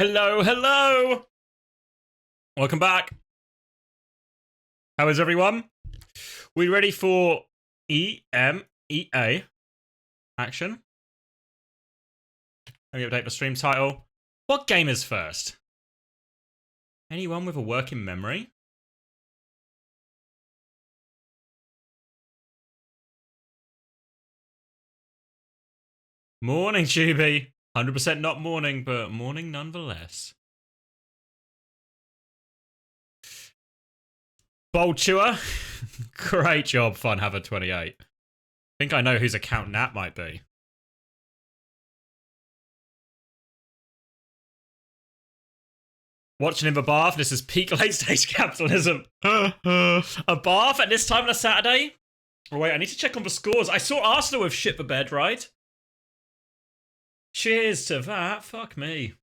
Hello, hello! Welcome back. How is everyone? We ready for EMEA action? Let me update the stream title. What game is first? Anyone with a working memory? Morning, Juby. 100% not morning, but morning nonetheless. Bold Chewer. Great job, Funhaver28. I think I know whose account that might be. Watching in the bath. This is peak late stage capitalism. A bath at this time on a Saturday? Oh, wait, I need to check on the scores. I saw Arsenal have shit the bed, right? Cheers to that. Fuck me.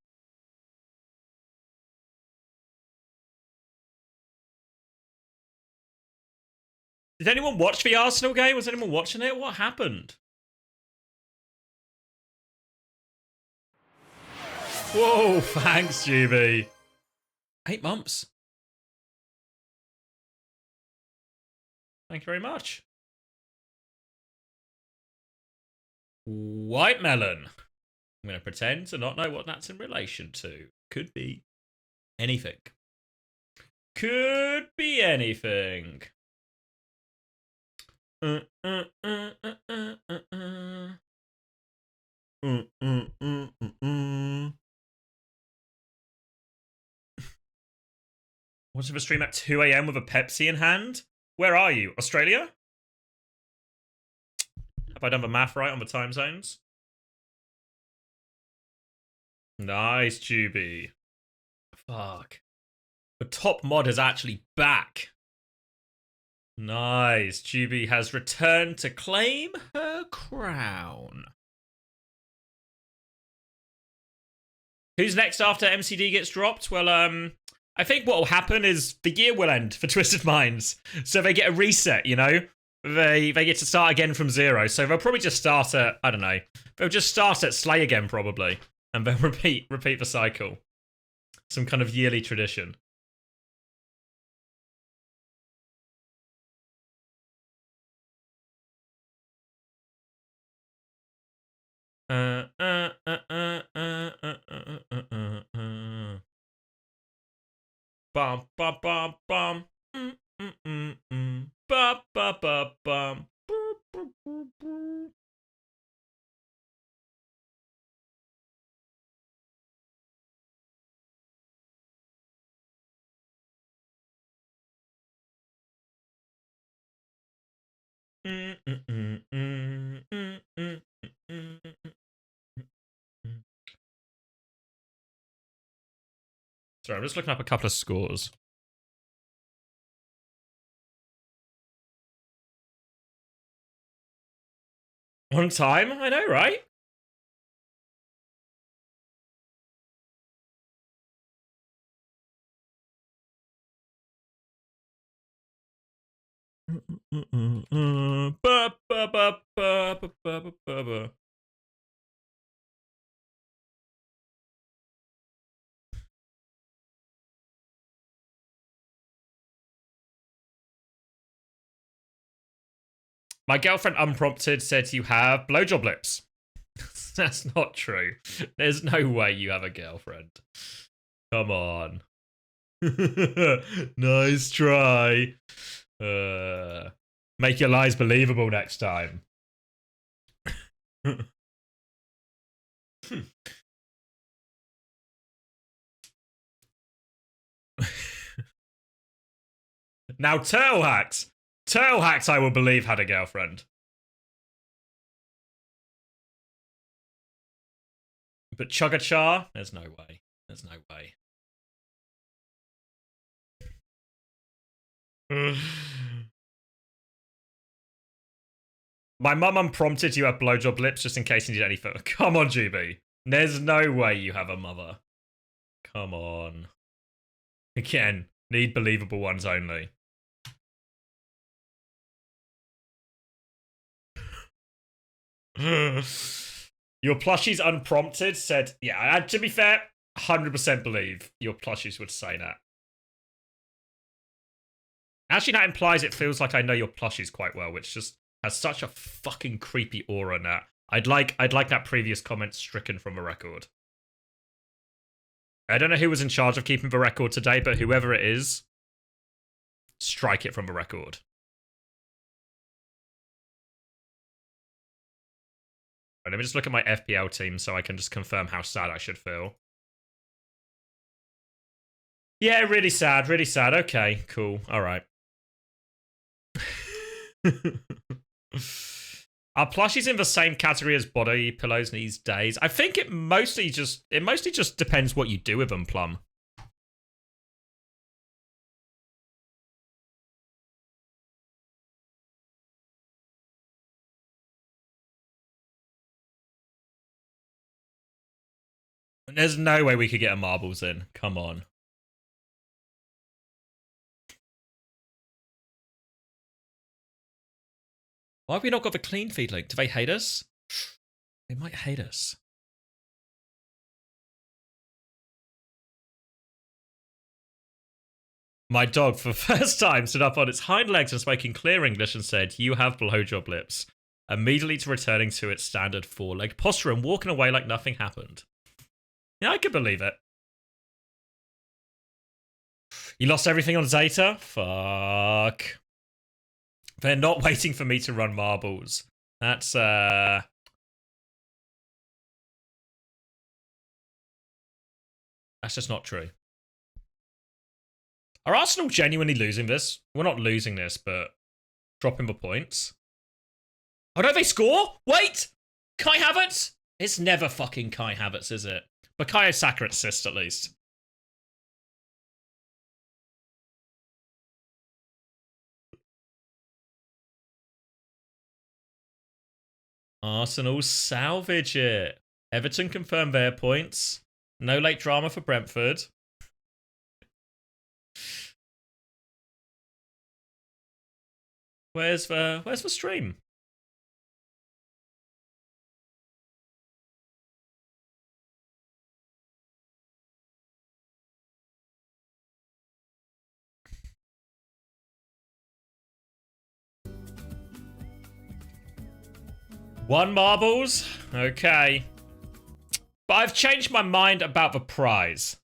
Did anyone watch the Arsenal game? Was anyone watching it? What happened? Whoa, thanks, Juby. 8 months. Thank you very much. White melon. I'm going to pretend to not know what that's in relation to. Could be anything. Could be anything. Watching the stream at 2 AM with a Pepsi in hand? Where are you? Australia? Have I done the math right on the time zones? Nice, Juby. Fuck. The top mod is actually back. Nice. Juby has returned to claim her crown. Who's next after MCD gets dropped? Well, I think what will happen is the year will end for Twisted Minds. So they get a reset, you know? They get to start again from zero. So they'll probably just start at, I don't know. They'll just start at Slay again, probably. And then repeat the cycle. Some kind of yearly tradition. Bum, bum, bum, bum. Ba, ba, ba, bum. Sorry, I'm just looking up a couple of scores. On time? I know, right? My girlfriend unprompted said you have blowjob lips. That's not true. There's no way you have a girlfriend. Come on. Nice try. Make your lies believable next time. Now Turtlehacks. Turtlehacks, I will believe, had a girlfriend. But Chugachar? There's no way. There's no way. My mum unprompted you have blowjob lips just in case you need any further. Come on, Juby. There's no way you have a mother. Come on. Again, need believable ones only. Your plushies unprompted said, yeah, to be fair, 100% believe your plushies would say that. Actually, that implies it feels like I know your plushies quite well, which just has such a fucking creepy aura in that. I'd like that previous comment stricken from the record. I don't know who was in charge of keeping the record today, but whoever it is, strike it from the record. Right, let me just look at my FPL team so I can just confirm how sad I should feel. Yeah, really sad, really sad. Okay, cool. All right. Are plushies in the same category as body pillows these days? I think it mostly just depends what you do with them, Plum. There's no way we could get a marbles in. Come on. Why have we not got the clean feed link? Do they hate us? They might hate us. My dog, for the first time, stood up on its hind legs and spoke in clear English and said, "You have blowjob lips." Immediately to returning to its standard four-leg posture and walking away like nothing happened. Yeah, I could believe it. You lost everything on Zeta? Fuck. They're not waiting for me to run marbles. That's, That's just not true. Are Arsenal genuinely losing this? We're not losing this, but dropping the points. Oh, no, they score? Wait! Kai Havertz? It's never fucking Kai Havertz, is it? But Bukayo Saka assist, at least. Arsenal salvage it. Everton confirm their points. No late drama for Brentford. Where's the stream? One marbles? Okay. But I've changed my mind about the prize.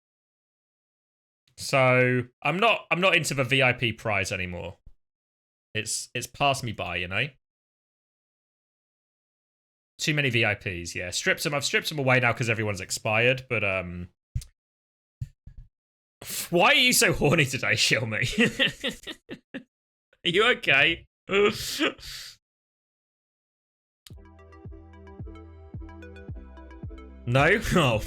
So I'm not into the VIP prize anymore. It's passed me by, you know? Too many VIPs, yeah. I've stripped them away now because everyone's expired, but why are you so horny today, Shilmy? Are you okay? No? Oh.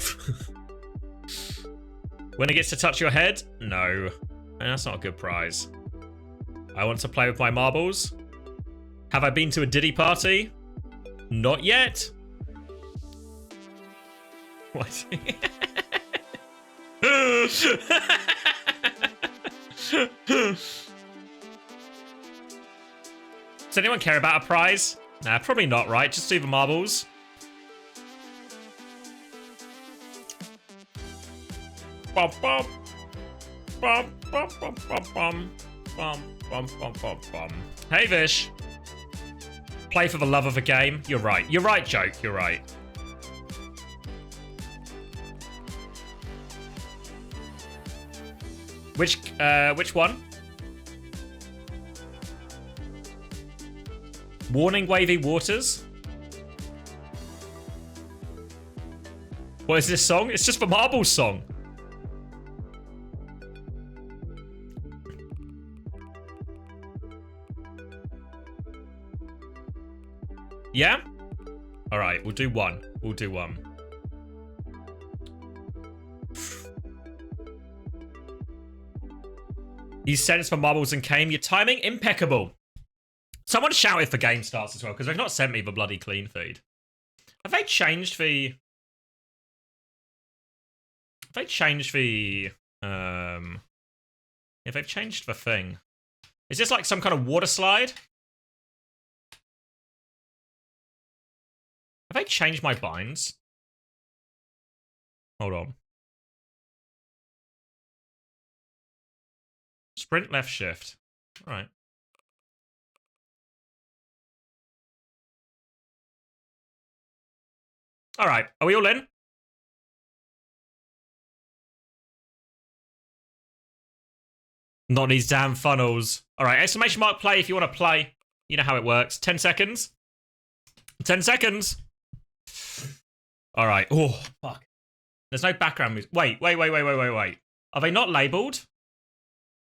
When it gets to touch your head? No. That's not a good prize. I want to play with my marbles. Have I been to a Diddy party? Not yet. What? Does anyone care about a prize? Nah, probably not, right? Just do the marbles. Bum, bum. Bum, bum, bum, bum, bum. Bum, bum, bum, bum, bum. Hey, Vish. Play for the love of the game. You're right. You're right, Joke. You're right. Which one? Warning wavy waters? What is this song? It's just the Marbles song. Yeah? Alright, we'll do one. We'll do one. You sent us for marbles and came. Your timing, impeccable. Someone shout if the game starts as well, because they've not sent me the bloody clean feed. Have they changed the... Have they changed the... Yeah, they've changed the thing. Is this like some kind of water slide? Have I changed my binds? Hold on. Sprint left shift. All right. All right. Are we all in? Not these damn funnels. All right. Exclamation mark play if you want to play. You know how it works. 10 seconds. 10 seconds. All right. Oh, fuck. There's no background music. Wait. Are they not labeled?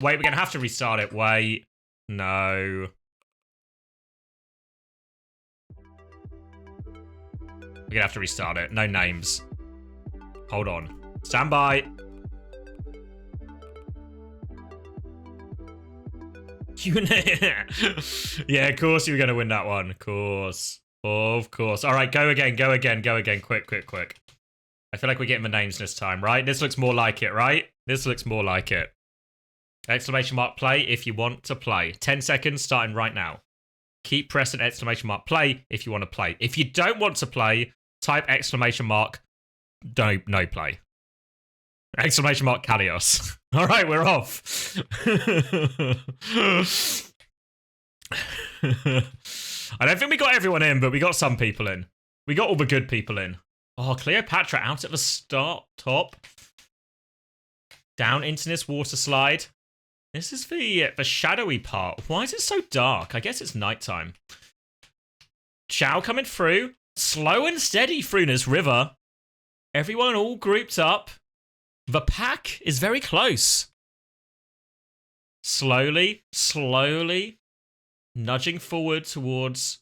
Wait, we're going to have to restart it. Wait. No. We're going to have to restart it. No names. Hold on. Stand by. Yeah, of course you were going to win that one. Of course. Of course. All right, go again. Quick. I feel like we're getting the names this time, right? This looks more like it, right? This looks more like it. Exclamation mark play if you want to play. 10 seconds starting right now. Keep pressing exclamation mark play if you want to play. If you don't want to play, type exclamation mark no play. Exclamation mark Kalios. All right, we're off. I don't think we got everyone in, but we got some people in. We got all the good people in. Oh, Cleopatra out at the start, top. Down into this water slide. This is the shadowy part. Why is it so dark? I guess it's nighttime. Chow coming through. Slow and steady through this river. Everyone all grouped up. The pack is very close. Slowly nudging forward towards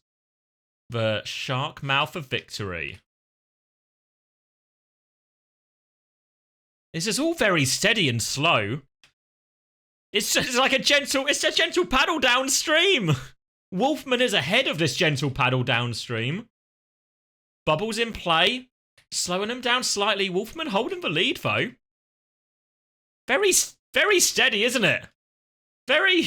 the shark mouth of victory. This is all very steady and slow. It's just like a gentle paddle downstream. Wolfman is ahead of this gentle paddle downstream. Bubbles in play. Slowing him down slightly. Wolfman holding the lead, though. Very steady, isn't it? Very...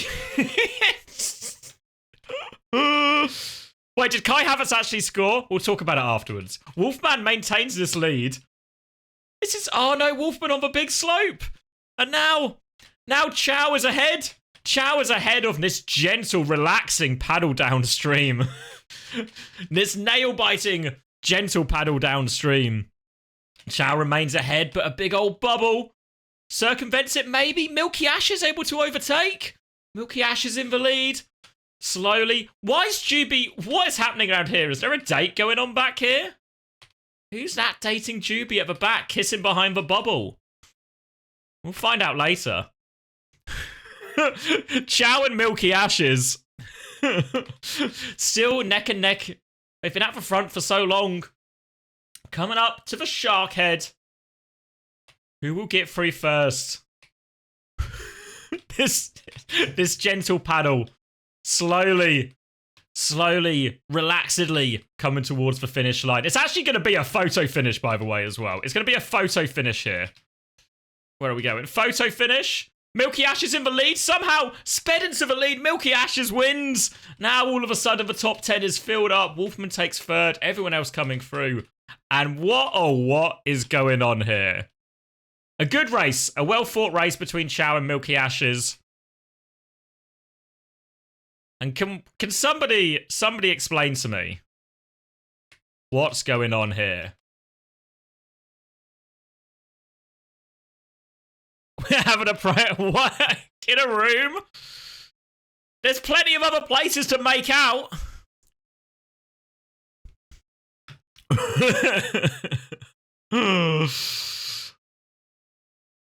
Wait, did Kai Havertz actually score? We'll talk about it afterwards. Wolfman maintains this lead. This is... Oh, no, Wolfman on the big slope. And now Chow is ahead. Chow is ahead of this gentle, relaxing paddle downstream. This nail-biting, gentle paddle downstream. Chow remains ahead, but a big old bubble circumvents it, maybe. Milky Ash is able to overtake. Milky Ash is in the lead. Slowly. Why is Juby... What is happening around here? Is there a date going on back here? Who's that dating Juby at the back, kissing behind the bubble? We'll find out later. Chow and Milky Ashes. Still neck and neck. They've been at the front for so long. Coming up to the shark head. Who will get through first? This gentle paddle. Slowly, relaxedly coming towards the finish line. It's actually going to be a photo finish, by the way, as well. It's going to be a photo finish here. Where are we going? Photo finish. Milky Ash is in the lead. Somehow sped into the lead. Milky Ashes wins. Now all of a sudden the top 10 is filled up. Wolfman takes third. Everyone else coming through. And what is going on here? A good race. A well-fought race between Chow and Milky Ashes. And can somebody explain to me what's going on here? We're having a prayer. What? In a room? There's plenty of other places to make out.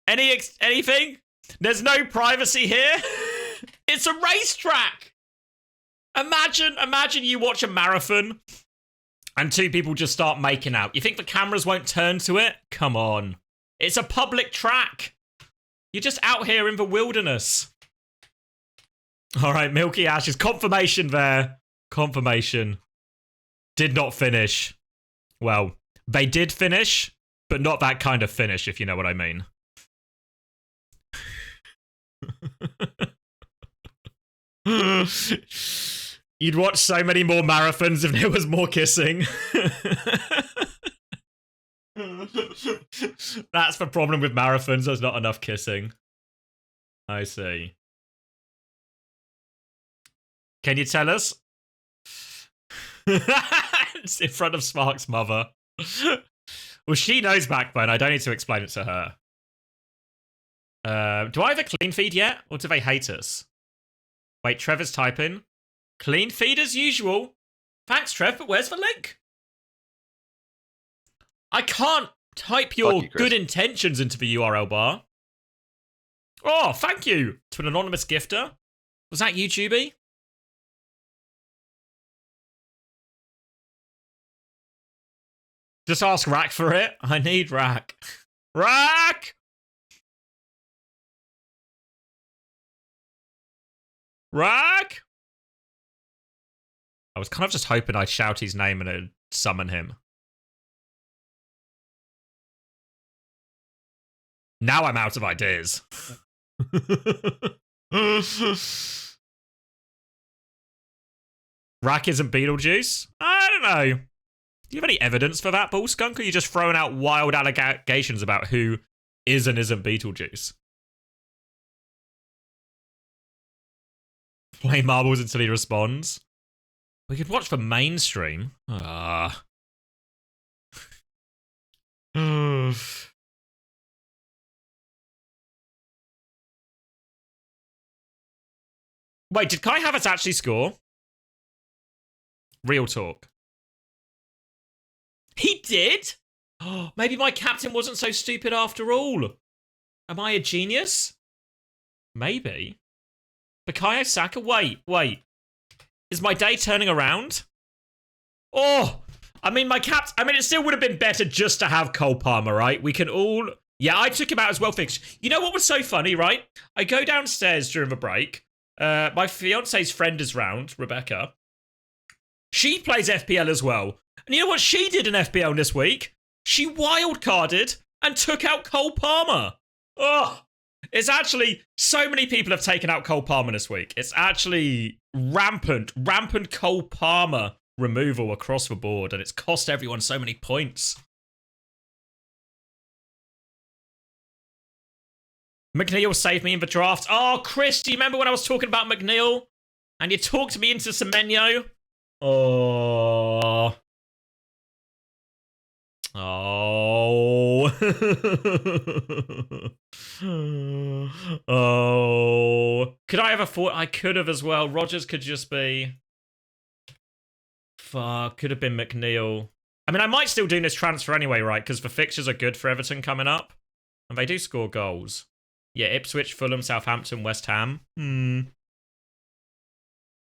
Anything? There's no privacy here. It's a racetrack. Imagine you watch a marathon and two people just start making out. You think the cameras won't turn to it? Come on. It's a public track. You're just out here in the wilderness. All right, Milky Ashes. Confirmation there. Confirmation. Did not finish. Well, they did finish, but not that kind of finish, if you know what I mean. You'd watch so many more marathons if there was more kissing. That's the problem with marathons. There's not enough kissing. I see. Can you tell us? It's in front of Spark's mother. Well, she knows Backbone. I don't need to explain it to her. Do I have a clean feed yet? Or do they hate us? Wait, Trevor's typing. Clean feed as usual. Thanks, Trev, but where's the link? I can't type your good intentions into the URL bar. Oh, thank you to an anonymous gifter. Was that you, Juby? Just ask Rack for it. I need Rack. Rack! Rack! I was kind of just hoping I'd shout his name and it'd summon him. Now I'm out of ideas. Rack isn't Beetlejuice? I don't know. Do you have any evidence for that, Bull Skunk? Or are you just throwing out wild allegations about who is and isn't Beetlejuice? Play marbles until he responds. We could watch the mainstream. Wait, did Kai Havertz actually score? Real talk. He did? Oh, maybe my captain wasn't so stupid after all. Am I a genius? Maybe. Bukayo Saka? Wait. Is my day turning around? Oh, I mean, it still would have been better just to have Cole Palmer, right? We can all... Yeah, I took him out as well fixed. You know what was so funny, right? I go downstairs during the break. My fiance's friend is round, Rebecca. She plays FPL as well. And you know what she did in FPL this week? She wildcarded and took out Cole Palmer. Oh, it's actually, so many people have taken out Cole Palmer this week. It's actually rampant Cole Palmer removal across the board, and it's cost everyone so many points. McNeil saved me in the draft. Oh, Chris, do you remember when I was talking about McNeil? And you talked me into Semenyo? Oh. Oh. Oh. Could I have a thought? I could have as well. Rodgers could just be... Fuck, could have been McNeil. I mean, I might still do this transfer anyway, right? Because the fixtures are good for Everton coming up. And they do score goals. Yeah, Ipswich, Fulham, Southampton, West Ham.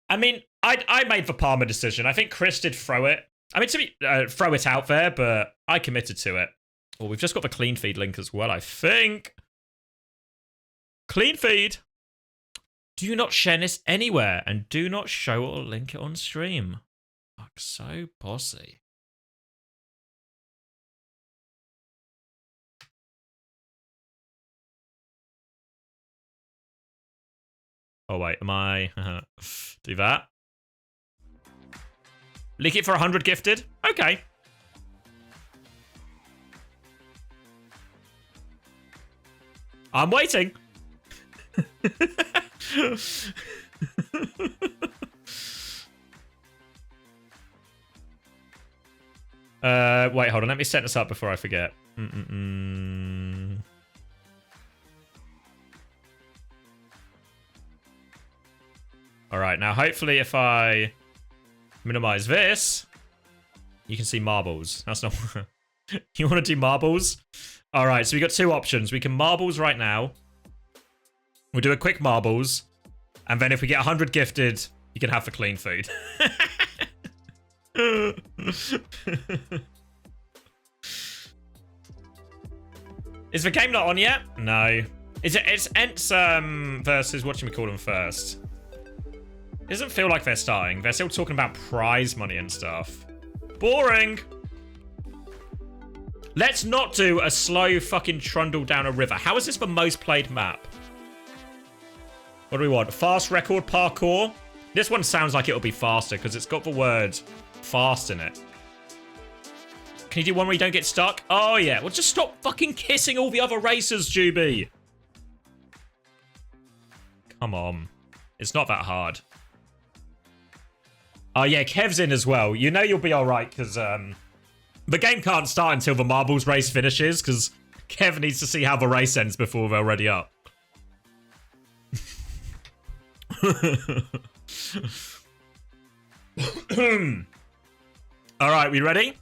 I mean, I made the Palmer decision. I think Chris did throw it. I mean, throw it out there, but I committed to it. Well, we've just got the clean feed link as well, I think. Clean feed. Do not share this anywhere, and do not show or link it on stream. Fuck, so bossy. Oh, wait, am I... do that. Leak it for 100 gifted? Okay. I'm waiting. Wait, hold on. Let me set this up before I forget. All right, now hopefully if I minimize this, you can see marbles. That's not... You want to do marbles? All right, so we got two options. We can marbles right now. We'll do a quick marbles. And then if we get 100 gifted, you can have the clean food. Is the game not on yet? No. It's ENCE versus whatchamacallit first. It doesn't feel like they're starting. They're still talking about prize money and stuff. Boring. Let's not do a slow fucking trundle down a river. How is this the most played map? What do we want? Fast record parkour? This one sounds like it'll be faster because it's got the word fast in it. Can you do one where you don't get stuck? Oh, yeah. Well, just stop fucking kissing all the other racers, Juby. Come on. It's not that hard. Oh, yeah, Kev's in as well. You know you'll be all right because the game can't start until the marbles race finishes because Kev needs to see how the race ends before they're already up. All right, we ready?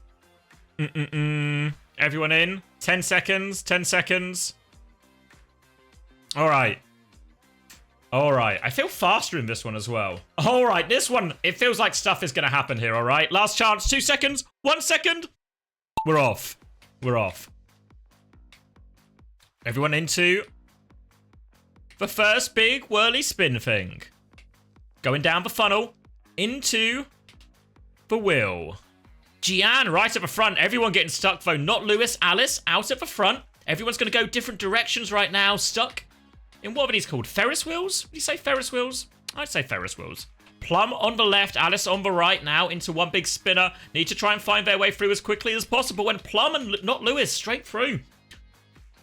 Everyone in? 10 seconds, 10 seconds. All right. All right, I feel faster in this one as well. All right, this one, it feels like stuff is going to happen here, all right? Last chance, 2 seconds, 1 second. We're off. We're off. Everyone into the first big whirly spin thing. Going down the funnel into the wheel. Gian right at the front. Everyone getting stuck though. Not Lewis. Alice out at the front. Everyone's going to go different directions right now. Stuck in what are these called? Ferris wheels? Would you say Ferris wheels? I'd say Ferris wheels. Plum on the left, Alice on the right now into one big spinner. Need to try and find their way through as quickly as possible. And Plum and not Lewis straight through.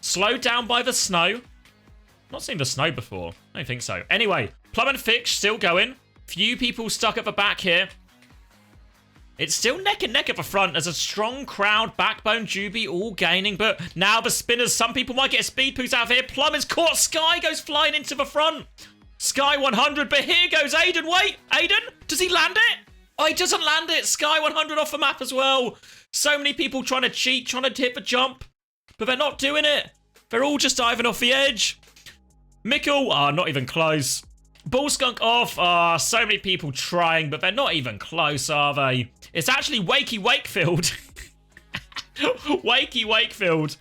Slowed down by the snow. Not seen the snow before. I don't think so. Anyway, Plum and Fix still going. Few people stuck at the back here. It's still neck and neck at the front. There's a strong crowd. Backbone, Juby all gaining. But now the spinners, some people might get a speed boost out of here. Plum is caught. Sky goes flying into the front. Sky 100, but here goes Aiden. Wait, Aiden? Does he land it? Oh, he doesn't land it. Sky 100 off the map as well. So many people trying to cheat, trying to hit the jump. But they're not doing it. They're all just diving off the edge. Mickle, not even close. Bull Skunk off. So many people trying, but they're not even close, are they? It's actually Wakey Wakefield. Wakey Wakefield.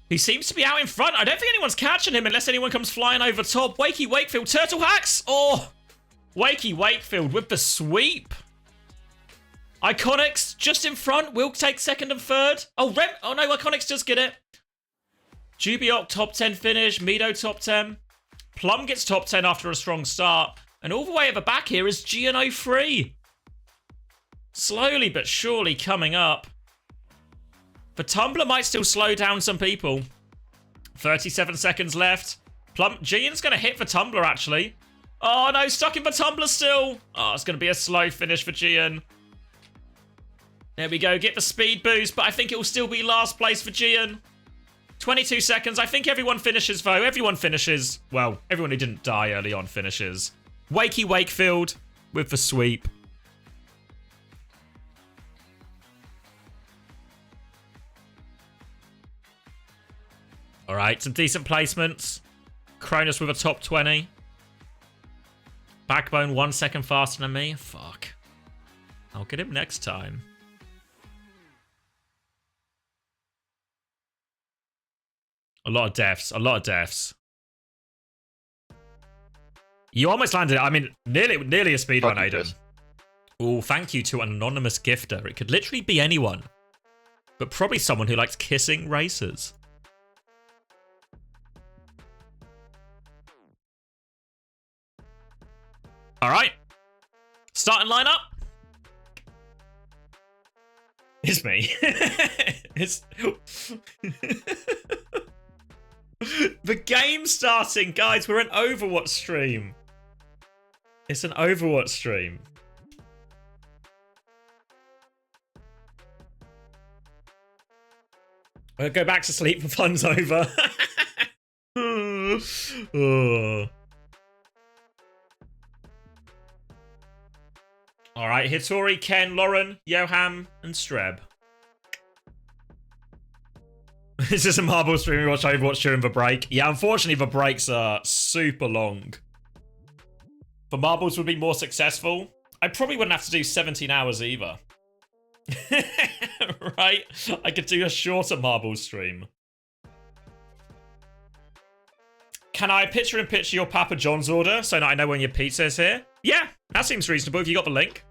He seems to be out in front. I don't think anyone's catching him unless anyone comes flying over top. Wakey Wakefield. Turtle hacks. Oh, Wakey Wakefield with the sweep. Iconics just in front. Will take second and third. Oh, no, Iconics just get it. Jubiok top 10 finish. Mido top 10. Plum gets top 10 after a strong start. And all the way at the back here is GNO3. Slowly but surely coming up. The Tumbler might still slow down some people. 37 seconds left. Gian's going to hit the Tumbler, actually. Oh, no, stuck in the Tumbler still. Oh, it's going to be a slow finish for Gian. There we go, get the speed boost, but I think it will still be last place for Gian. 22 seconds. I think everyone finishes, though. Everyone finishes. Well, everyone who didn't die early on finishes. Wakey Wakefield with the sweep. All right, some decent placements. Cronus with a top 20. Backbone 1 second faster than me. Fuck. I'll get him next time. A lot of deaths. A lot of deaths. You almost landed it. I mean, nearly a speed run, Aiden. Oh, thank you to an anonymous gifter. It could literally be anyone. But probably someone who likes kissing racers. All right. Starting lineup. It's me. It's... The game's starting, guys. We're an Overwatch stream. It's an Overwatch stream. I'll go back to sleep. The fun's over. Oh. All right, Hitori, Ken, Lauren, Yoham, and Streb. It's just a marble stream. We watch Overwatch during the break. Yeah, unfortunately, the breaks are super long. The marbles would be more successful. I probably wouldn't have to do 17 hours either. Right? I could do a shorter marble stream. Can I picture-in-picture your Papa John's order so that I know when your pizza is here? Yeah, that seems reasonable. Have you got the link?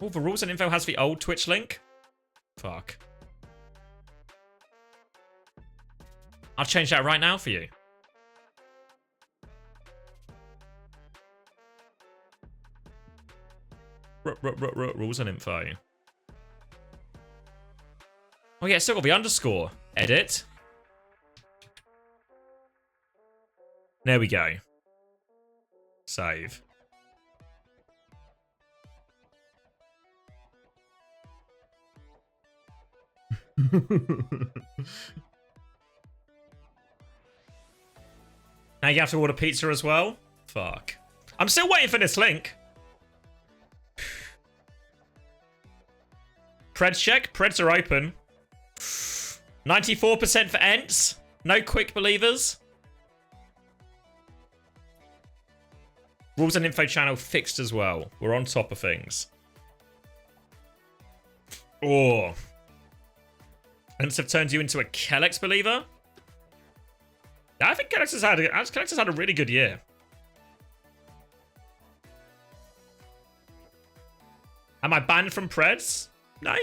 Oh, the rules and info has the old Twitch link? Fuck. I'll change that right now for you. Rules and info. Oh yeah, still got the underscore. Edit. There we go. Save. Now you have to order pizza as well? Fuck. I'm still waiting for this link. Preds check. Preds are open. 94% for ENCE. No quick believers. Rules and info channel fixed as well. We're on top of things. Oh. ENCE have turned you into a Kellex believer? I think Kellex has had a really good year. Am I banned from Preds? No.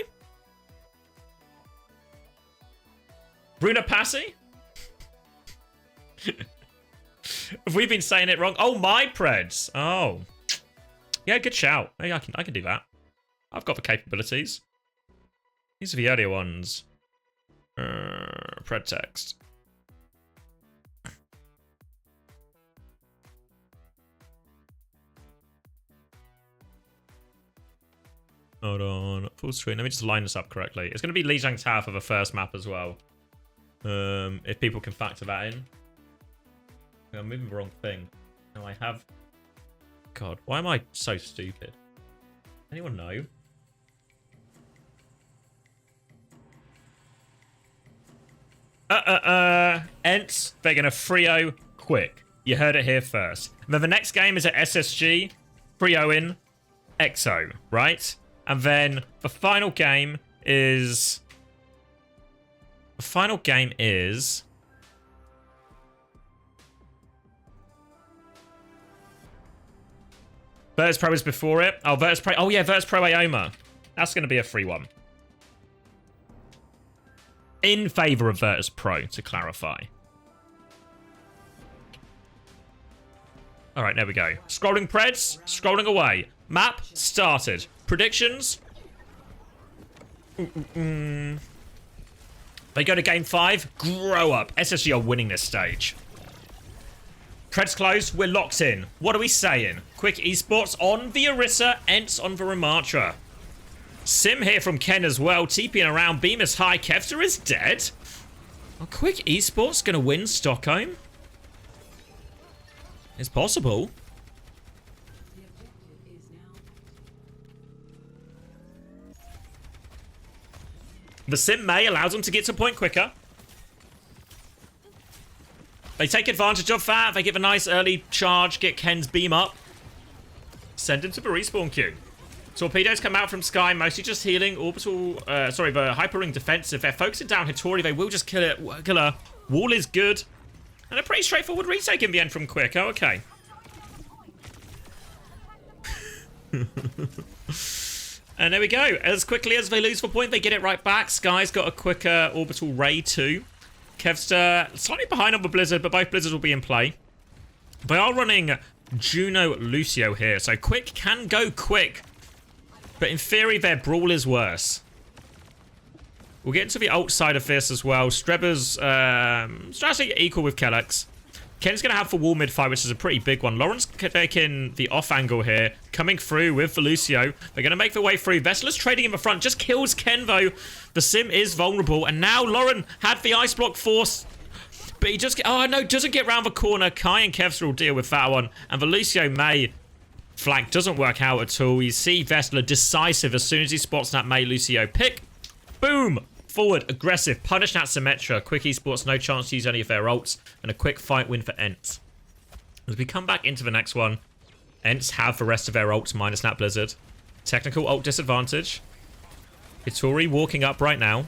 Bruno Passi? Have we been saying it wrong? Oh, my Preds. Oh. Yeah, good shout. Maybe I can do that. I've got the capabilities. These are the earlier ones. Pred text. Hold on. Full screen. Let me just line this up correctly. It's going to be Lijiang Tower for the first map as well. If people can factor that in. I'm moving the wrong thing. No, I have... God, why am I so stupid? Anyone know? ENCE, they're going to 3-0 quick. You heard it here first. And then the next game is at SSG, 3-0 in EXO, right? And then the final game is... The final game is... Virtus Pro is before it. Oh, Virtus Pro. Oh, yeah, Virtus Pro Ioma. That's going to be a free one. In favor of Virtus Pro, to clarify. All right, there we go. Scrolling Preds. Scrolling away. Map started. Predictions. They go to game 5. Grow up. SSG are winning this stage. Preds closed. We're locked in. What are we saying? Quick Esports on the Orisa. ENCE on the Ramatra. Sim here from Ken as well. TPing around. Beam is high. Kevster is dead. Are Quick Esports going to win Stockholm? It's possible. The Sim May allows them to get to point quicker. They take advantage of that. They give a nice early charge, get Ken's beam up. Send him to the respawn queue. Torpedoes come out from Sky, mostly just healing. Orbital, the Hyper Ring defensive. They're focusing down Hitori. They will just kill it. Killer. Wall is good. And a pretty straightforward retake in the end from Quick. Oh, okay. And there we go. As quickly as they lose for point, they get it right back. Sky's got a quicker orbital ray too. Kevster slightly behind on the Blizzard, but both Blizzards will be in play. They are running Juno Lucio here, so Quick can go quick. But in theory, their Brawl is worse. We'll get into the ult side of this as well. Streber's strategy equal with Kellex. Ken's going to have for wall mid-fight, which is a pretty big one. Lauren's taking the off angle here. Coming through with the Lucio. They're going to make their way through. Vessela's trading in the front. Just kills Ken, though. The Sim is vulnerable. And now Lauren had the ice block force. But he just... Oh, no. Doesn't get round the corner. Kai and Kevster will deal with that one. And the Lucio May flank doesn't work out at all. You see Vessela decisive as soon as he spots that May Lucio pick. Boom. Forward, aggressive, punish that Symmetra. Quick Esports, no chance to use any of their ults. And a quick fight win for ENCE. As we come back into the next one, ENCE have the rest of their ults minus that Blizzard. Technical ult disadvantage. Hitori walking up right now.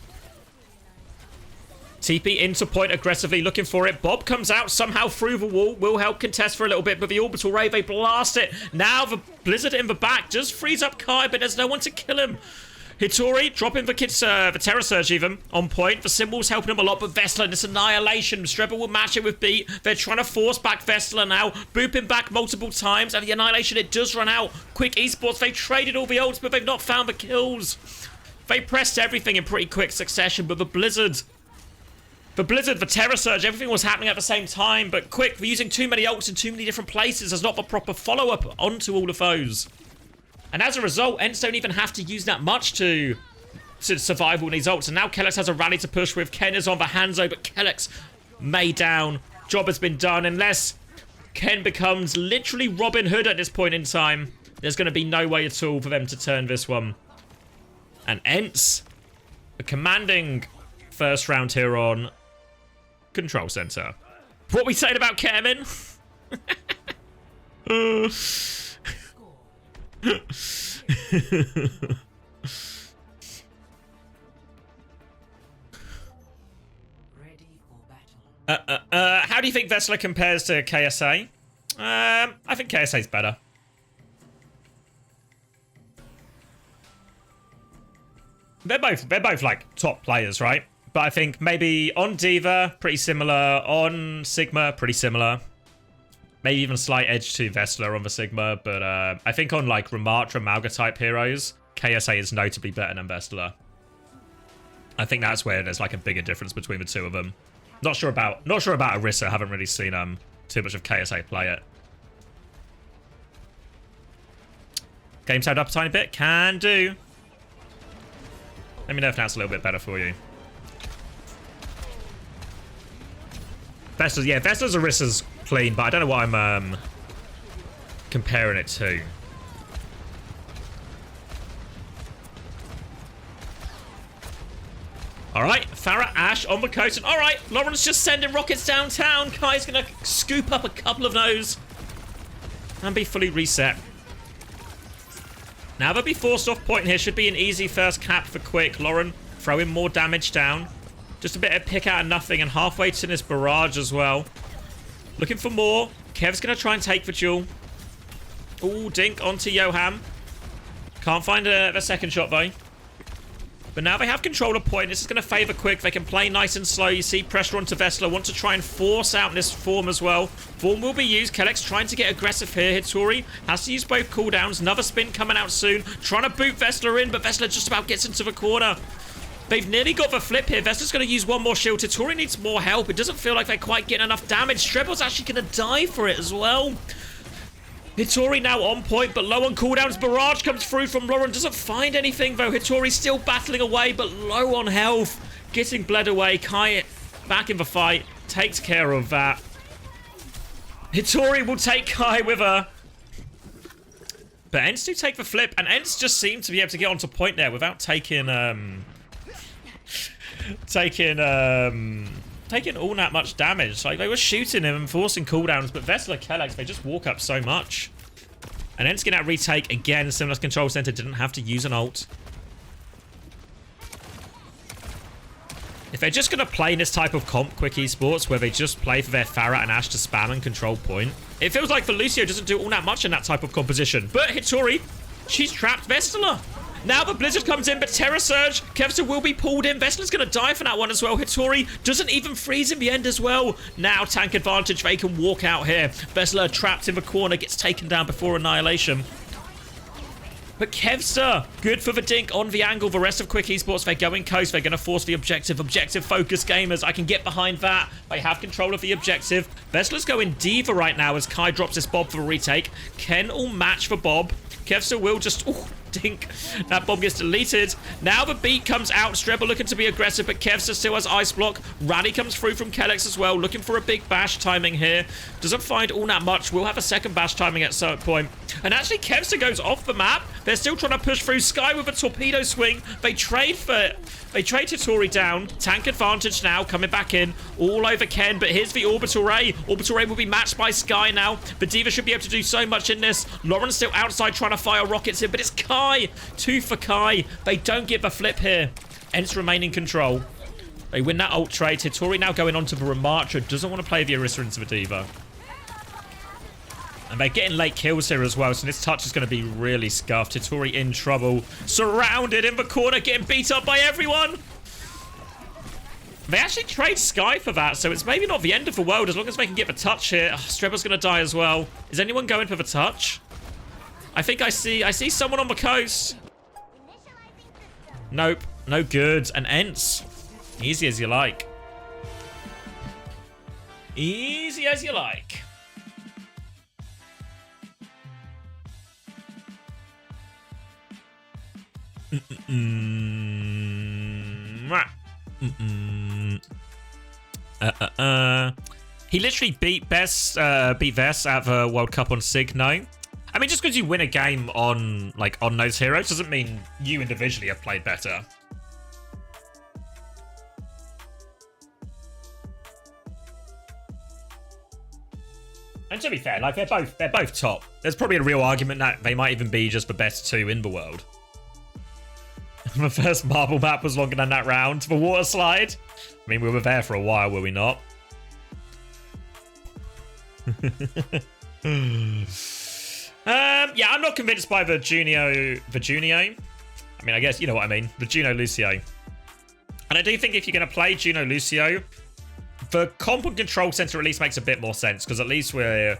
TP into point aggressively, looking for it. Bob comes out somehow through the wall. Will help contest for a little bit, but the orbital ray, they blast it. Now the Blizzard in the back just frees up Kai, but there's no one to kill him. Hitori dropping the Terra Surge even on point. The Symbol's helping him a lot, but Vessela, this annihilation. Strebber will match it with Beat. They're trying to force back Vessela now. Booping back multiple times, and the annihilation, it does run out. Quick Esports, they've traded all the ults, but they've not found the kills. They pressed everything in pretty quick succession, but the Blizzard, the Terror Surge, everything was happening at the same time. But quick, for using too many ults in too many different places, there's not the proper follow-up onto all of those. And as a result, ENCE don't even have to use that much to survive all these ults. And now Kellex has a rally to push with. Ken is on the Hanzo, but Kellex made down. Job has been done. Unless Ken becomes literally Robin Hood at this point in time, there's going to be no way at all for them to turn this one. And ENCE, a commanding first round here on Control Center. What we saying about Kermin? How do you think Vessler compares to KSA? I think KSA's better. They're both like top players, right? But I think maybe on D.Va, pretty similar. On Sigma, pretty similar. Maybe even a slight edge to Vessler on the Sigma. But I think on like Ramattra, Malga type heroes, KSA is notably better than Vessler. I think that's where there's like a bigger difference between the two of them. Not sure about Orisa. Haven't really seen too much of KSA play it. Game timed up a tiny bit. Can do. Let me know if that's a little bit better for you. Vessler's, yeah, Vessler's Orisa's clean, but I don't know what I'm comparing it to. Alright, Farah, Ash on the coast. And alright, Lauren's just sending rockets downtown. Kai's going to scoop up a couple of those and be fully reset. Now they'll be forced off point here. Should be an easy first cap for Quick. Lauren throwing more damage down. Just a bit of pick out of nothing, and halfway to this barrage as well. Looking for more. Kev's going to try and take the duel. Ooh, dink onto Yoham. Can't find the second shot though. But now they have control of point. This is going to favour Quick. They can play nice and slow. You see pressure onto Vessler. Want to try and force out this form as well. Form will be used. Kellex trying to get aggressive here. Hitori has to use both cooldowns. Another spin coming out soon. Trying to boot Vessler in, but Vessler just about gets into the corner. They've nearly got the flip here. Vessler's going to use one more shield. Hitori needs more help. It doesn't feel like they're quite getting enough damage. Strebel's actually going to die for it as well. Hitori now on point, but low on cooldowns. Barrage comes through from Lauren. Doesn't find anything, though. Hitori still battling away, but low on health. Getting bled away. Kai back in the fight. Takes care of that. Hitori will take Kai with her. But ENCE do take the flip, and ENCE just seem to be able to get onto point there without taking taking all that much damage. Like, they were shooting him and forcing cooldowns, but Vessler, Kellex, they just walk up so much. And ENCE getting that retake again. Similar Control Center didn't have to use an ult. If they're just going to play this type of comp, Quick Esports, where they just play for their Farah and Ash to spam and control point, it feels like Lucio doesn't do all that much in that type of composition. But Hitori, she's trapped Vessler. Now the Blizzard comes in, but Terror Surge, Kevster will be pulled in. Vessler's going to die for that one as well. Hitori doesn't even freeze in the end as well. Now tank advantage, they can walk out here. Vessler trapped in the corner, gets taken down before annihilation. But Kevster, good for the dink on the angle. The rest of Quick Esports, they're going coast. They're going to force the objective. Objective focus gamers. I can get behind that. They have control of the objective. Vessler's going D.Va right now as Kai drops this Bob for a retake. Ken will match for Bob. Kevster will just... Ooh, dink. That bomb gets deleted. Now the beat comes out. Strebel looking to be aggressive, but Kevster still has ice block. Rally comes through from Kellex as well. Looking for a big bash timing here. Doesn't find all that much. We'll have a second bash timing at some point. And actually, Kevster goes off the map. They're still trying to push through. Sky with a torpedo swing. They trade Hitori down. Tank advantage now coming back in. All over Ken, but here's the Orbital Ray. Orbital Ray will be matched by Sky now. But D.Va should be able to do so much in this. Lauren's still outside trying to fire rockets in, but it's Kai. 2 for Kai. They don't get the flip here. ENCE remain in control. They win that ult trade. Hitori now going on to the Ramattra. Doesn't want to play the Orisa into the D.Va. And they're getting late kills here as well, so this touch is going to be really scuffed. Hitori in trouble. Surrounded in the corner, getting beat up by everyone. They actually trade Sky for that, so it's maybe not the end of the world as long as they can get the touch here. Oh, Strebel's going to die as well. Is anyone going for the touch? I think I see someone on the coast. Nope. No good. And ENCE. Easy as you like. Easy as you like. He literally beat Vess at the World Cup on Signo. I mean, just because you win a game on those heroes doesn't mean you individually have played better. And to be fair, like they're both top. There's probably a real argument that they might even be just the best two in the world. The first marble map was longer than that round. The water slide. I mean, we were there for a while, were we not? Yeah, I'm not convinced by the Junio. I mean, I guess you know what I mean. The Juno Lucio. And I do think if you're going to play Juno Lucio, the comp and control center at least makes a bit more sense because at least we're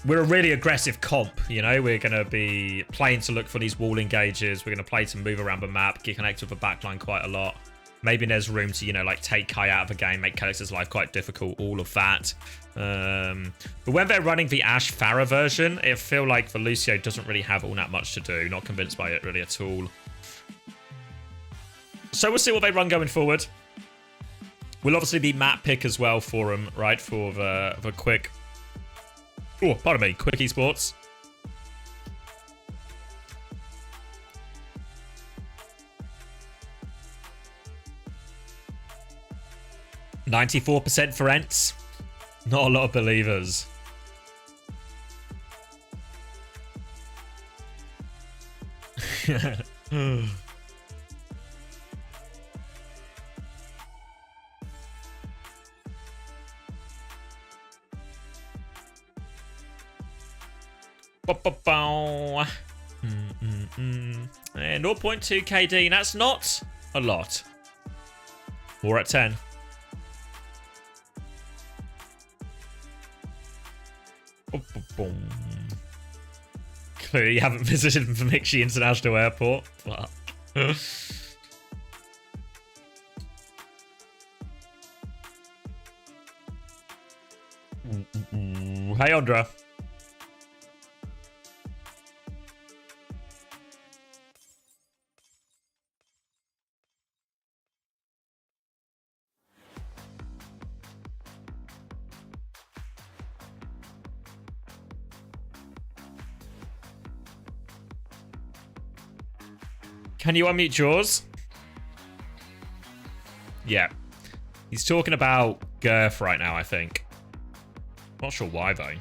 a really aggressive comp, you know? We're going to be playing to look for these wall engages. We're going to play to move around the map, get connected with the backline quite a lot. Maybe there's room to, you know, like take Kai out of the game, make Calix's life quite difficult, all of that. But when they're running the Ashe Farah version, it feel like the Lucio doesn't really have all that much to do. Not convinced by it really at all. So we'll see what they run going forward. We'll obviously be map pick as well for them, right? For the quick... Oh, pardon me. Quick Esports. %94% for ENCE. Not a lot of believers. And 0.2 KD, that's not a lot. We're at 10. Clearly you haven't visited Vamixi International Airport. Fuck. Hey, Andra. Can you unmute Jaws? Yeah. He's talking about Girth right now, I think. Not sure why, though.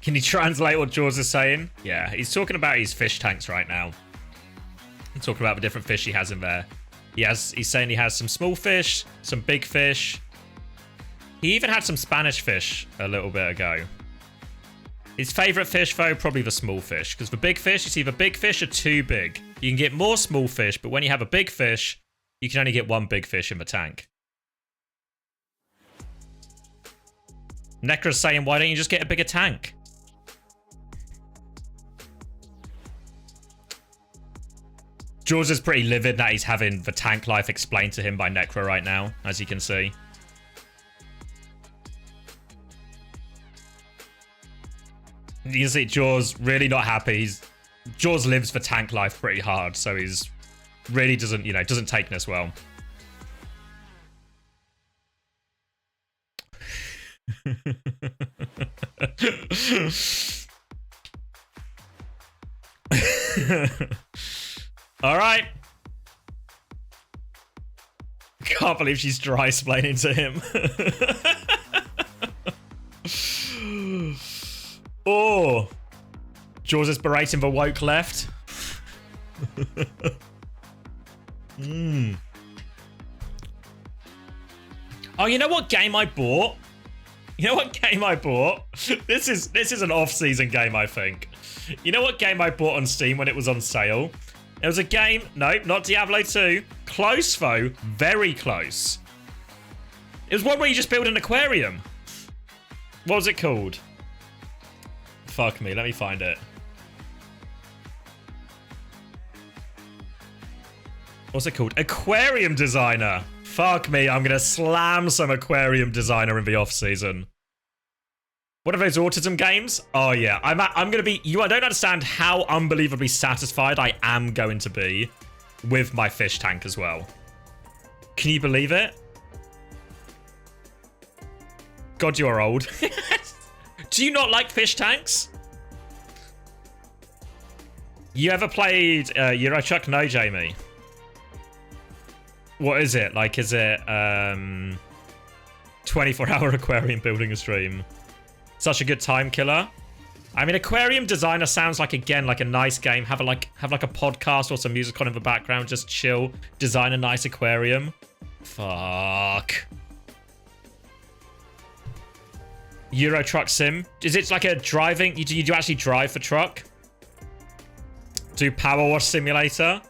Can you translate what Jaws is saying? Yeah, he's talking about his fish tanks right now. He's talking about the different fish he has in there. He's saying he has some small fish, some big fish. He even had some Spanish fish a little bit ago. His favorite fish, though, probably the small fish. Because the big fish, you see, the big fish are too big. You can get more small fish, but when you have a big fish, you can only get one big fish in the tank. Necra's saying, why don't you just get a bigger tank? Jaws is pretty livid that he's having the tank life explained to him by Necra right now, as you can see. You can see Jaws really not happy. Jaws lives for tank life pretty hard, so he's really doesn't take this well. All right. Can't believe she's dry splaining to him. Oh. Jaws is berating the woke left. Oh, you know what game I bought? You know what game I bought? This is an off-season game, I think. You know what game I bought on Steam when it was on sale? It was a game. Nope, not Diablo 2. Close, though. Very close. It was one where you just build an aquarium. What was it called? Fuck me, let me find it. What's it called? Aquarium Designer. Fuck me, I'm gonna slam some Aquarium Designer in the off-season. What are those autism games? Oh yeah, I'm gonna be... I don't understand how unbelievably satisfied I am going to be with my fish tank as well. Can you believe it? God, you are old. Do you not like fish tanks? You ever played Euro Truck? No, Jamie. What is it? Like, is it 24-hour aquarium building a stream? Such a good time killer. I mean, Aquarium Designer sounds like, again, like a nice game. Have like a podcast or some music on in the background. Just chill. Design a nice aquarium. Fuck. Euro Truck Sim. Is it like a driving... You do actually drive the truck? Do Power Wash Simulator?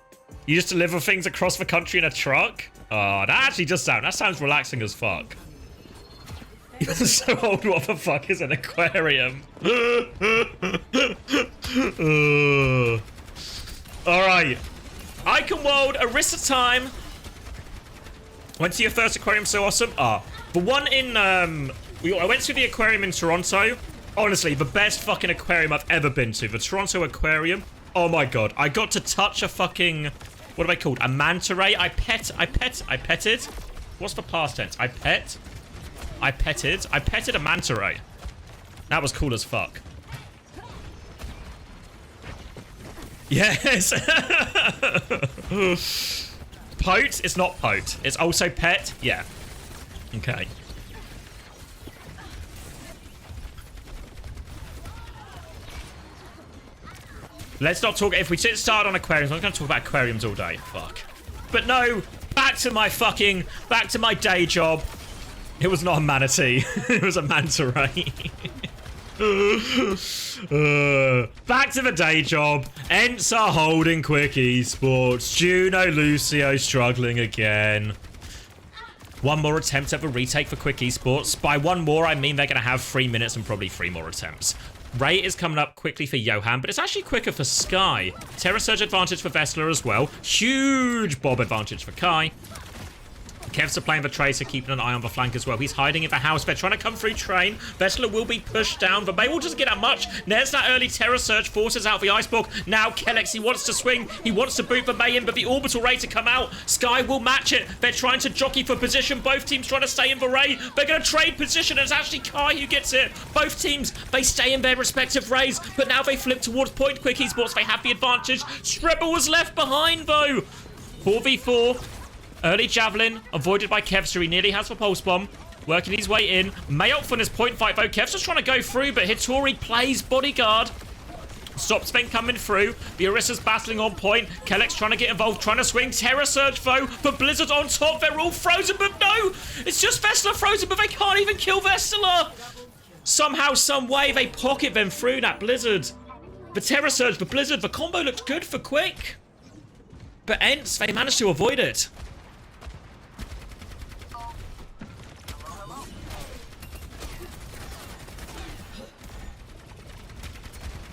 You just deliver things across the country in a truck? Oh, that actually does sound... That sounds relaxing as fuck. You're so old, what the fuck is an aquarium? Alright. Icon World, Arista time. Went to your first aquarium, so awesome. The one in... I went to the aquarium in Toronto. Honestly, the best fucking aquarium I've ever been to. The Toronto Aquarium. Oh my god. I got to touch a fucking... What are they called? A manta ray. I petted. What's the past tense? I petted a manta ray. That was cool as fuck. Yes. Pote? It's not pote. It's also pet? Yeah. Okay. Let's not talk... If we start on aquariums, I'm not going to talk about aquariums all day. Fuck. But no, back to my day job. It was not a manatee. It was a manta ray. Back to the day job. ENCE are holding quick esports. Juno Lucio struggling again. One more attempt at the retake for quick esports. By one more, I mean they're going to have 3 minutes and probably 3 more attempts. Ray is coming up quickly for Johan, but it's actually quicker for Sky. Terra Surge advantage for Vessler as well. Huge Bob advantage for Kai. Kev's playing the Tracer, keeping an eye on the flank as well. He's hiding in the house. They're trying to come through train. Vessler will be pushed down. The May will just get that much. There's that early Terror Surge. Forces out the Iceborg. Now Kellex, he wants to swing. He wants to boot the May in, but the Orbital Ray to come out. Sky will match it. They're trying to jockey for position. Both teams trying to stay in the Ray. They're going to trade position. It's actually Kai who gets it. Both teams, they stay in their respective Rays, but now they flip towards point quick esports. They have the advantage. Strebel was left behind, though. 4v4. Early Javelin, avoided by Kevster. He nearly has the Pulse Bomb. Working his way in. Mayok on his point fight, though. Kevster's trying to go through, but Hitori plays bodyguard. Stops Feng coming through. The Orissa's battling on point. Kellex trying to get involved, trying to swing. Terror Surge, though. The Blizzard on top. They're all frozen, but no! It's just Vessler frozen, but they can't even kill Vessler! Somehow, some way, they pocket them through that Blizzard. The Terror Surge, the Blizzard, the combo looked good for quick. But ENCE, they managed to avoid it.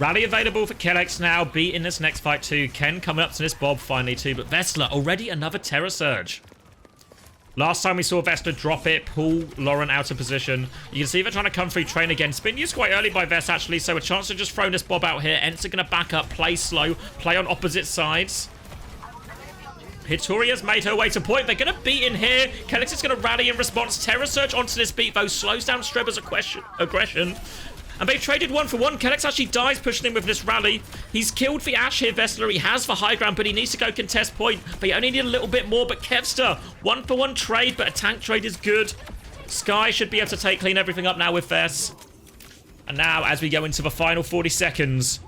Rally available for Kellex now. B in this next fight too. Ken coming up to this Bob finally too. But Vessler, already another Terror Surge. Last time we saw Vessler drop it, pull Lauren out of position. You can see they're trying to come through train again. It's been used quite early by Vess actually, so a chance to just throw this Bob out here. ENCE are going to back up, play slow, play on opposite sides. Hitori has made her way to point. They're going to beat in here. Kellex is going to rally in response. Terror Surge onto this beat though. Slows down Streber's aggression. And they've traded 1 for 1. Kellex actually dies pushing in with this rally. He's killed the Ash here, Vessler. He has the high ground, but he needs to go contest point. They only need a little bit more, but Kevster, 1 for 1 trade, but a tank trade is good. Sky should be able to clean everything up now with Vess. And now, as we go into the final 40 seconds,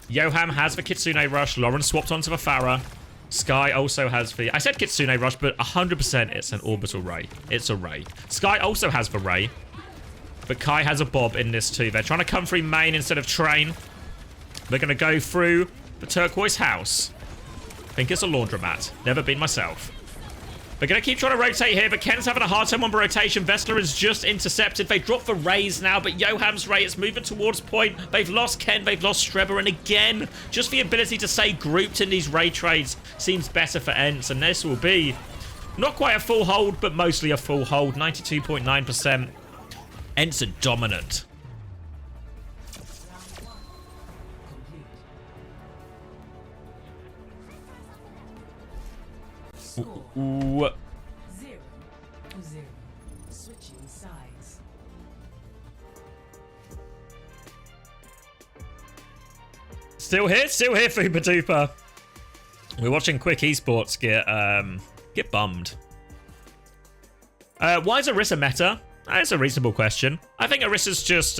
Johan has the Kitsune Rush. Lauren swapped onto the Pharah. Sky also has the... I said Kitsune Rush, but 100% it's an Orbital Ray. It's a Ray. Sky also has the Ray. But Kai has a Bob in this too. They're trying to come through main instead of train. They're going to go through the turquoise house. I think it's a laundromat. Never been myself. They're going to keep trying to rotate here, but Ken's having a hard time on the rotation. Vestler is just intercepted. They drop the Rays now, but Joham's Ray is moving towards point. They've lost Ken, they've lost Strebber, and again, just the ability to stay grouped in these Ray trades seems better for ENCE, and this will be not quite a full hold, but mostly a full hold. 92.9%. ENCE are dominant. Ooh. 0-0. Switching sides. Still here, Fuba Duper. We're watching Quick Esports get bummed. Why is Orisa meta? That's a reasonable question. I think Orisa's just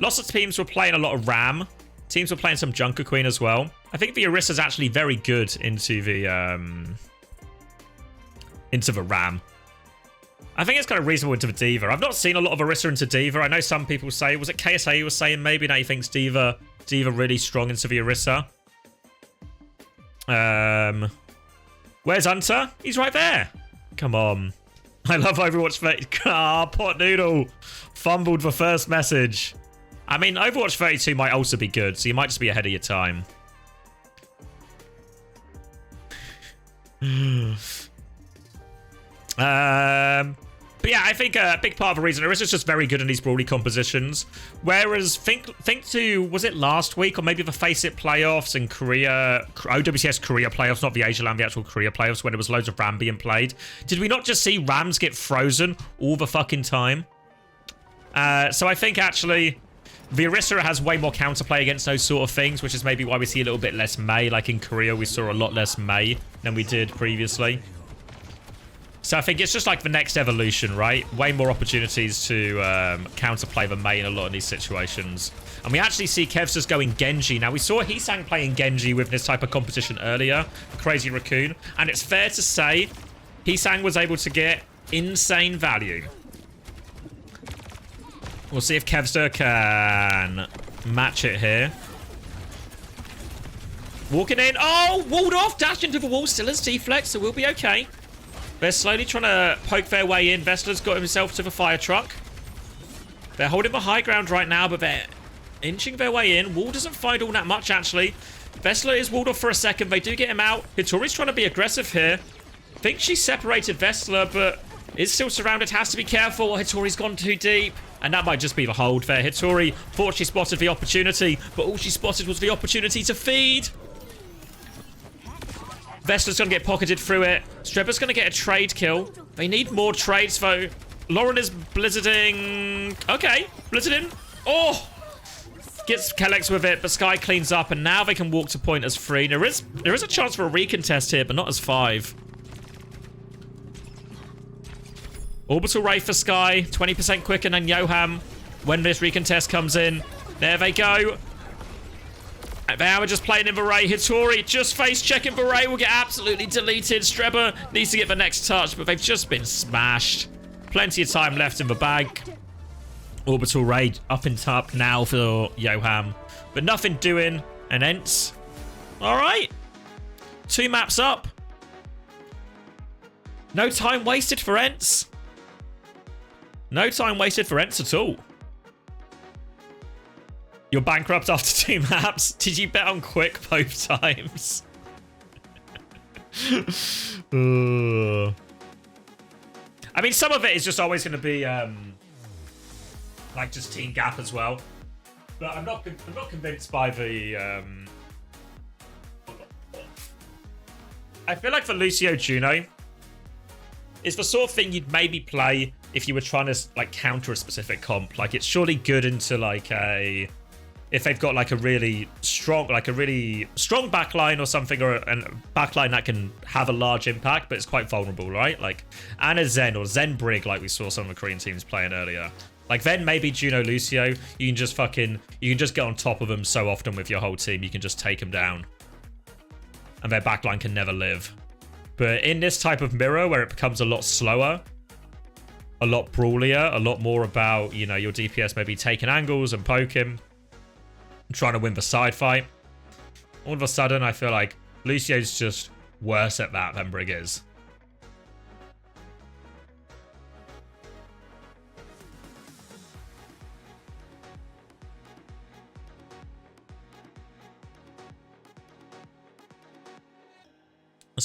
lots of teams were playing a lot of Ram. Teams were playing some Junker Queen as well. I think the Orisa's actually very good into the Ram. I think it's kind of reasonable into the D.Va. I've not seen a lot of Orisa into D.Va. I know some people say, was it KSA who was saying maybe now he thinks D.Va really strong into the Orisa. Where's Hunter? He's right there. Come on. I love Overwatch 32. Ah, Pot Noodle fumbled the first message. I mean, Overwatch 32 might also be good, so you might just be ahead of your time. But yeah, I think a big part of the reason Orisa's just very good in these brawly compositions. Whereas think to, was it last week or maybe the Face It playoffs in Korea, OWCS Korea playoffs, not the Asia Land, the actual Korea playoffs, when there was loads of Ram being played. Did we not just see Rams get frozen all the fucking time? So I think actually the Orisa has way more counterplay against those sort of things, which is maybe why we see a little bit less Mei. Like in Korea, we saw a lot less Mei than we did previously. So I think it's just like the next evolution, right? Way more opportunities to counterplay the Mei in a lot of these situations. And we actually see Kev's just going Genji. Now, we saw Heesang playing Genji with this type of competition earlier, Crazy Raccoon. And it's fair to say Heesang was able to get insane value. We'll see if Kevster can match it here. Walking in. Oh, walled off. Dashed into the wall. Still has T-Flex, so we'll be okay. They're slowly trying to poke their way in. Vestler's got himself to the fire truck. They're holding the high ground right now, but they're inching their way in. Wall doesn't find all that much, actually. Vestler is walled off for a second. They do get him out. Hitori's trying to be aggressive here. I think she separated Vestler, but is still surrounded. Has to be careful. Hitori's gone too deep. And that might just be the hold there. Hitori thought she spotted the opportunity, but all she spotted was the opportunity to feed. Vestler's going to get pocketed through it. Strebber's going to get a trade kill. They need more trades, though. Lauren is blizzarding. Okay, blizzarding. Oh! Gets Kellex with it, but Sky cleans up, and now they can walk to point as 3. There is a chance for a recontest here, but not as 5. Orbital Ray for Sky. 20% quicker than Joham when this recontest comes in. There they go. They were just playing in the Ray. Hitori just face checking the Ray will get absolutely deleted. Strebber needs to get the next touch, but they've just been smashed. Plenty of time left in the bag. Orbital Ray up in top now for Joham, but nothing doing. And ENCE. All right. 2 maps up. No time wasted for ENCE. No time wasted for ENCE at all. You're bankrupt after 2 maps. Did you bet on Quick both times? I mean, some of it is just always going to be like just team gap as well. But I'm not convinced by the. I feel like for Lucio Juno, it's the sort of thing you'd maybe play if you were trying to like counter a specific comp. Like it's surely good into like a. If they've got like a really strong backline or something, or a backline that can have a large impact, but it's quite vulnerable, right? Like Anna Zen or Zen Brig, like we saw some of the Korean teams playing earlier. Like then maybe Juno Lucio, you can just get on top of them so often with your whole team, you can just take them down. And their backline can never live. But in this type of mirror where it becomes a lot slower, a lot brawlier, a lot more about, you know, your DPS maybe taking angles and poking. trying to win the side fight. All of a sudden, I feel like Lucio's just worse at that than Brig is.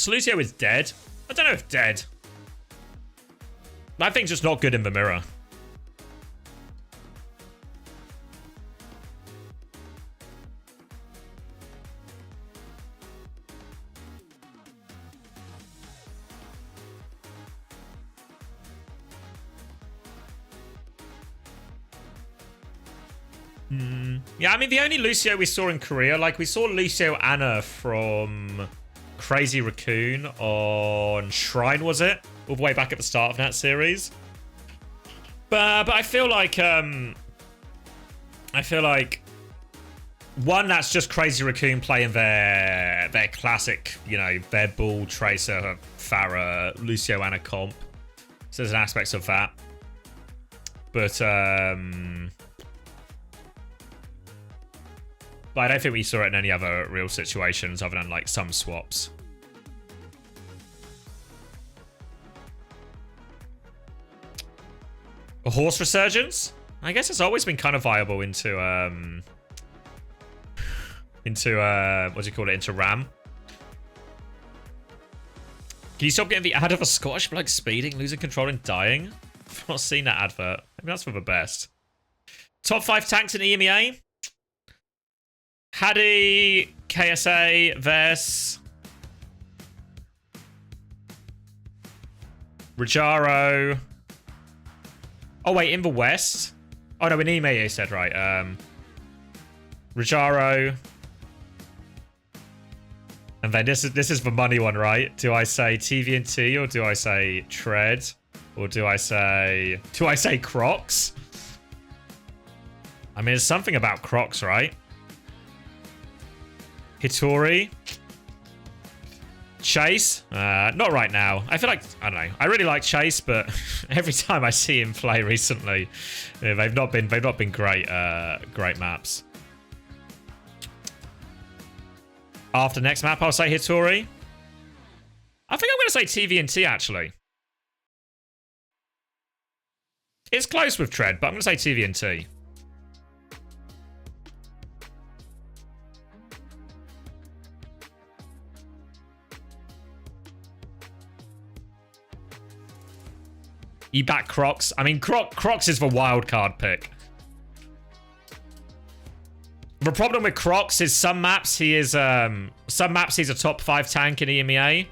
Lucio is dead. I don't know if dead. I think just not good in the mirror. Yeah, I mean, the only Lucio we saw in Korea, like, we saw Lucio Anna from Crazy Raccoon on Shrine, was it? All the way back at the start of that series. But I feel like, one, that's just Crazy Raccoon playing their classic, you know, their Bull, Tracer, Pharah, Lucio Anna comp. So there's an aspect of that. But I don't think we saw it in any other real situations other than, like, some swaps. A horse resurgence? I guess it's always been kind of viable into what do you call it? Into RAM. Can you stop getting the ad of a Scottish bloke speeding, losing control and dying? I've not seen that advert. Maybe that's for the best. Top 5 tanks in EMEA? Hadi, KSA, Ves, Rajaro. Oh wait, in the West? Oh no, in EMEA you said, right. Rajaro. And then this is the money one, right? Do I say TVNT or do I say Tread? Or do I say Crocs? I mean, it's something about Crocs, right? Hitori. Chase. Not right now. I feel like, I don't know. I really like Chase, but every time I see him play recently, yeah, they've not been great great maps. After next map, I'll say Hitori. I think I'm going to say TVNT, actually. It's close with Tread, but I'm going to say TVNT. You back Crocs? I mean, Crocs is the wild card pick. The problem with Crocs is some maps he's a top 5 tank in EMEA,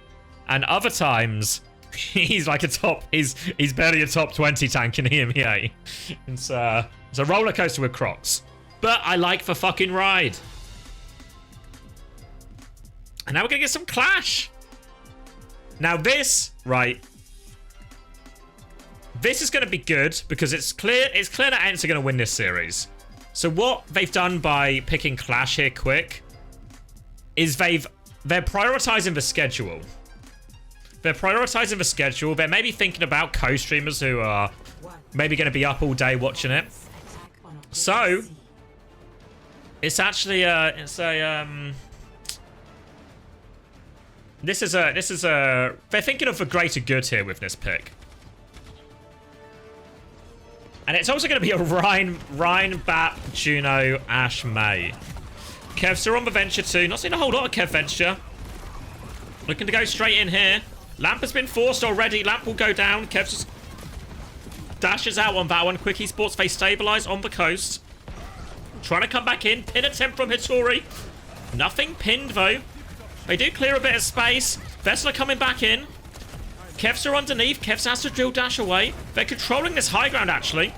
and other times he's like he's barely a top 20 tank in EMEA. It's a roller coaster with Crocs, but I like the fucking ride. And now we're gonna get some Clash. Now this, right? This is going to be good because it's clear that ENCE are going to win this series. So what they've done by picking Clash here quick is they're prioritizing the schedule. They're prioritizing the schedule. They're maybe thinking about co-streamers who are maybe going to be up all day watching it. So it's actually they're thinking of the greater good here with this pick. And it's also going to be a Rhine, Bat, Juno, Ashe, May. Kevs are on the Venture too. Not seeing a whole lot of Kev Venture. Looking to go straight in here. Lamp has been forced already. Lamp will go down. Kev just dashes out on that one. Quick Esports, they stabilize on the coast. Trying to come back in. Pin attempt from Hitori. Nothing pinned though. They do clear a bit of space. Vessel coming back in. Kevs are underneath. Kevs has to drill dash away. They're controlling this high ground, actually.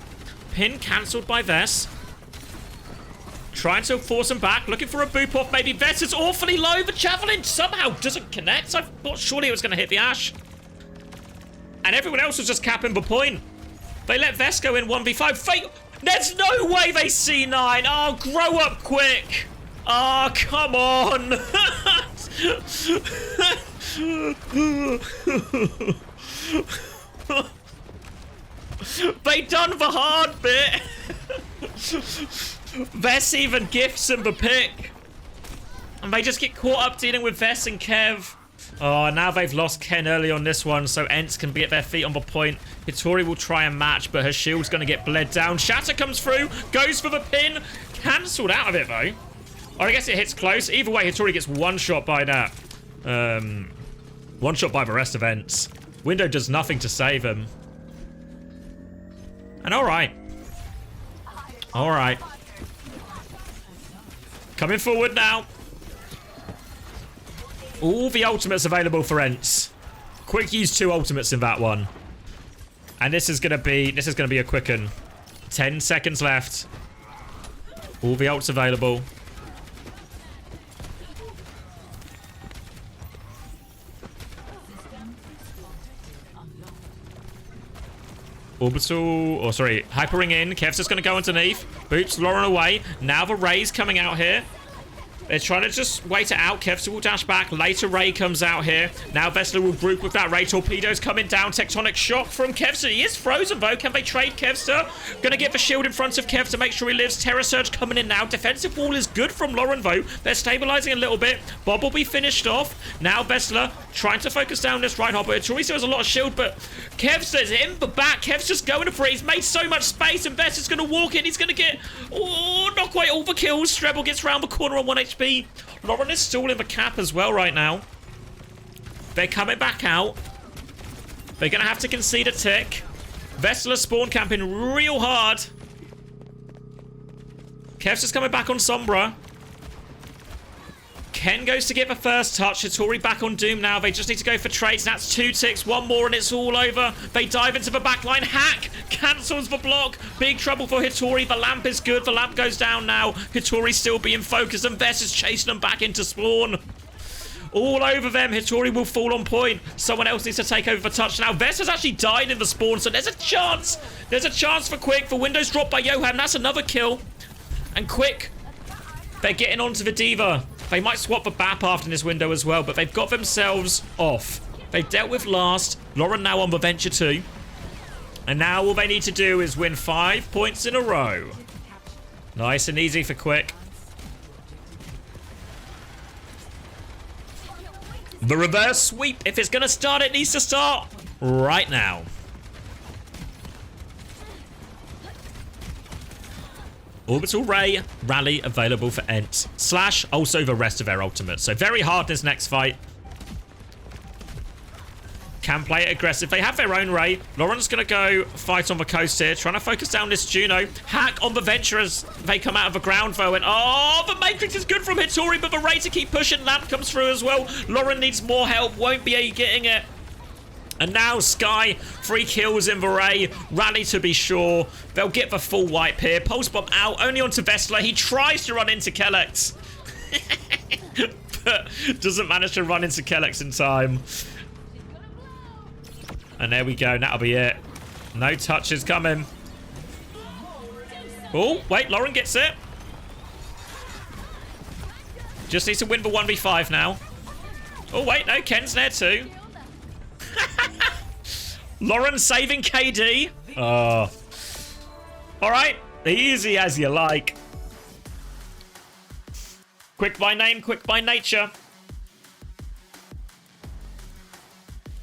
Pin cancelled by Vess. Trying to force him back. Looking for a boop off. Maybe Vess is awfully low. The javelin somehow doesn't connect. I thought surely it was going to hit the Ashe. And everyone else was just capping the point. They let Vess go in 1v5. There's no way they C9. Oh, grow up quick. Oh, come on. They done the hard bit. Vess even gifts him the pick. And they just get caught up dealing with Vess and Kev. Oh, now they've lost Ken early on this one, so ENCE can be at their feet on the point. Hitori will try and match, but her shield's going to get bled down. Shatter comes through, goes for the pin. Cancelled out of it, though. Or I guess it hits close. Either way, Hitori gets one shot by that. One shot by the rest of ENCE. Window does nothing to save him. And alright. Alright. Coming forward now. All the ultimates available for ENCE. Quick use 2 ultimates in that one. And this is gonna be a quick one. 10 seconds left. All the ults available. Hypering in. Kev's just going to go underneath. Boots Lauren away. Now the Ray's coming out here. They're trying to just wait it out. Kev's will dash back. Later Ray comes out here. Now Vessler will group with that Ray. Torpedoes coming down. Tectonic shock from Kevster. He is frozen though. Can they trade Kevster? Gonna get the shield in front of Kev to make sure he lives. Terror Surge coming in now. Defensive wall is good from Lauren though. They're stabilizing a little bit. Bob will be finished off. Now Vessler trying to focus down this right hopper. Teresa has a lot of shield, but Kevster's in the back. Kev's just going for it. He's made so much space, and Vessler's gonna walk in. He's gonna get not quite all the kills. Strebel gets round the corner on 1 HP. Lauren is still in the cap as well right now. They're coming back out. They're going to have to concede a tick. Vessler spawn camping real hard. Kev's just coming back on Sombra. Ken goes to get the first touch. Hitori back on Doom now. They just need to go for trades. That's 2 ticks. 1 more and it's all over. They dive into the backline. Hack cancels the block. Big trouble for Hitori. The lamp is good. The lamp goes down now. Hitori still being focused and Vess is chasing them back into spawn. All over them. Hitori will fall on point. Someone else needs to take over the touch now. Vess has actually died in the spawn, so there's a chance. There's a chance for Quick. The window's dropped by Johan. That's another kill. And Quick, they're getting onto the Diva. They might swap the BAP after this window as well, but they've got themselves off. They've dealt with last. Lauren now on the Venture 2. And now all they need to do is win 5 points in a row. Nice and easy for Quick. The reverse sweep. If it's going to start, it needs to start right now. Orbital Ray rally available for ENCE. Slash also the rest of their ultimates. So very hard this next fight. Can play it aggressive. They have their own Ray. Lauren's going to go fight on the coast here. Trying to focus down this Juno. Hack on the Venture as they come out of the ground though. And oh, the Matrix is good from Hitori, but the Ray to keep pushing. Lamp comes through as well. Lauren needs more help. Won't be getting it. And now Sky, 3 kills in the Ray. Rally to be sure. They'll get the full wipe here. Pulse Bomb out, only onto Vessler. He tries to run into Kellex. But doesn't manage to run into Kellex in time. And there we go, that'll be it. No touches coming. Oh, wait, Lauren gets it. Just needs to win the 1v5 now. Oh, wait, no, Ken's there too. Lauren saving KD. Oh. Alright. Easy as you like. Quick by name, quick by nature.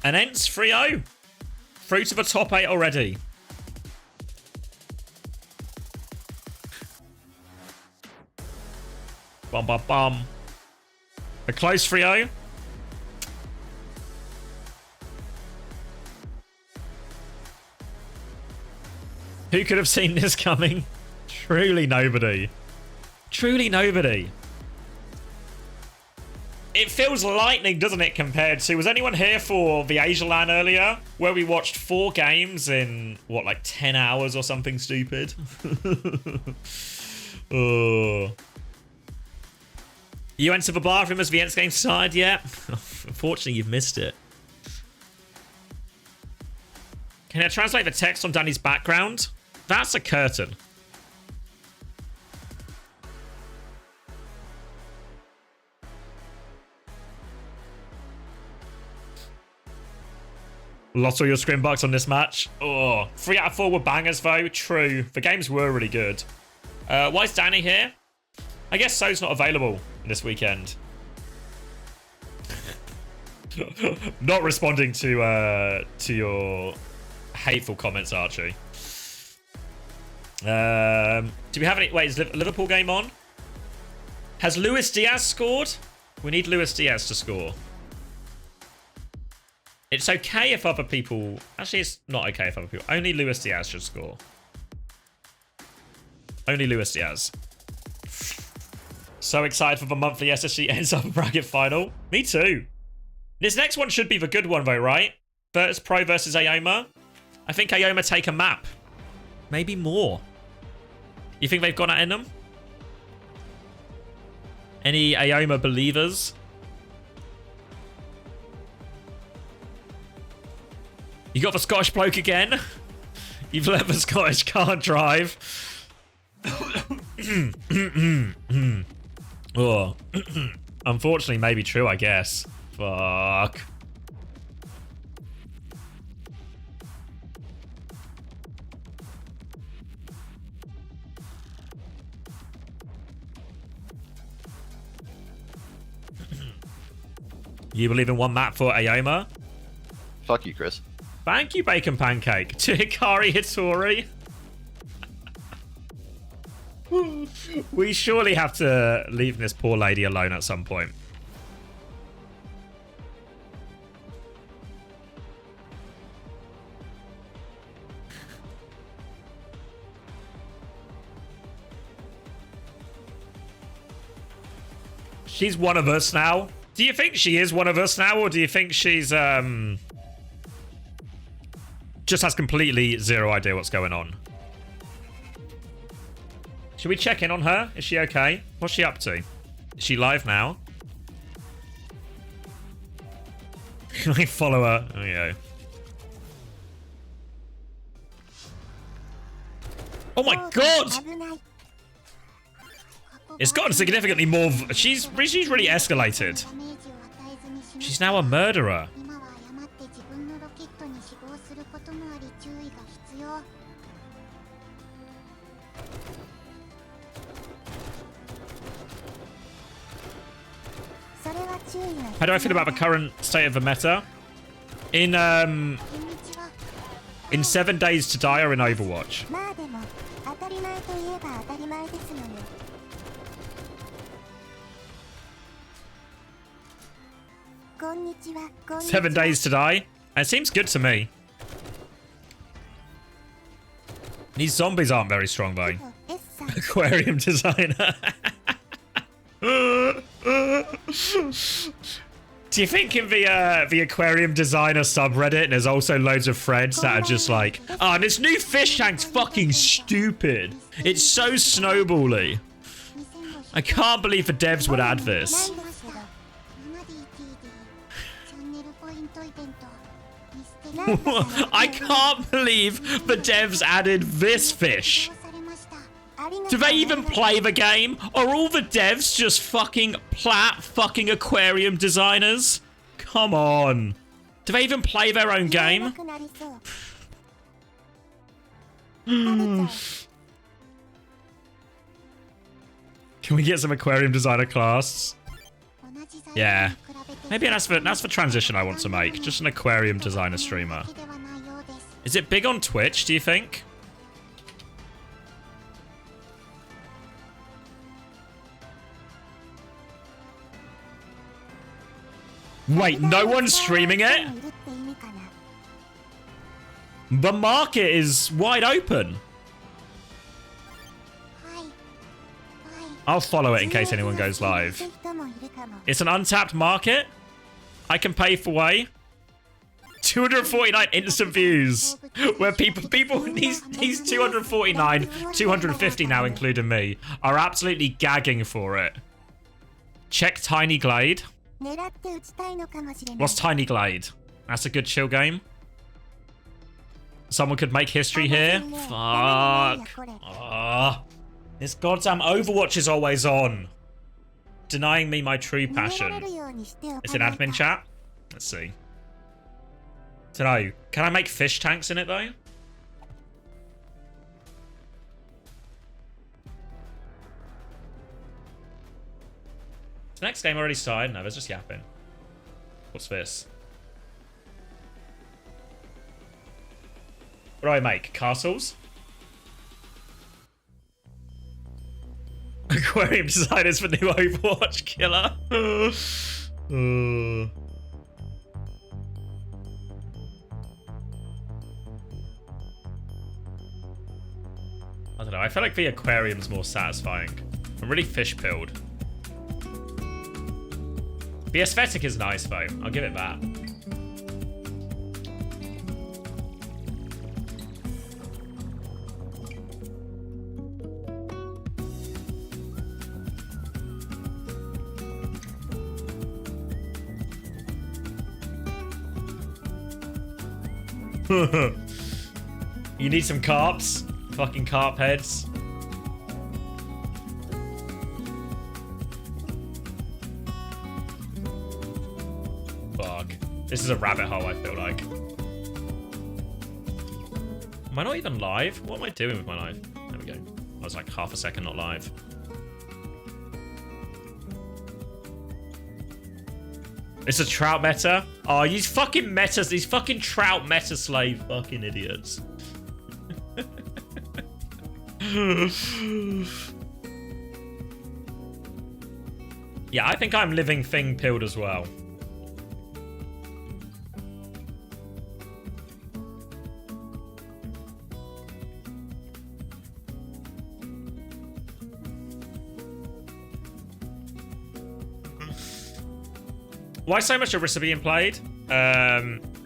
And ENCE 3-0. Through to the top 8 already. Bum bum bum. A close 3-0. Who could have seen this coming? Truly nobody. Truly nobody. It feels lightning, doesn't it, compared to... Was anyone here for the Asia LAN earlier? Where we watched 4 games in, what, like 10 hours or something stupid? Oh. You went to the bathroom as the ENCE game started yet? Unfortunately, you've missed it. Can I translate the text on Danny's background? That's a curtain. Lost all your scrim bucks on this match. Oh, 3 out of 4 were bangers though. True. The games were really good. Why is Danny here? I guess So's not available this weekend. Not responding to your hateful comments, Archie. Do we have any... Wait, is Liverpool game on? Has Luis Diaz scored? We need Luis Diaz to score. It's okay if other people... Actually, it's not okay if other people... Only Luis Diaz should score. Only Luis Diaz. So excited for the monthly SSG ends up bracket final. Me too. This next one should be the good one though, right? Virtus Pro versus Aoma. I think Aoma take a map. Maybe more. You think they've got that in them? Any Aoma believers? You got the Scottish bloke again? You've let the Scottish car drive. Oh. Unfortunately, maybe true, I guess. Fuck. You believe in one map for Aoma? Fuck you, Chris. Thank you, Bacon Pancake. To Hikari Hitori. We surely have to leave this poor lady alone at some point. She's one of us now. Do you think she is one of us now, or do you think she's just has completely zero idea what's going on? Should we check in on her? Is she okay? What's she up to? Is she live now? Can I follow her? Oh, yeah. Oh my god! It's gotten significantly more... She's really escalated. She's now a murderer. How do I feel about the current state of the meta? In 7 Days to Die or in Overwatch? 7 Days to Die? It seems good to me. These zombies aren't very strong though. Aquarium designer. Do you think in the aquarium designer subreddit there's also loads of threads that are just like, oh, this new fish tank's fucking stupid. It's so snowbally. I can't believe the devs would add this. I can't believe the devs added this fish. Do they even play the game? Are all the devs just fucking fucking aquarium designers? Come on. Do they even play their own game? Can we get some aquarium designer class? Yeah. Maybe that's the transition I want to make. Just an aquarium designer streamer. Is it big on Twitch, do you think? Wait, no one's streaming it? The market is wide open. I'll follow it in case anyone goes live. It's an untapped market. I can pay for way. 249 instant views. Where people these 249, 250 now including me, are absolutely gagging for it. Check Tiny Glade. What's Tiny Glade? That's a good chill game. Someone could make history here. Fuck. This goddamn Overwatch is always on. Denying me my true passion. It's an admin chat. Let's see. Dunno. Can I make fish tanks in it though? The next game already started? No, there's just yapping. What's this? What do I make? Castles? Aquarium designers for new Overwatch killer. I don't know. I feel like the aquarium's more satisfying. I'm really fish-pilled. The aesthetic is nice, though. I'll give it that. You need some carps? Fucking carp heads. Fuck. This is a rabbit hole, I feel like. Am I not even live? What am I doing with my life? There we go. I was like half a second not live. It's a trout meta? Oh, these fucking metas, these fucking trout meta slave fucking idiots. Yeah, I think I'm living thing pilled as well. Why so much Orisa being played?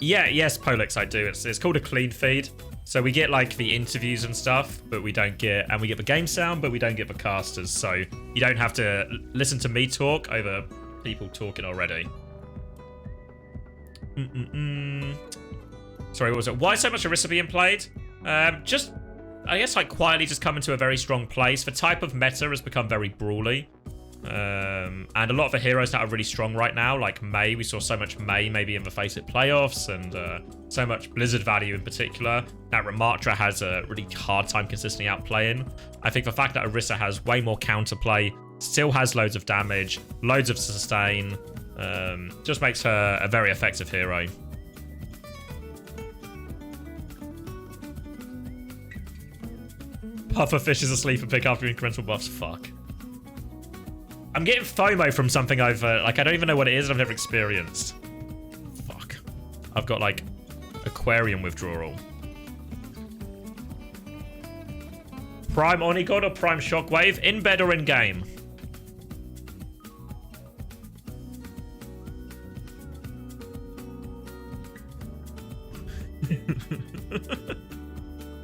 Yes, Polix, I do. It's called a clean feed. So we get like the interviews and stuff, but we don't get, and we get the game sound, but we don't get the casters. So you don't have to listen to me talk over people talking already. Sorry, what was it? Why so much Orisa being played? Just, I guess, like quietly just coming to a very strong place. The type of meta has become very brawly. And a lot of the heroes that are really strong right now, like Mei, we saw so much Mei maybe in the Faceit playoffs, and so much Blizzard value in particular. Now Ramatra has a really hard time consistently outplaying. I think the fact that Orisa has way more counterplay, still has loads of damage, loads of sustain, just makes her a very effective hero. Pufferfish is asleep and pick after incremental buffs. Fuck. I'm getting FOMO from something I've, like, I don't even know what it is and I've never experienced. Fuck. I've got, like, aquarium withdrawal. Prime Onigod or Prime Shockwave? In bed or in game?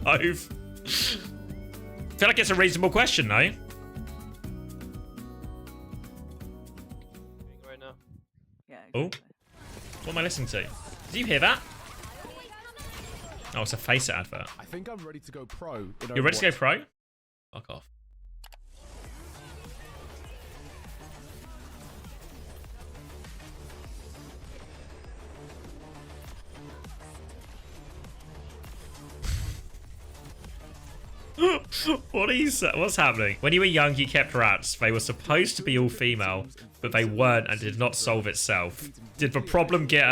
I feel like it's a reasonable question, no? Oh, what am I listening to? Did you hear that? Oh, it's a Faceit advert. I think I'm ready to go pro. You're ready to go pro? Fuck off. What are you saying? What's happening? When you were young, you kept rats. They were supposed to be all female, but they weren't and did not solve itself. Did the problem get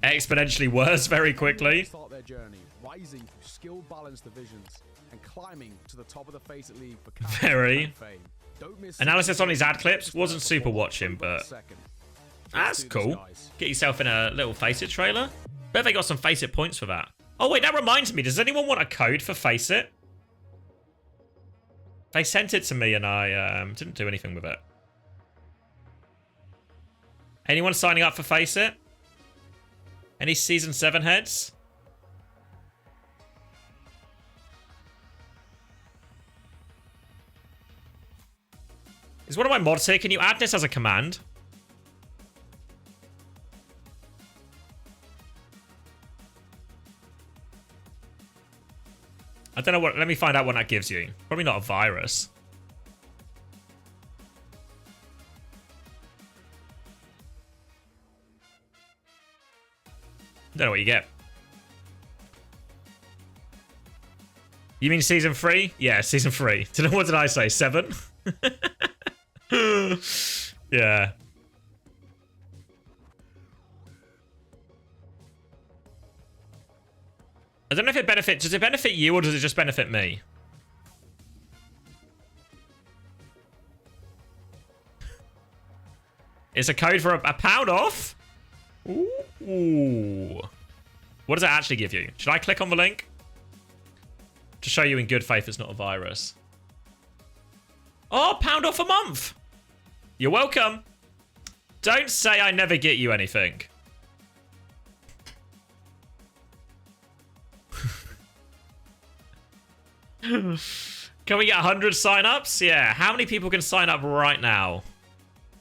exponentially worse very quickly? Start their journey, rising through skill balanced divisions and climbing to the top of the Faceit League for very. fame. Don't miss Analysis on his ad clips wasn't super watching, but that's cool. Get yourself in a little Faceit trailer. Bet they got some Faceit points for that. Oh wait, that reminds me. Does anyone want a code for Faceit? They sent it to me and I didn't do anything with it. Anyone signing up for Faceit? Any Season 7 heads? Is one of my mods here? Can you add this as a command? I don't know what. Let me find out what that gives you. Probably not a virus. Don't know what you get. You mean season 3? Yeah, season 3. What did I say? 7? Yeah. I don't know if it benefits. Does it benefit you or does it just benefit me? It's a code for a pound off? Ooh. What does it actually give you? Should I click on the link? To show you in good faith it's not a virus. Oh, pound off a month. You're welcome. Don't say I never get you anything. Can we get 100 sign-ups? Yeah. How many people can sign up right now?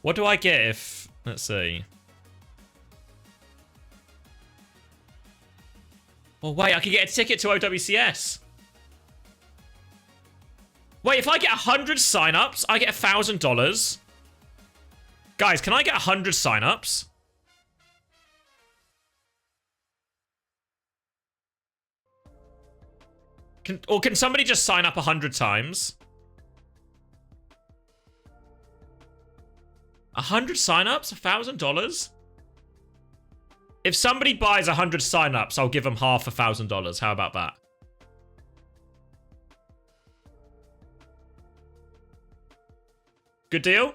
What do I get if... Let's see. Oh, wait. I can get a ticket to OWCS. Wait, if I get 100 sign-ups, I get $1,000. Guys, can I get 100 sign-ups? Can somebody just sign up 100 times? 100 sign-ups? $1,000? If somebody buys 100 sign-ups, I'll give them half $1,000. How about that? Good deal?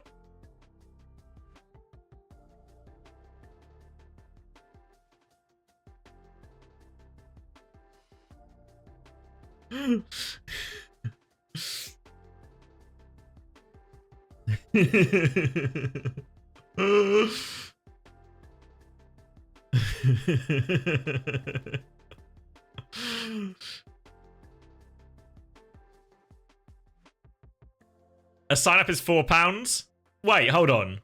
A sign up is £4. Wait, hold on.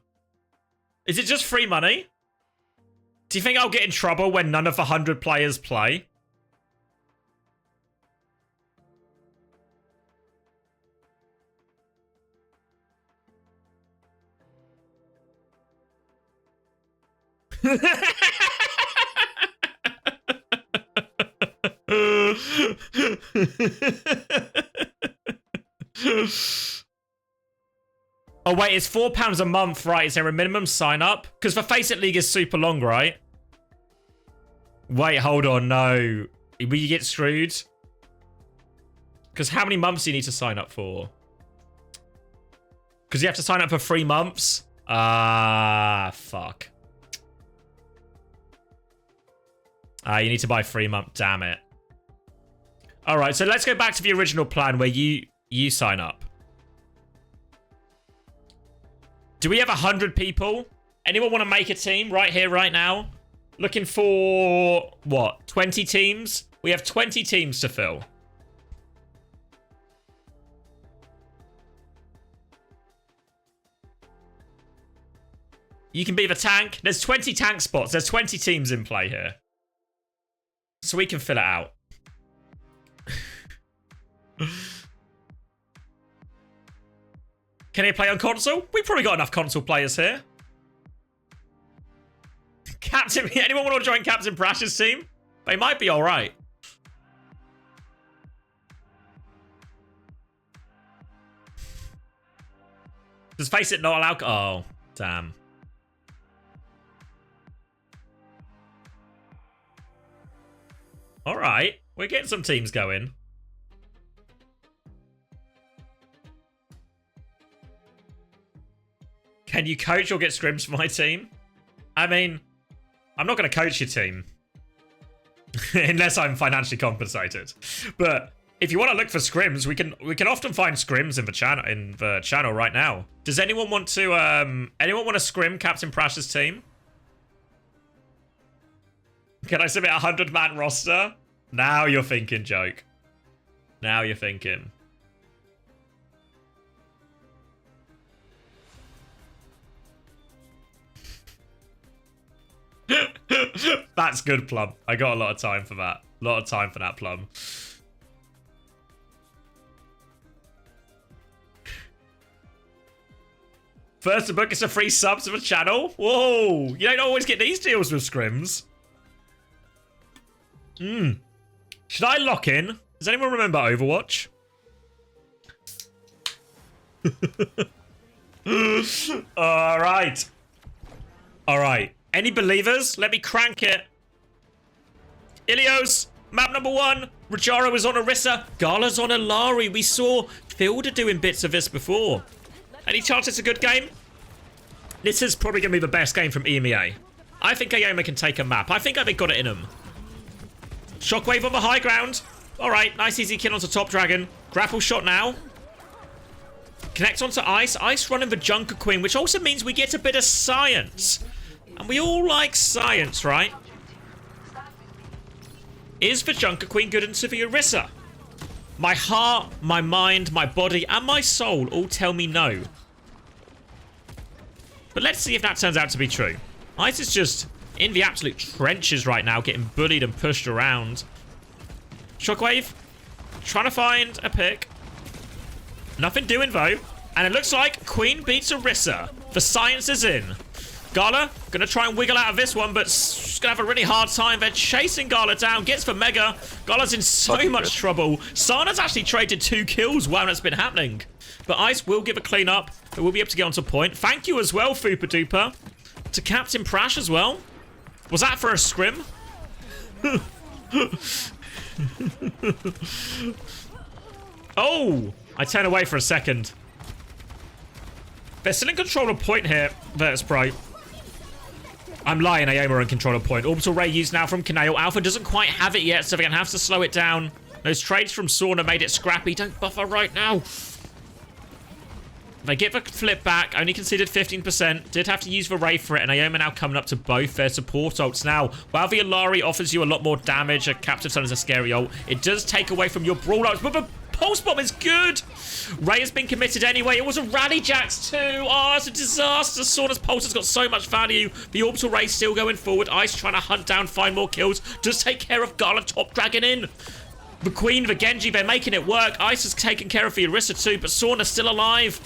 Is it just free money? Do you think I'll get in trouble when none of the 100 players play? Oh wait, it's £4 a month, right? Is there a minimum sign up? Because the Face It League is super long, right? Wait, hold on, no. Will you get screwed? Because how many months do you need to sign up for? Because you have to sign up for 3 months? Ah, fuck. You need to buy 3 months, damn it. Alright, so let's go back to the original plan where you sign up. Do we have 100 people? Anyone want to make a team right here, right now? Looking for, what, 20 teams? We have 20 teams to fill. You can be the tank. There's 20 tank spots. There's 20 teams in play here. So we can fill it out. Can he play on console? We've probably got enough console players here. Captain, anyone want to join Captain Prash's team? They might be all right. Does Face It not allow? Oh, damn. All right, we're getting some teams going. Can you coach or get scrims for my team? I mean, I'm not going to coach your team. Unless I'm financially compensated. But if you want to look for scrims, we can often find scrims in the channel right now. Does anyone want to scrim Captain Prash's team? Can I submit a 100-man roster? Now you're thinking, joke. Now you're thinking. That's good, Plum. I got a lot of time for that. A lot of time for that, Plum. First to book is a free sub to the channel. Whoa! You don't always get these deals with scrims. Should I lock in? Does anyone remember Overwatch? Alright. Alright. Any believers? Let me crank it. Ilios, map number 1. Rajaro is on Orisa. Gala's on Alari. We saw Fielder doing bits of this before. Any chance it's a good game? This is probably going to be the best game from EMEA. I think Aoma can take a map. I think they've got it in them. Shockwave on the high ground. Alright, nice easy kill onto Top Dragon. Grapple shot now. Connect onto Ice. Ice running the Junker Queen, which also means we get a bit of science. And we all like science, right? Is the Junker Queen good into the Orisa? My heart, my mind, my body, and my soul all tell me no. But let's see if that turns out to be true. Ice is just in the absolute trenches right now, getting bullied and pushed around. Shockwave, trying to find a pick. Nothing doing, though. And it looks like Queen beats Orisa. The science is in. Gala, gonna try and wiggle out of this one, but gonna have a really hard time. They're chasing Gala down, gets for Mega. Gala's in so much trouble. Sana's actually traded 2 kills while that's been happening. But Ice will give a clean up. But we'll be able to get onto point. Thank you as well, Fupa Duper. To Captain Prash as well. Was that for a scrim? Oh! I turn away for a second. They're still in control of point here, Virtus Pro. I'm lying, Aoma are in control of point. Orbital Ray used now from Kaneo. Alpha doesn't quite have it yet, so they're going to have to slow it down. Those trades from Sauna made it scrappy. Don't buffer right now. They get the flip back, only conceded 15%. Did have to use the Ray for it, and Aoma now coming up to both their support ults. Now, while the Alari offers you a lot more damage, a Captive Sun is a scary ult, it does take away from your Brawl ults, but the Pulse Bomb is good! Ray has been committed anyway. It was a Rally Jax too. Oh, it's a disaster. Sauna's Pulse has got so much value. The Orbital Ray still going forward. Ice trying to hunt down, find more kills. Does take care of Gala. Top Dragon in. The Queen, the Genji, they're making it work. Ice has taken care of the Orisa too, but Sauna's still alive.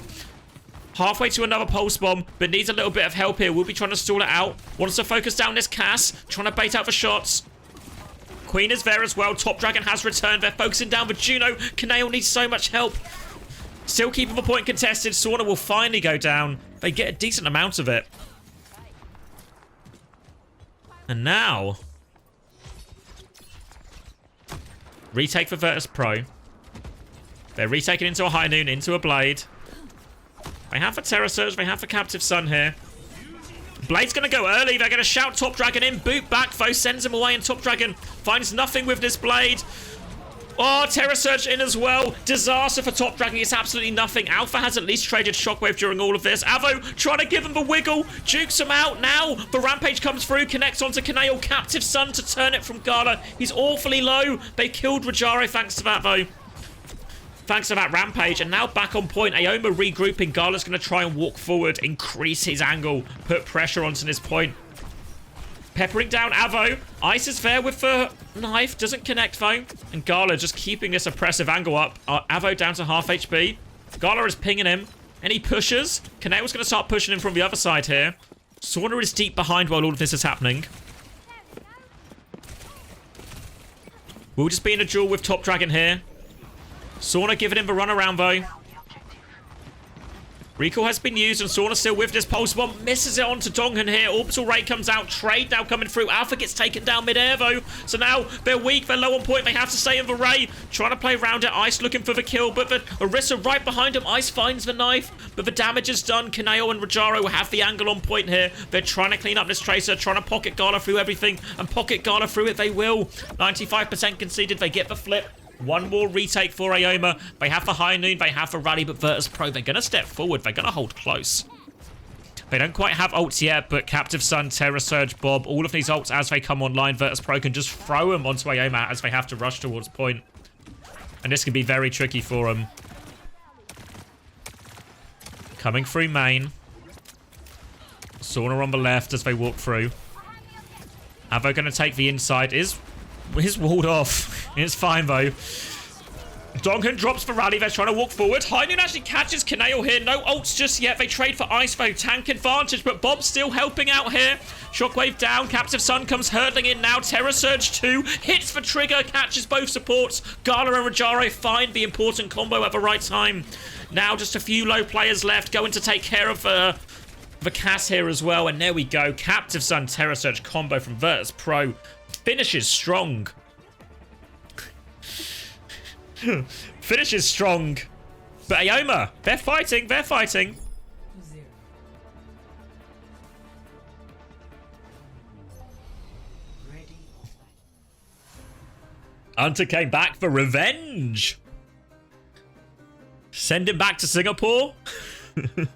Halfway to another Pulse Bomb, but needs a little bit of help here. We'll be trying to stall it out. Wants to focus down this Cass. Trying to bait out the shots. Queen is there as well. Top Dragon has returned. They're focusing down with Juno. Kaneo needs so much help. Still keeping the point contested. Sauna will finally go down. They get a decent amount of it. And now... retake for Virtus Pro. They're retaking into a High Noon, into a Blade. They have a Terror Surge. They have a Captive Sun here. Blade's going to go early. They're going to shout Top Dragon in. Boot back, though. Sends him away, and Top Dragon finds nothing with this Blade. Oh, Terror Surge in as well. Disaster for Top Dragon. It's absolutely nothing. Alpha has at least traded Shockwave during all of this. Avo trying to give him the wiggle. Jukes him out. Now the Rampage comes through. Connects onto Kaneo. Captive Sun to turn it from Gala. He's awfully low. They killed Rajaro thanks to that, though. Thanks to that Rampage, and now back on point. Aoma regrouping. Gala's going to try and walk forward, increase his angle, put pressure onto this point. Peppering down Avo. Ice is there with the knife, doesn't connect though. And Gala just keeping this oppressive angle up. Avo down to half HP. Gala is pinging him, and he pushes. Kaneo's going to start pushing him from the other side here. Sauna is deep behind while all of this is happening. We'll just be in a duel with Top Dragon here. Sauna giving him the run around though. Recall has been used, and Sauna still with this Pulse Bomb. Misses it onto Donghan here. Orbital Ray comes out. Trade now coming through. Alpha gets taken down mid-air though. So now they're weak. They're low on point. They have to stay in the Ray. Trying to play around it. Ice looking for the kill, but the Orisa right behind him. Ice finds the knife, but the damage is done. Kaneo and Rajaro have the angle on point here. They're trying to clean up this Tracer, trying to pocket Gala through everything, and pocket Gala through it they will. 95% conceded. They get the flip. One more retake for Aoma. They have the High Noon, they have the Rally, but Virtus Pro, they're going to step forward. They're going to hold close. They don't quite have ults yet, but Captive Sun, Terror Surge, Bob, all of these ults as they come online, Virtus Pro can just throw them onto Aoma as they have to rush towards point. And this can be very tricky for them. Coming through main. Sauna on the left as they walk through. Avo going to take the inside. Is walled off. It's fine though. Donkin drops for Rally. They're trying to walk forward. High Noon actually catches Kanail here. No ults just yet. They trade for Ice though. Tank advantage, but Bob's still helping out here. Shockwave down. Captive Sun comes hurtling in now. Terror Surge 2 hits for trigger. Catches both supports. Gala and Rajaro find the important combo at the right time. Now just a few low players left. Going to take care of the Cass here as well. And there we go. Captive Sun Terror Surge combo from Virtus Pro. Finishes strong. Finishes strong. But Aoma, they're fighting. They're fighting. 0. Ready or fight. Hunter came back for revenge. Send him back to Singapore. Who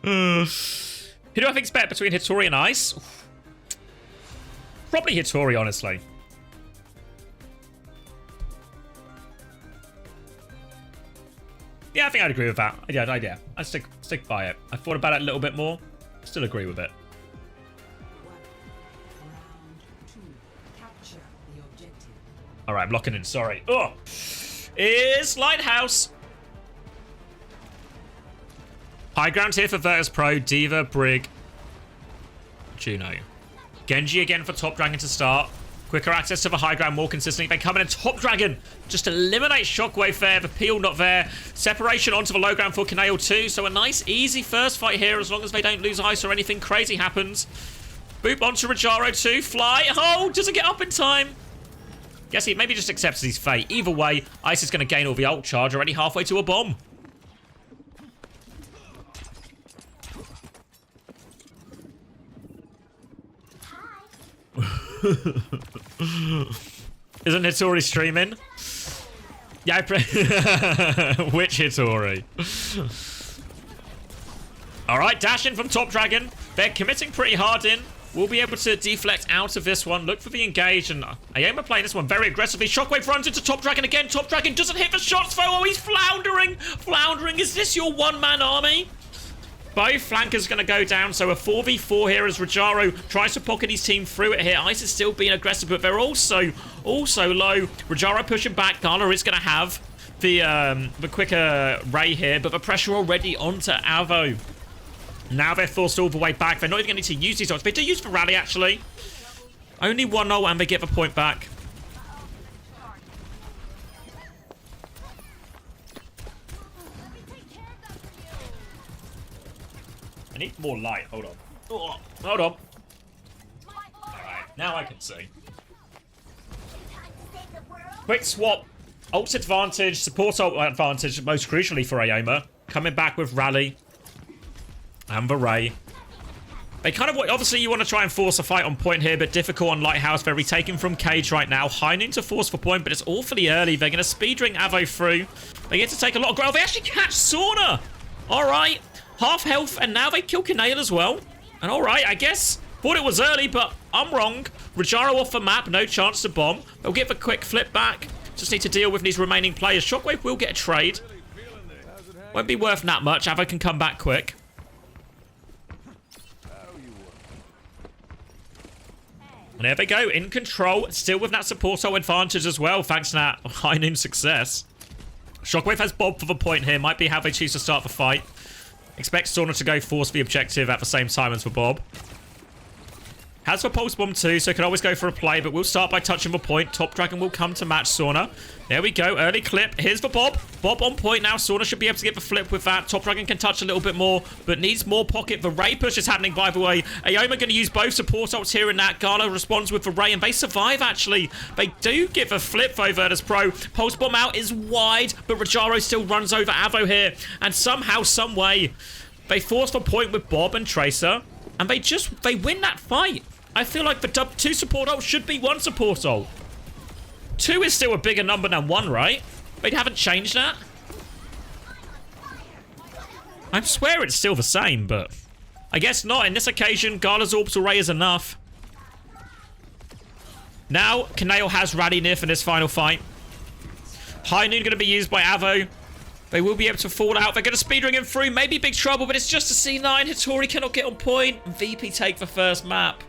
do I think's better between Hitori and Ice? Probably Hitori, honestly. Yeah, I think I'd agree with that. Yeah. I'd stick by it. I thought about it a little bit more. Still agree with it. 1. Round 2. Capture the objective. All right, I'm locking in. Sorry. Oh, is Lighthouse. High ground here for Virtus Pro. Diva, Brig, Juno. Genji again for Top Dragon to start. Quicker access to the high ground, more consistently. They come in and Top Dragon just eliminate Shockwave there. The peel not there. Separation onto the low ground for Kanail too. So a nice, easy first fight here as long as they don't lose ice or anything crazy happens. Boop onto Rajaro too. Fly. Oh, doesn't get up in time. Guess he maybe just accepts his fate. Either way, Ice is going to gain all the ult charge already halfway to a bomb. Isn't Hitori streaming? Yeah, which Hitori? Alright, dash in from Top Dragon. They're committing pretty hard in. We'll be able to deflect out of this one. Look for the engage, and Aoma playing this one very aggressively. Shockwave runs into Top Dragon again. Top Dragon doesn't hit the shots, though. Oh, he's floundering. Floundering. Is this your one-man army? Both flankers going to go down, so a 4v4 here as Rajaro tries to pocket his team through it here. Ice is still being aggressive, but they're also low. Rajaro pushing back. Gala is going to have the quicker Ray here, but the pressure already onto Avo. Now they're forced all the way back. They're not even going to need to use these ults. They do use for Rally, actually. Only 1-0, and they get the point back. I need more light. Hold on. Oh, hold on. Alright, now I can see. Quick swap. Ult's advantage. Support ult advantage, most crucially for Aoma. Coming back with Rally. And the Ray. They kind of... Obviously, you want to try and force a fight on point here, but difficult on Lighthouse. They're retaking from Cage right now. High Noon to force for point, but it's awfully early. They're going to speed ring Avo through. They get to take a lot of ground. They actually catch Sauna. Alright. Half health, and now they kill Kanail as well. And alright, I guess. Thought it was early, but I'm wrong. Rajaro off the map, no chance to bomb. They'll get the quick flip back. Just need to deal with these remaining players. Shockwave will get a trade. Won't be worth that much. Avo can come back quick. And there they go, in control. Still with that support advantage as well, thanks to that High Noon success. Shockwave has Bob for the point here. Might be how they choose to start the fight. Expect Sauna to go force the objective at the same time as for Bob. Has for Pulse Bomb too, so can always go for a play, but we'll start by touching the point. Top Dragon will come to match Sauna. There we go, early clip. Here's for Bob. Bob on point now. Sauna should be able to get the flip with that. Top Dragon can touch a little bit more, but needs more pocket. The Ray push is happening, by the way. Aoma going to use both support ults here and that. Gala responds with the Ray, and they survive, actually. They do get the flip, though, Virtus Pro. Pulse Bomb out is wide, but Rajaro still runs over Avo here. And somehow, some way, they force the point with Bob and Tracer, and they win that fight. I feel like the two support ults should be one support ult. 2 is still a bigger number than 1, right? They haven't changed that. I swear it's still the same, but I guess not. In this occasion, Gala's Orbital Ray is enough. Now, Kanail has Rally near for this final fight. High Noon going to be used by Avo. They will be able to fall out. They're going to speed ring him through. Maybe big trouble, but it's just a C9. Hitori cannot get on point. VP take the first map.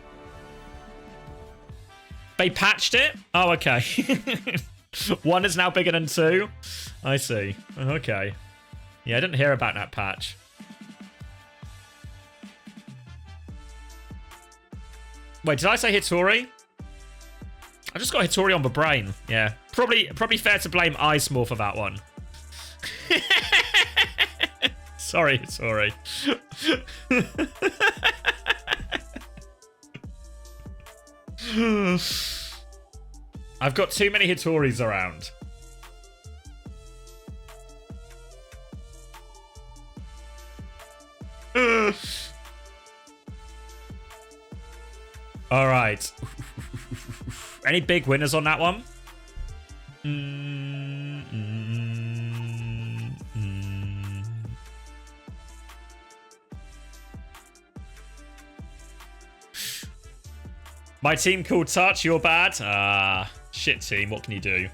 They patched it? Oh, okay. 1 is now bigger than 2. I see. Okay. Yeah, I didn't hear about that patch. Wait, did I say Hitori? I just got Hitori on the brain. Yeah. Probably fair to blame Ice more for that one. Sorry, Hitori. I've got too many Hitoris around. All right. Any big winners on that one? My team called Touch, you're bad. Shit team, what can you do?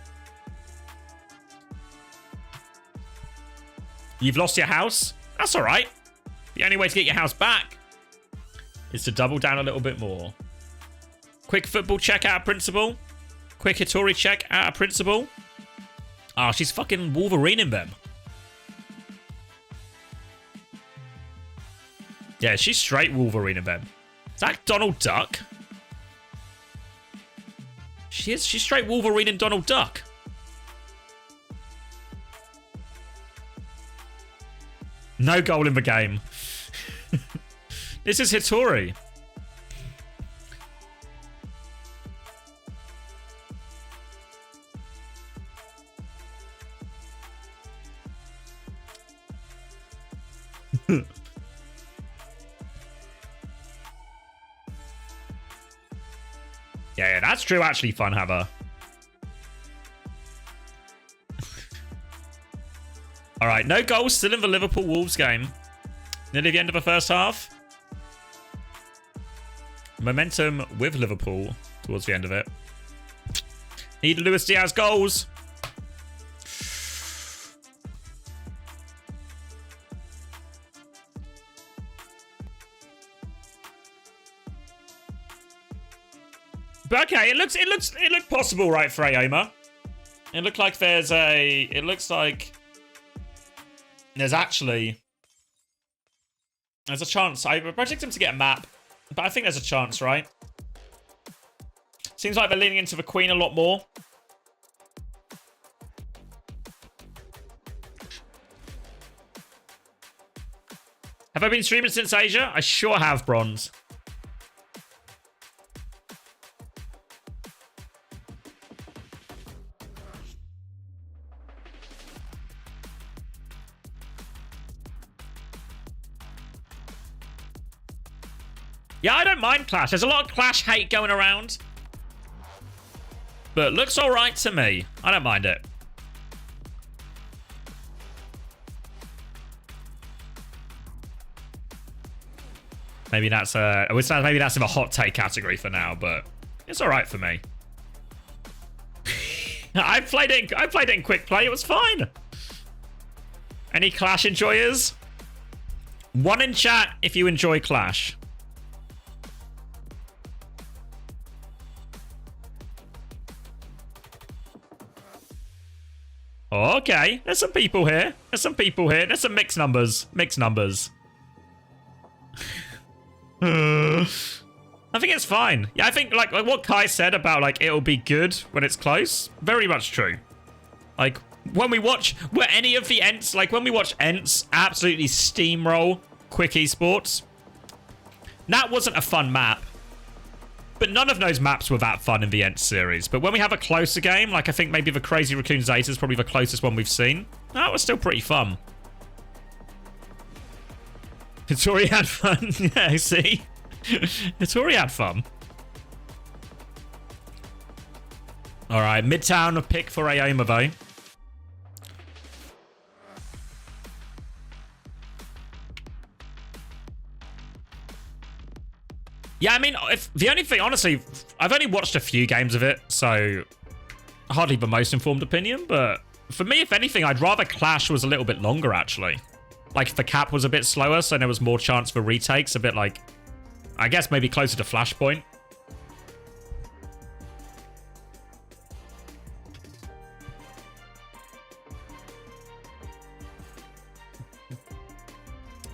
You've lost your house? That's all right. The only way to get your house back is to double down a little bit more. Quick football check out of principle. Quick Hitori check out of principle. Ah, she's fucking Wolverineing them. Yeah, she's straight Wolverineing them. Is that Donald Duck? She is. She's straight Wolverine and Donald Duck. No goal in the game. This is Hitori. Yeah, that's true. Actually, fun, Haver. All right, no goals still in the Liverpool Wolves game. Nearly the end of the first half. Momentum with Liverpool towards the end of it. Need Luis Diaz goals. But okay, it looked possible, right, for Aoma. It looked like there's a chance. I project him to get a map, but I think there's a chance, right? Seems like they're leaning into the Queen a lot more. Have I been streaming since Asia? I sure have, Bronze. Yeah, I don't mind Clash. There's a lot of Clash hate going around. But looks alright to me. I don't mind it. Maybe that's maybe that's in the hot take category for now, but it's alright for me. I played it in quick play, it was fine. Any Clash enjoyers? 1 in chat if you enjoy Clash. Okay, there's some people here. There's some mixed numbers. I think it's fine. Yeah, I think like what Kai said about like it'll be good when it's close. Very much true. Like when we watch any of the ENCE, like when we watch ENCE absolutely steamroll Quick Esports. That wasn't a fun map. But none of those maps were that fun in the ENCE series. But when we have a closer game, like I think maybe the Crazy Raccoon Zeta is probably the closest one we've seen. That was still pretty fun. Hitori had fun. Yeah, see? Hitori had fun. Alright, Midtown pick for Aoma though. Yeah, I mean, the only thing, honestly, I've only watched a few games of it, so hardly the most informed opinion, but for me, if anything, I'd rather Clash was a little bit longer, actually. Like, the cap was a bit slower, so there was more chance for retakes, a bit like, I guess maybe closer to Flashpoint.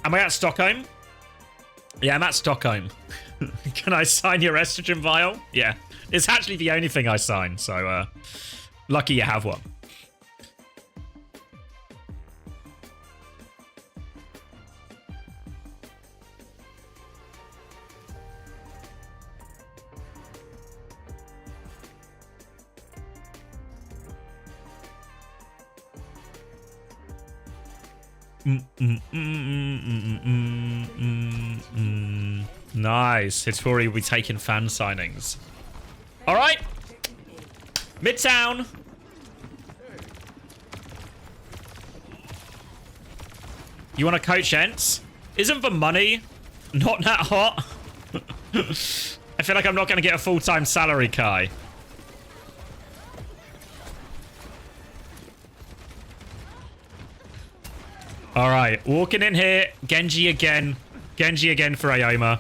Am I at Stockholm? Yeah, I'm at Stockholm. Can I sign your estrogen vial? Yeah. It's actually the only thing I sign, so lucky you have one. Nice. Hitori will be taking fan signings. All right. Midtown. You want to coach ENCE? Isn't the money not that hot? I feel like I'm not going to get a full-time salary, Kai. All right, walking in here. Genji again. Genji again for Ioma.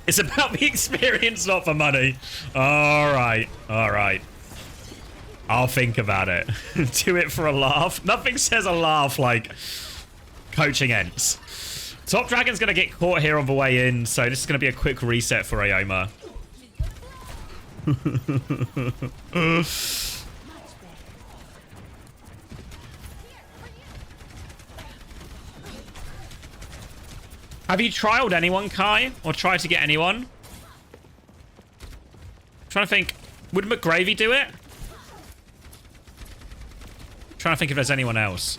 It's about the experience, not for money. All right, all right. I'll think about it. Do it for a laugh. Nothing says a laugh like coaching ENCE. Top Dragon's going to get caught here on the way in, so this is going to be a quick reset for Ioma. Have you trialed anyone, Kai? Or tried to get anyone? I'm trying to think. Would McGravy do it? I'm trying to think if there's anyone else.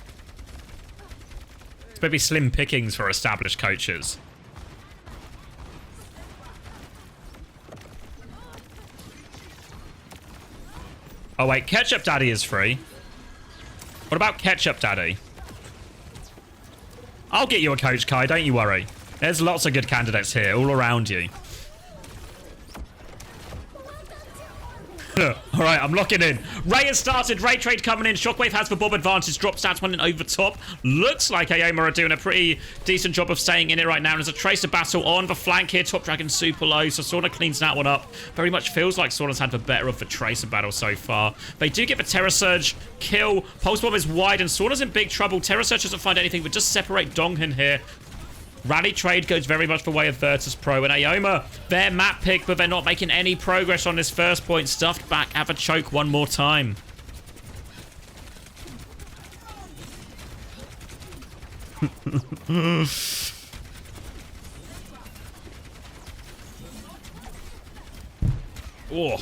It's maybe slim pickings for established coaches. Oh, wait. Ketchup Daddy is free. What about Ketchup Daddy? I'll get you a coach, Kai. Don't you worry. There's lots of good candidates here, all around you. All right, I'm locking in. Ray has started. Ray trade coming in. Shockwave has the Bob advantage. Drop stats one in over top. Looks like Ioma are doing a pretty decent job of staying in it right now. There's a Tracer battle on the flank here. Top Dragon super low, so Sauna cleans that one up. Very much feels like Sauna's had the better of the Tracer battle so far. They do get the Terror Surge kill. Pulse Bomb is wide, and Sauna's in big trouble. Terror Surge doesn't find anything, but just separate Donghyun here. Rally trade goes very much the way of Virtus Pro, and Ioma, their map pick, but they're not making any progress on this first point. Stuffed back, have a choke one more time. Oh.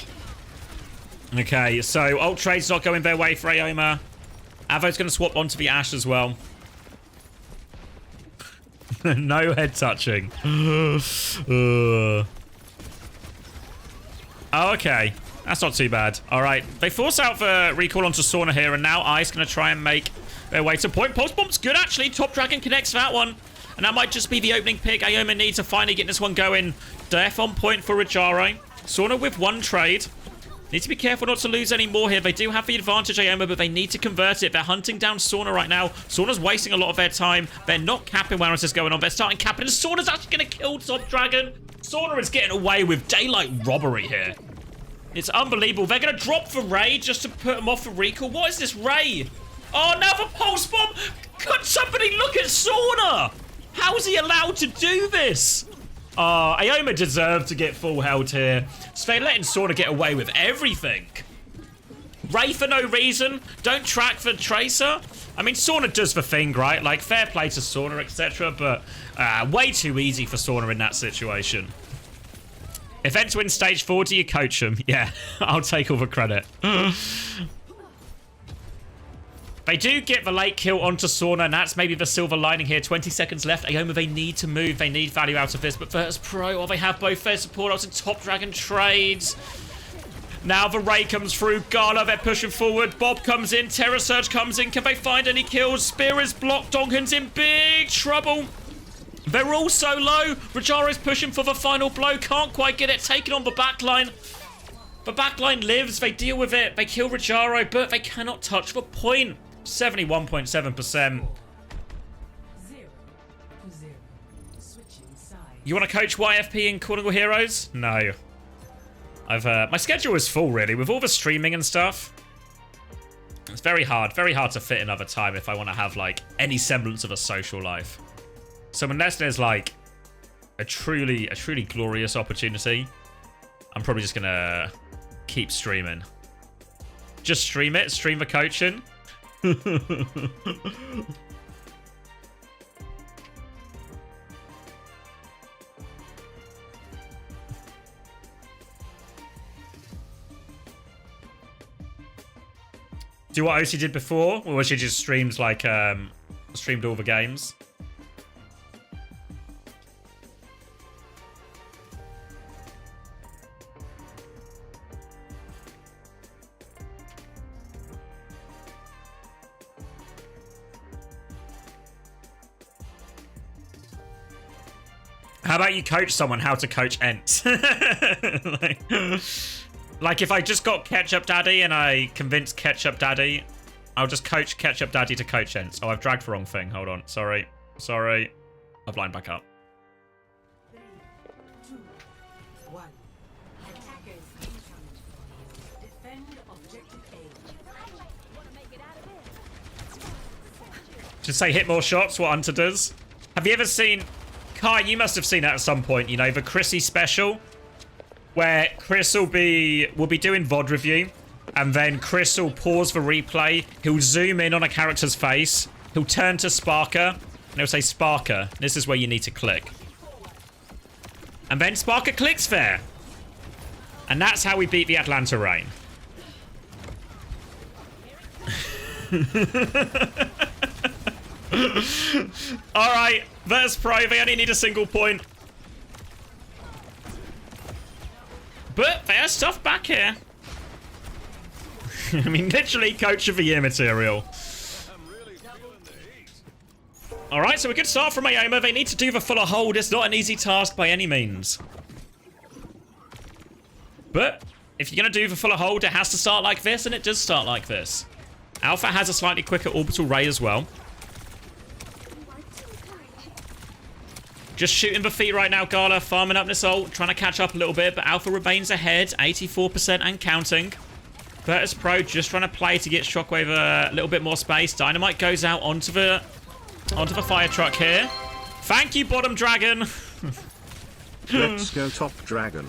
Okay, so ult trade's not going their way for Ioma. Avo's going to swap onto the Ashe as well. No head touching. Oh, okay. That's not too bad. All right. They force out the recall onto Sauna here, and now Ice going to try and make their way to point. Pulse Bomb's good, actually. Top Dragon connects that one. And that might just be the opening pick. Ioma needs to finally get this one going. Def on point for Rajaro. Sauna with one trade. Need to be careful not to lose any more here. They do have the advantage, Ioma, but they need to convert it. They're hunting down Sauna right now. Sauna's wasting a lot of their time. They're not capping while this is going on. They're starting capping, and Sauna's actually going to kill Top Dragon. Sauna is getting away with daylight robbery here. It's unbelievable. They're going to drop for Ray just to put him off for recall. What is this, Ray? Oh, now the Pulse Bomb. Could somebody look at Sauna? How is he allowed to do this? Ioma deserved to get full held here. So they're letting Sauna get away with everything. Ray for no reason. Don't track for Tracer. I mean, Sauna does the thing, right? Like, fair play to Sauna, etc. But way too easy for Sauna in that situation. If ENCE wins stage 4, do you coach them? Yeah, I'll take all the credit. They do get the late kill onto Sauna, and that's maybe the silver lining here. 20 seconds left. Ioma, they need to move. They need value out of this. But Virtus Pro, they have both their support outs and Top Dragon trades. Now the Ray comes through. Gala, they're pushing forward. Bob comes in. Terror Surge comes in. Can they find any kills? Spear is blocked. Donghyun's in big trouble. They're all so low. Rajaro's pushing for the final blow. Can't quite get it. Taken on the backline. The backline lives. They deal with it. They kill Rajaro, but they cannot touch the point. 71.7%. 0-0. Switching sides. You want to coach YFP in Cornigal Heroes? No. My schedule is full, really, with all the streaming and stuff. It's very hard to fit another time if I want to have, like, any semblance of a social life. So unless there's like a truly glorious opportunity, I'm probably just gonna keep streaming. Just stream it, stream the coaching. Do what OC did before, or she just streamed like streamed all the games. How about you coach someone how to coach ENCE? Like if I just got Ketchup Daddy and I convinced Ketchup Daddy, I'll just coach Ketchup Daddy to coach ENCE. Oh, I've dragged the wrong thing. Hold on. Sorry. I've lined back up. 3, 2, 1. Attackers incoming. Defend objective A. Just say hit more shots, what Hunter does. Have you ever seen... Kai, you must have seen that at some point, you know, the Chrissy special. Where Chris will be doing VOD review, and then Chris will pause the replay. He'll zoom in on a character's face. He'll turn to Sparker, and he'll say, Sparker, this is where you need to click. And then Sparker clicks there. And that's how we beat the Atlanta Reign. Alright, Virtus Pro, they only need a single point. But there's stuff back here. I mean, literally Coach of the Year material. Alright, so a good start from Ioma. They need to do the fuller hold. It's not an easy task by any means. But if you're going to do the fuller hold, it has to start like this, and it does start like this. Alpha has a slightly quicker orbital ray as well. Just shooting the feet right now, Gala. Farming up this ult, trying to catch up a little bit, but Alpha remains ahead, 84% and counting. Virtus Pro just trying to play to get Shockwave a little bit more space. Dynamite goes out onto the fire truck here. Thank you, Bottom Dragon. Let's go Top Dragon.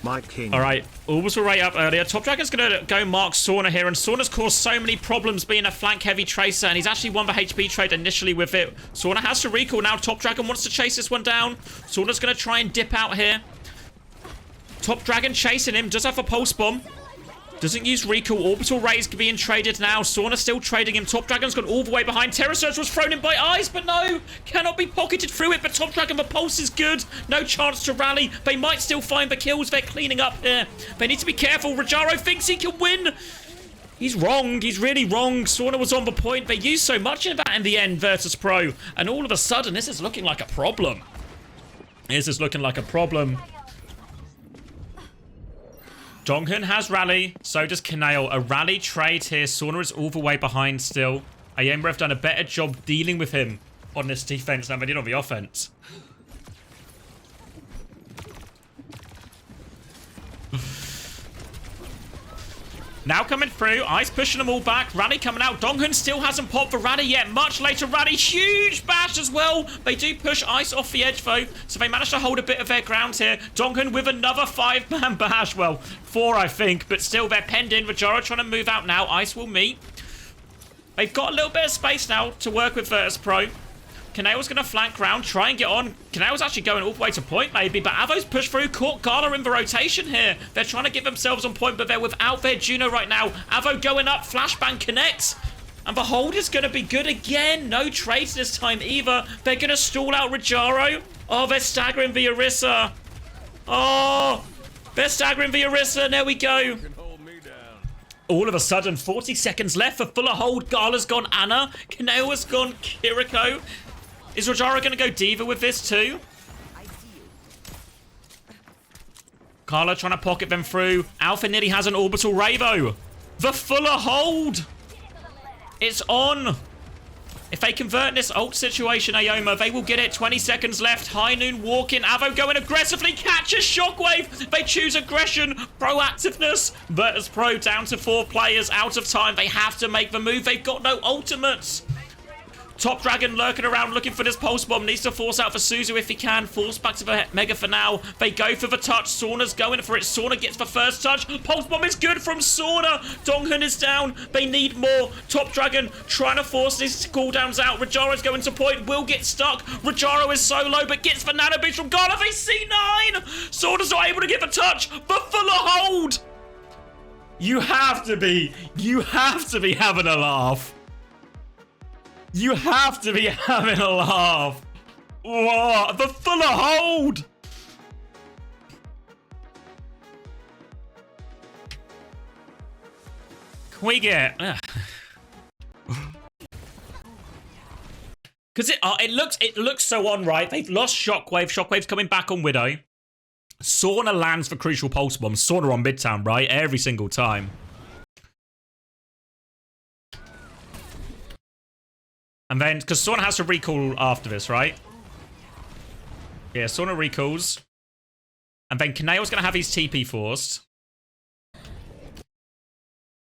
My king. All right, orbital rate up earlier. Top Dragon's going to go mark Sauna here, and Sauna's caused so many problems being a flank-heavy tracer, and he's actually won the HP trade initially with it. Sauna has to recall now. Top Dragon wants to chase this one down. Sauna's going to try and dip out here. Top Dragon chasing him. Does have a pulse bomb. Doesn't use recall. Orbital rays being traded now. Sauna still trading him. Top Dragon's gone all the way behind. Terror Surge was thrown in by Eyes, but no. Cannot be pocketed through it. But Top Dragon, the pulse is good. No chance to rally. They might still find the kills. They're cleaning up here. They need to be careful. Rajaro thinks he can win. He's wrong. He's really wrong. Sauna was on the point. They used so much of that in the end, Virtus Pro. And all of a sudden, this is looking like a problem. This is looking like a problem. Donghyun has rally, so does Kaneo. A rally trade here. Sauna is all the way behind still. Ioma have done a better job dealing with him on this defense than they did on the offense. Now coming through, Ice pushing them all back. Rally coming out. Donghyun still hasn't popped for Rally yet. Much later, Rally. Huge bash as well. They do push Ice off the edge, though. So they managed to hold a bit of their ground here. Donghyun with another 5-man bash. Well, 4, I think. But still, they're penned in. Rajaro trying to move out now. Ice will meet. They've got a little bit of space now to work with Virtus Pro. Kaneo's going to flank round, try and get on. Kaneo's actually going all the way to point, maybe, but Avo's pushed through, caught Gala in the rotation here. They're trying to get themselves on point, but they're without their Juno right now. Avo going up, flashbang connects. And the hold is going to be good again. No trades this time either. They're going to stall out Rajaro. Oh, they're staggering the Orisa. Oh, they're staggering the Orisa. There we go. All of a sudden, 40 seconds left for fuller hold. Gala's gone Anna. Kaneo has gone Kiriko. Is Rajaro going to go Diva with this too? Carla trying to pocket them through. Alpha nearly has an orbital Ravo. The fuller hold. It's on. If they convert this ult situation, Ioma, they will get it. 20 seconds left. High Noon walking. Avo going aggressively. Catches Shockwave. They choose aggression. Proactiveness. Virtus Pro down to 4 players. Out of time. They have to make the move. They've got no ultimates. Top Dragon lurking around looking for this pulse bomb. Needs to force out for Suzu if he can. Force back to the Mega for now. They go for the touch. Sauna's going for it. Sauna gets the first touch. Pulse bomb is good from Sauna. Donghun is down. They need more. Top Dragon trying to force these cooldowns out. Rajaro's going to point. Will get stuck. Rajaro is so low, but gets the nano boost from Ghana. They C9. Sauna's not able to get the touch. The fuller hold. You have to be having a laugh. You have to be having a laugh. Whoa, the fuller hold. Can we get? Because it looks so on, right? They've lost Shockwave. Shockwave's coming back on Widow. Sauna lands for crucial pulse bomb. Sauna on Midtown, right? Every single time. And then, because Sauna has to recall after this, right? Yeah, Sauna recalls. And then Kaneo's going to have his TP forced.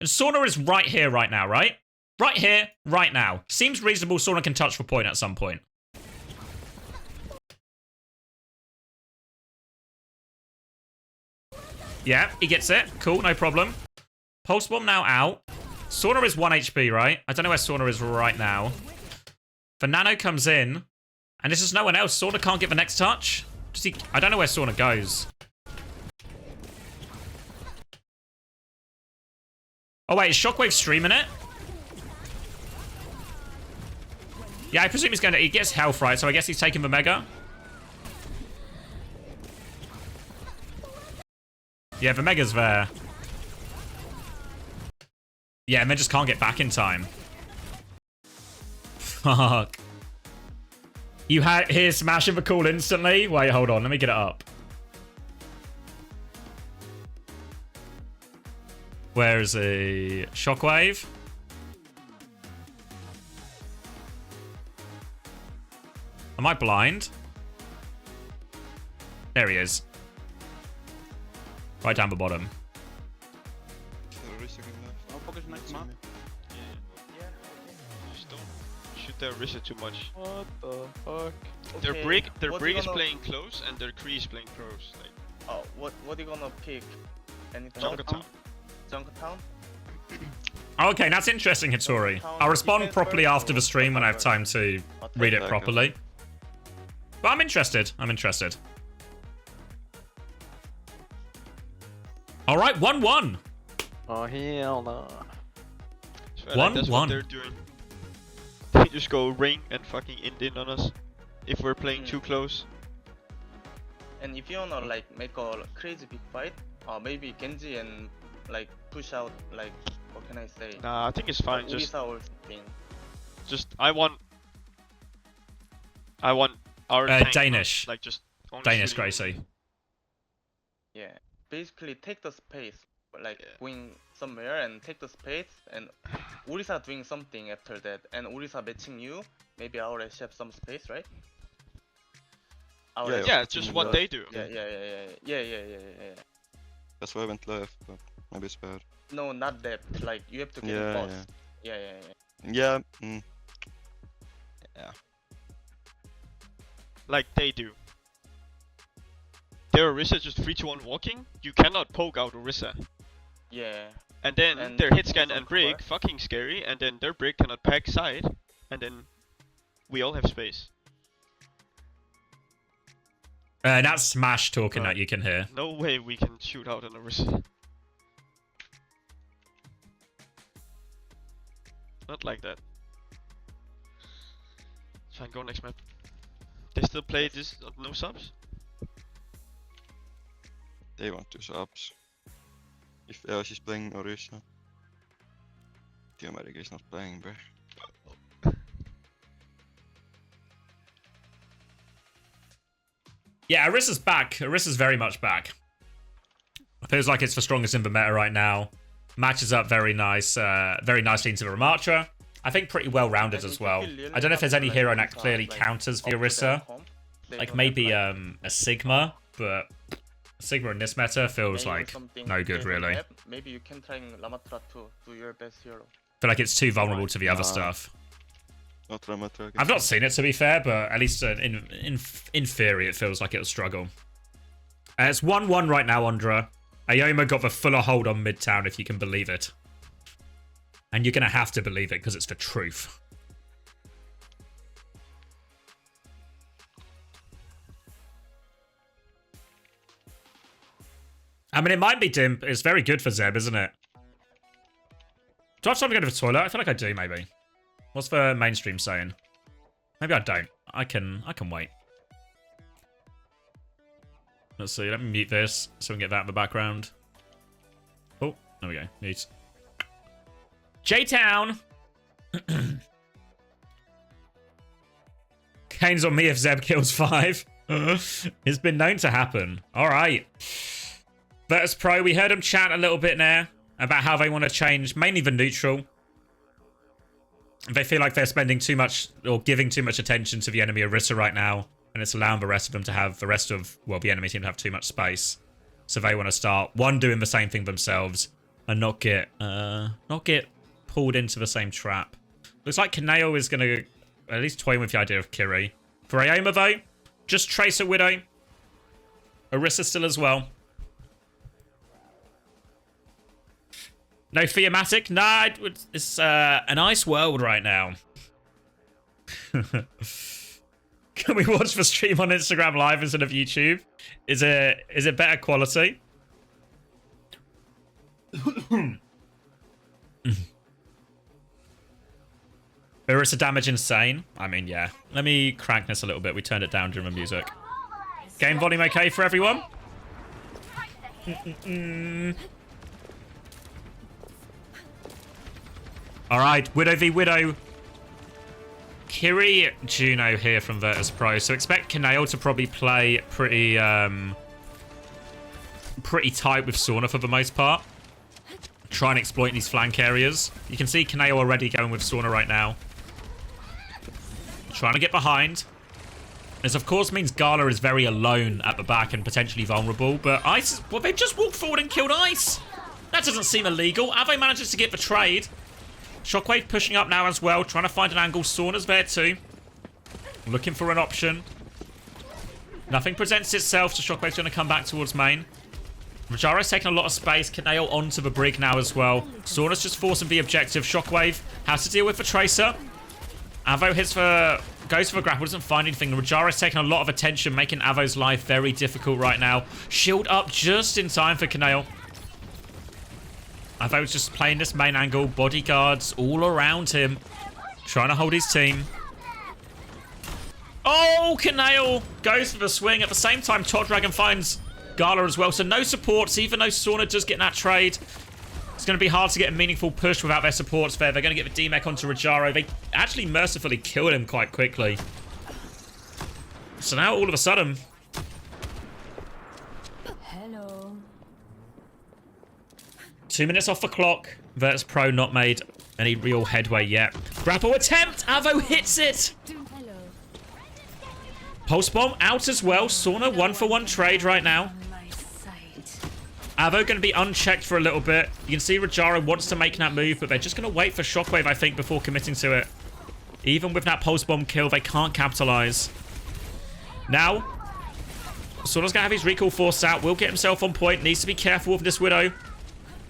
And Sauna is right here, right now, right? Right here, right now. Seems reasonable Sauna can touch for point at some point. Yeah, he gets it. Cool, no problem. Pulse bomb now out. Sauna is 1 HP, right? I don't know where Sauna is right now. The nano comes in, and this is no one else. Sauna can't get the next touch. Does he? I don't know where Sauna goes. Oh wait, is Shockwave streaming it? Yeah, I presume he's going to. He gets health, right? So I guess he's taking the Mega. Yeah, the Mega's there. Yeah, and then just can't get back in time. Fuck. You hear smashing the call instantly? Wait, hold on. Let me get it up. Where is the Shockwave? Am I blind? There he is. Right down the bottom. Their Risa too much. What the fuck? Their Okay, Brig is playing close and their Kree is playing pros. Like, Oh, what are you gonna pick? Anything? Junkertown. Junkertown? Okay, that's interesting, Hitori. I'll respond properly after the stream when I have time to read it properly. But I'm interested. I'm interested. All right, 1-1. Oh, hell no. So I like that's what they're doing. They just go ring and fucking in on us if we're playing too close. And if you wanna like make a crazy big fight, maybe Genji and like push out like what can I say? Nah, I think it's fine. Just or something. I want our tank, Danish. like just only Danish shooting. Gracie. Yeah, basically take the space, like going somewhere and take the space, and Orisa doing something after that, and Orisa matching you. Maybe our Ash have some space, right? Yeah, just what they do. Yeah. That's why I went left, but maybe it's bad. No, not that. Like you have to get Yeah, boss. Yeah. Yeah. Yeah. Like they do. Their Orisa just 3-2-1 walking. You cannot poke out Orisa. Yeah. And then And their hit scan also and Brig, core. fucking scary. And then their Brig cannot pack side. And then we all have space. That's Smash talking that you can hear. No way we can shoot out an Orisa. Not like that. Fine, go next map. They still play this no subs? They want 2 subs. If Eos is playing Orisa. The America is not playing, bro. Yeah, Arisa's back. Arisa's very much back. Feels like it's the strongest in the meta right now. Matches up very nice, very nicely into the Ramatra. I think pretty well rounded as well. I don't know if there's any hero that clearly counters the Orisa. Like maybe a Sigma, but Sigma in this meta feels like no good really. Maybe you can try Ramatra to do your best hero. I feel like it's too vulnerable to the other stuff. I've not seen it, to be fair, but at least in theory, it feels like it'll struggle. It's 1-1 right now, Andra. Ioma got the fuller hold on Midtown, if you can believe it. And you're going to have to believe it, because it's the truth. I mean, it might be dim. It's very good for Zeb, isn't it? Do I have time to go to the toilet? I feel like I do, maybe. What's the mainstream saying? Maybe I don't. I can wait. Let's see. Let me mute this so we can get that in the background. Oh, there we go. Mute. J-Town! Kane's on me if Zeb kills 5. It's been known to happen. All right. Virtus Pro, we heard him chat a little bit there about how they want to change mainly the neutral. They feel like they're spending too much or giving too much attention to the enemy Orisa right now, and it's allowing the rest of them to have the rest of, well, the enemy team to have too much space. So they want to start, one, doing the same thing themselves and not get pulled into the same trap. Looks like Kaneo is going to at least toy with the idea of Kiri. For Ioma, though, just Tracer Widow. Orisa still as well. No Theomatic? Nah, it's an ice world right now. Can we watch the stream on Instagram Live instead of YouTube? Is it better quality? Orisa damage insane. I mean, yeah. Let me crank this a little bit. We turned it down during the music. Game volume okay for everyone? Alright, Widow v Widow. Kiri Juno here from Virtus Pro. So expect Kaneo to probably play pretty tight with Sauna for the most part. Try and exploit these flank areas. You can see Kaneo already going with Sauna right now. Trying to get behind. This, of course, means Gala is very alone at the back and potentially vulnerable. But Ice, well, they've just walked forward and killed Ice. That doesn't seem illegal. Ave manages to get the trade. Shockwave pushing up now as well, trying to find an angle. Sauna's there too. Looking for an option. Nothing presents itself, so Shockwave's going to come back towards main. Rajaro's taking a lot of space. Kaneo onto the brig now as well. Sauna's just forcing the objective. Shockwave has to deal with the Tracer. Avo goes for the grapple, doesn't find anything. Rajaro's taking a lot of attention, making Avo's life very difficult right now. Shield up just in time for Kaneo. Avo's just playing this main angle. Bodyguards all around him. Trying to hold his team. Oh, Kaneo goes for the swing. At the same time, Top Dragon finds Gala as well. So no supports, even though Sauna does get that trade. It's going to be hard to get a meaningful push without their supports there. They're going to get the D-Mech onto Rajaro. They actually mercifully killed him quite quickly. So now all of a sudden... Hello. 2 minutes off the clock. Virtus Pro not made any real headway yet. Grapple attempt! Avo hits it! Hello. Pulse Bomb out as well. Sauna 1-for-1 trade right now. My sight. Avo going to be unchecked for a little bit. You can see Rajaro wants to make that move, but they're just going to wait for Shockwave, I think, before committing to it. Even with that Pulse Bomb kill, they can't capitalize. Now, Sauna's going to have his recall forced out. Will get himself on point. Needs to be careful with this Widow.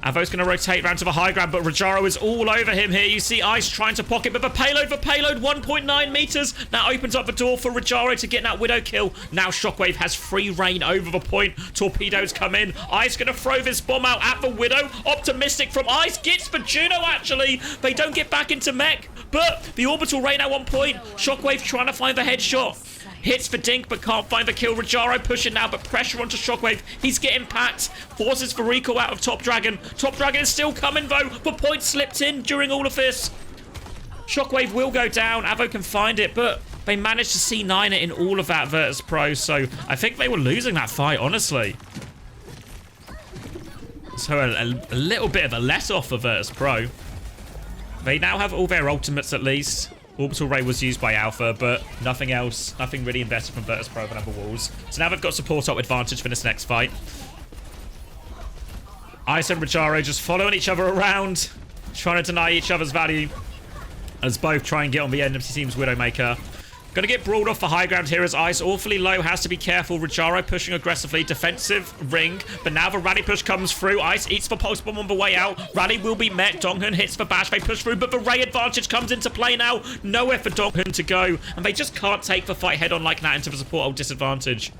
Avo's going to rotate round to the high ground, but Rajaro is all over him here. You see Ice trying to pocket, but the payload for payload, 1.9 meters. That opens up the door for Rajaro to get that Widow kill. Now Shockwave has free reign over the point. Torpedoes come in. Ice going to throw this bomb out at the Widow. Optimistic from Ice. Gets for Juno, actually. They don't get back into mech, but the orbital rain at one point. Shockwave trying to find the headshot. Hits for Dink, but can't find the kill. Rajaro pushing now, but pressure onto Shockwave. He's getting packed. Forces for recall out of Top Dragon. Top Dragon is still coming, though. The point slipped in during all of this. Shockwave will go down. Avo can find it, but they managed to C9 it in all of that Virtus Pro, so I think they were losing that fight, honestly. So a little bit of a let-off for Virtus Pro. They now have all their ultimates, at least. Orbital Ray was used by Alpha, but nothing else. Nothing really invested from Virtus Pro than other walls. So now they've got support up advantage for this next fight. Ice and Rajaro just following each other around, trying to deny each other's value. as both try and get on the enemy team's Widowmaker. Gonna get brawled off the high ground here as Ice awfully low, has to be careful. Rajaro pushing aggressively, defensive ring, but now the rally push comes through. Ice eats the pulse bomb on the way out. Rally will be met. Donghun hits the bash, they push through, but the Ray advantage comes into play now. Nowhere for Donghun to go, and they just can't take the fight head on like that into the support ult disadvantage.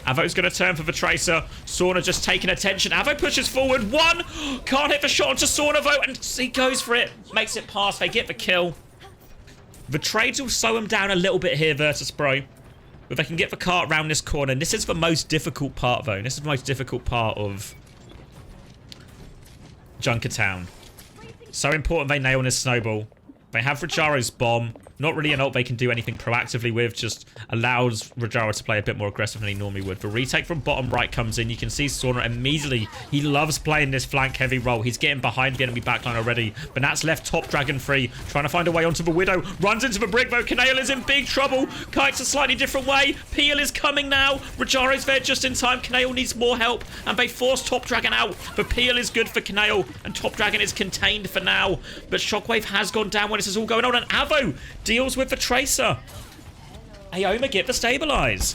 Avo's going to turn for the Tracer. Sauna just taking attention. Avo pushes forward. One! Can't hit the shot onto Sauna though, and he goes for it. Makes it pass. They get the kill. The trades will slow him down a little bit here, Virtus.pro. But they can get the cart around this corner. And this is the most difficult part, though. This is the most difficult part of Junkertown. So important they nail this snowball. They have Rajaro's bomb. Not really an ult they can do anything proactively with, just allows Rajaro to play a bit more aggressive than he normally would. The retake from bottom right comes in. You can see Sauna immediately. He loves playing this flank heavy role. He's getting behind the enemy backline already. But that's left top Dragon free, trying to find a way onto the Widow. Runs into the brick though. Kanail is in big trouble. Kite's a slightly different way. Peel is coming now. Rajaro's there just in time. Kanail needs more help, and they force top Dragon out. But Peel is good for Kanail, and top Dragon is contained for now. But Shockwave has gone down when this is all going on, and Avo deals with the Tracer. Aoma get the stabilize.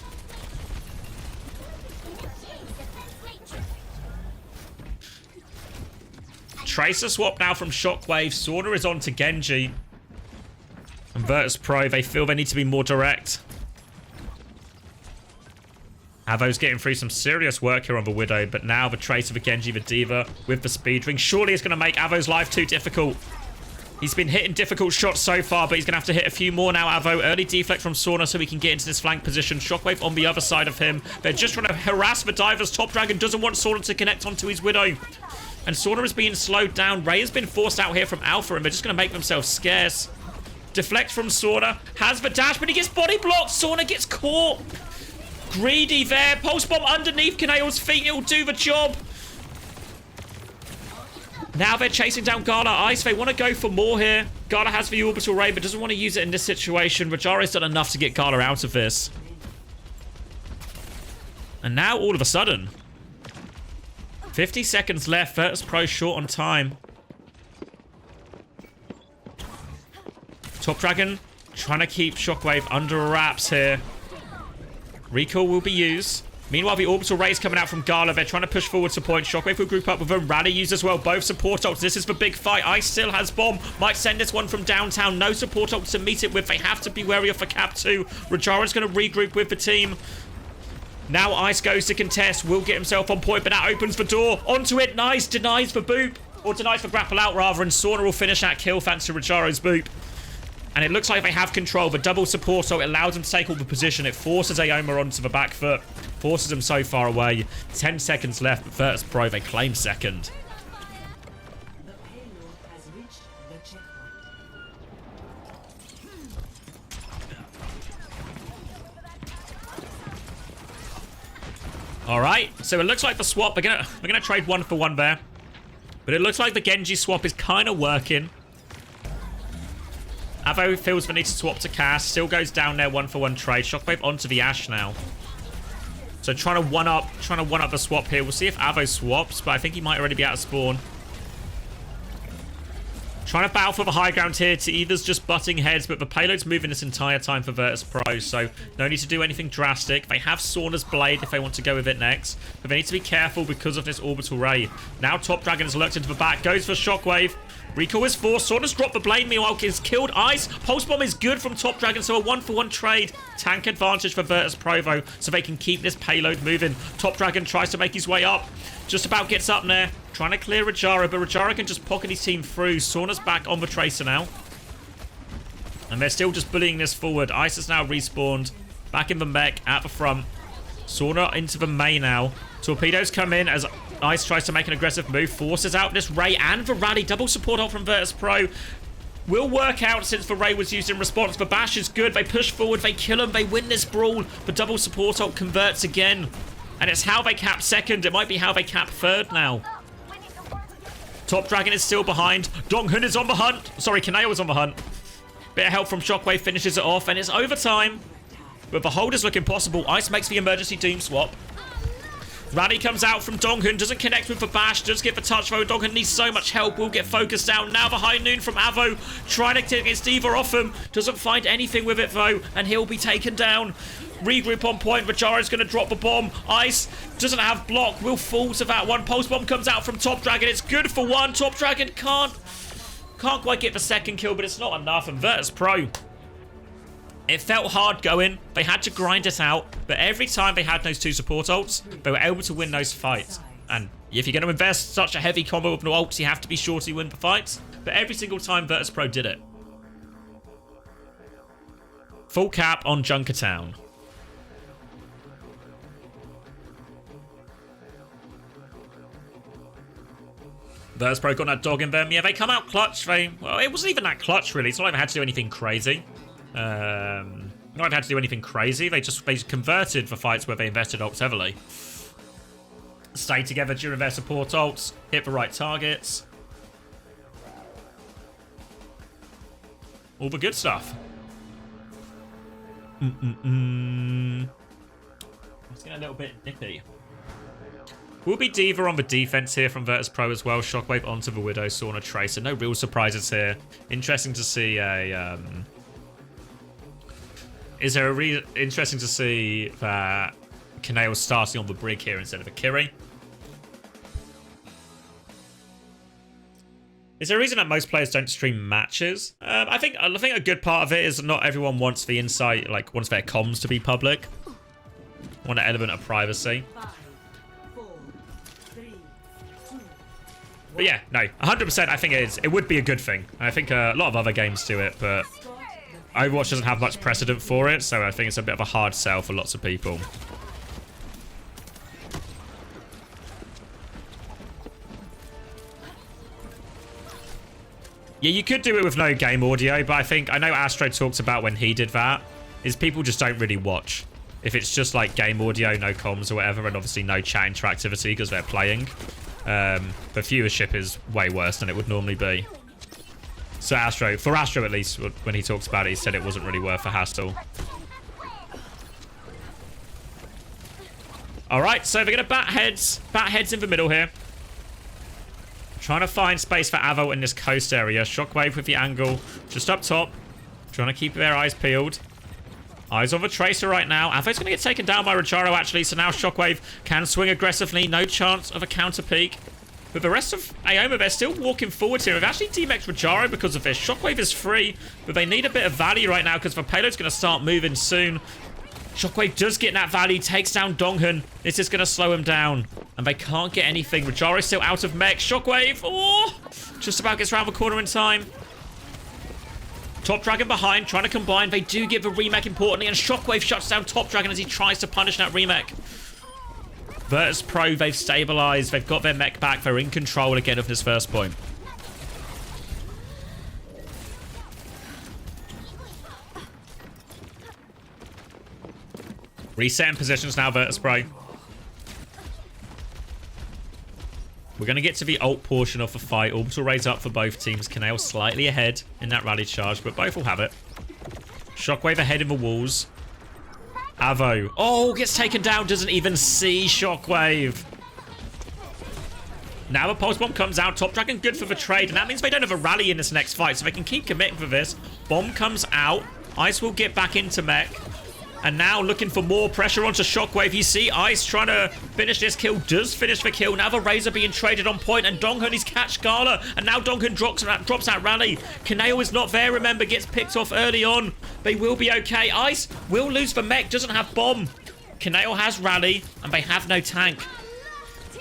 Tracer swap now from Shockwave. Sauna is on to Genji. And Virtus.pro, they feel they need to be more direct. Avo's getting through some serious work here on the Widow, but now the Tracer, the Genji, the Diva with the speed ring. Surely it's going to make Avo's life too difficult. He's been hitting difficult shots so far, but he's going to have to hit a few more now, Avo. Early deflect from Sauna so he can get into this flank position. Shockwave on the other side of him. They're just trying to harass the divers. Top Dragon doesn't want Sauna to connect onto his Widow. And Sauna is being slowed down. Ray has been forced out here from Alpha, and they're just going to make themselves scarce. Deflect from Sauna. Has the dash, but he gets body blocked. Sauna gets caught. Greedy there. Pulse bomb underneath Kanail's feet. It'll do the job. Now they're chasing down Gala Ice. They want to go for more here. Gala has the orbital ray, but doesn't want to use it in this situation. Rajaro's done enough to get Gala out of this. And now, all of a sudden, 50 seconds left. Virtus.pro short on time. Top Dragon trying to keep Shockwave under wraps here. Recall will be used. Meanwhile, the orbital ray is coming out from Gala. They're trying to push forward to point. Shockwave will group up with them. Rally used as well. Both support ults. This is the big fight. Ice still has bomb. Might send this one from downtown. No support ults to meet it with. They have to be wary of the cap 2. Rajaro's going to regroup with the team. Now Ice goes to contest. Will get himself on point, but that opens the door. Onto it. Nice. Denies the boop. Or denies the grapple out, rather. And Sauna will finish that kill thanks to Rajaro's boop. And it looks like they have control. The double support, so it allows them to take all the position. It forces Aoma onto the back foot. Forces them so far away. 10 seconds left, but Virtus.pro, they claim second. Alright, so it looks like the swap, we're gonna trade 1 for 1 there. But it looks like the Genji swap is kind of working. Avo feels the need to swap to Cass. Still goes down there 1 for 1 trade. Shockwave onto the Ashe now. So trying to one up the swap here. We'll see if Avo swaps, but I think he might already be out of spawn. Trying to battle for the high ground here. Either's just butting heads, but the payload's moving this entire time for Virtus.pro, so no need to do anything drastic. They have Sauna's blade if they want to go with it next, but they need to be careful because of this orbital ray. Now Top Dragon has lurked into the back, goes for Shockwave. Recall is forced. Sauna's dropped the blade, meanwhile is killed Ice. Pulse Bomb is good from Top Dragon, so a 1 for 1 trade. Tank advantage for Virtus.pro, so they can keep this payload moving. Top Dragon tries to make his way up. Just about gets up there. Trying to clear Rajaro, but Rajaro can just pocket his team through. Sauna's back on the Tracer now. And they're still just bullying this forward. Ice is now respawned. Back in the mech, at the front. Sauna into the main now. Torpedoes come in as Ice tries to make an aggressive move. Forces out this Ray and the rally. Double support ult from Virtus.pro. Will work out since the Ray was used in response. The bash is good. They push forward. They kill him. They win this brawl. The double support ult converts again. And it's how they cap second. It might be how they cap third now. Top Dragon is still behind. Donghun is on the hunt. Sorry, Kanail is on the hunt. Bit of help from Shockwave finishes it off. And it's overtime. But the hold is looking possible. Ice makes the emergency doom swap. Rally comes out from Donghun, doesn't connect with the bash, does get the touch though. Donghun needs so much help, will get focused down. Now the high noon from Avo, trying to get D.Va off him, doesn't find anything with it though, and he'll be taken down. Regroup on point, Rajaro's going to drop the bomb. Ice doesn't have block, will fall to that one. Pulse bomb comes out from Top Dragon, it's good for one. Top Dragon can't quite get the second kill, but it's not enough, and Virtus Pro, it felt hard going. They had to grind it out, but every time they had those two support ults, they were able to win those fights. And if you're going to invest such a heavy combo of no ults, you have to be sure to win the fights. But every single time, Virtus Pro did it. Full cap on Junkertown. Virtus Pro got that dog in them. Yeah, they come out clutch. Well, it wasn't even that clutch, really. It's not like they had to do anything crazy. Not had to do anything crazy. They converted for fights where they invested ults heavily. Stay together during their support ults. Hit the right targets. All the good stuff. It's getting a little bit nippy. Will be D.Va on the defense here from Virtus Pro as well. Shockwave onto the Widow, Sauna, Tracer. No real surprises here. Interesting to see a... interesting to see that Kaneo starting on the Brig here instead of a Kiri. Is there a reason that most players don't stream matches? I think a good part of it is not everyone wants the insight, like wants their comms to be public. Want an element of privacy. But yeah, no, 100% I think it would be a good thing. I think a lot of other games do it, but Overwatch doesn't have much precedent for it, so I think it's a bit of a hard sell for lots of people. Yeah, you could do it with no game audio, but I know Astro talks about when he did that, is people just don't really watch. If it's just like game audio, no comms or whatever, and obviously no chat interactivity because they're playing, the viewership is way worse than it would normally be. So for Astro at least, when he talks about it, he said it wasn't really worth the hassle. Alright, so they're going to bat heads in the middle here. Trying to find space for Avo in this coast area. Shockwave with the angle just up top. Trying to keep their eyes peeled. Eyes on the Tracer right now. Avo's going to get taken down by Rajaro, actually. So now Shockwave can swing aggressively. No chance of a counter peek. But the rest of Aoma, they're still walking forward here. They've actually demexed Rajaro because of this. Shockwave is free, but they need a bit of value right now because the payload's going to start moving soon. Shockwave does get that value, takes down Donghun. This is going to slow him down, and they can't get anything. Rajaro's still out of mech. Shockwave, oh, just about gets around the corner in time. Top Dragon behind, trying to combine. They do give a remake importantly, and Shockwave shuts down Top Dragon as he tries to punish that remake. Virtus Pro, they've stabilized. They've got their mech back. They're in control again of this first point. Resetting positions now, Virtus Pro. We're going to get to the ult portion of the fight. Orbital raise up for both teams. Kaneo slightly ahead in that rally charge, but both will have it. Shockwave ahead in the walls. Avo. Oh, gets taken down. Doesn't even see Shockwave. Now the pulse bomb comes out. Top Dragon good for the trade, and that means they don't have a rally in this next fight, so they can keep committing for this. Bomb comes out. Ice will get back into mech. And now looking for more pressure onto Shockwave. You see Ice trying to finish this kill. Does finish the kill. Now the Razor being traded on point. And Donghun is catch Gala. And now Donghun drops that rally. Kaneo is not there, remember. Gets picked off early on. They will be okay. Ice will lose the mech. Doesn't have bomb. Kaneo has rally. And they have no tank.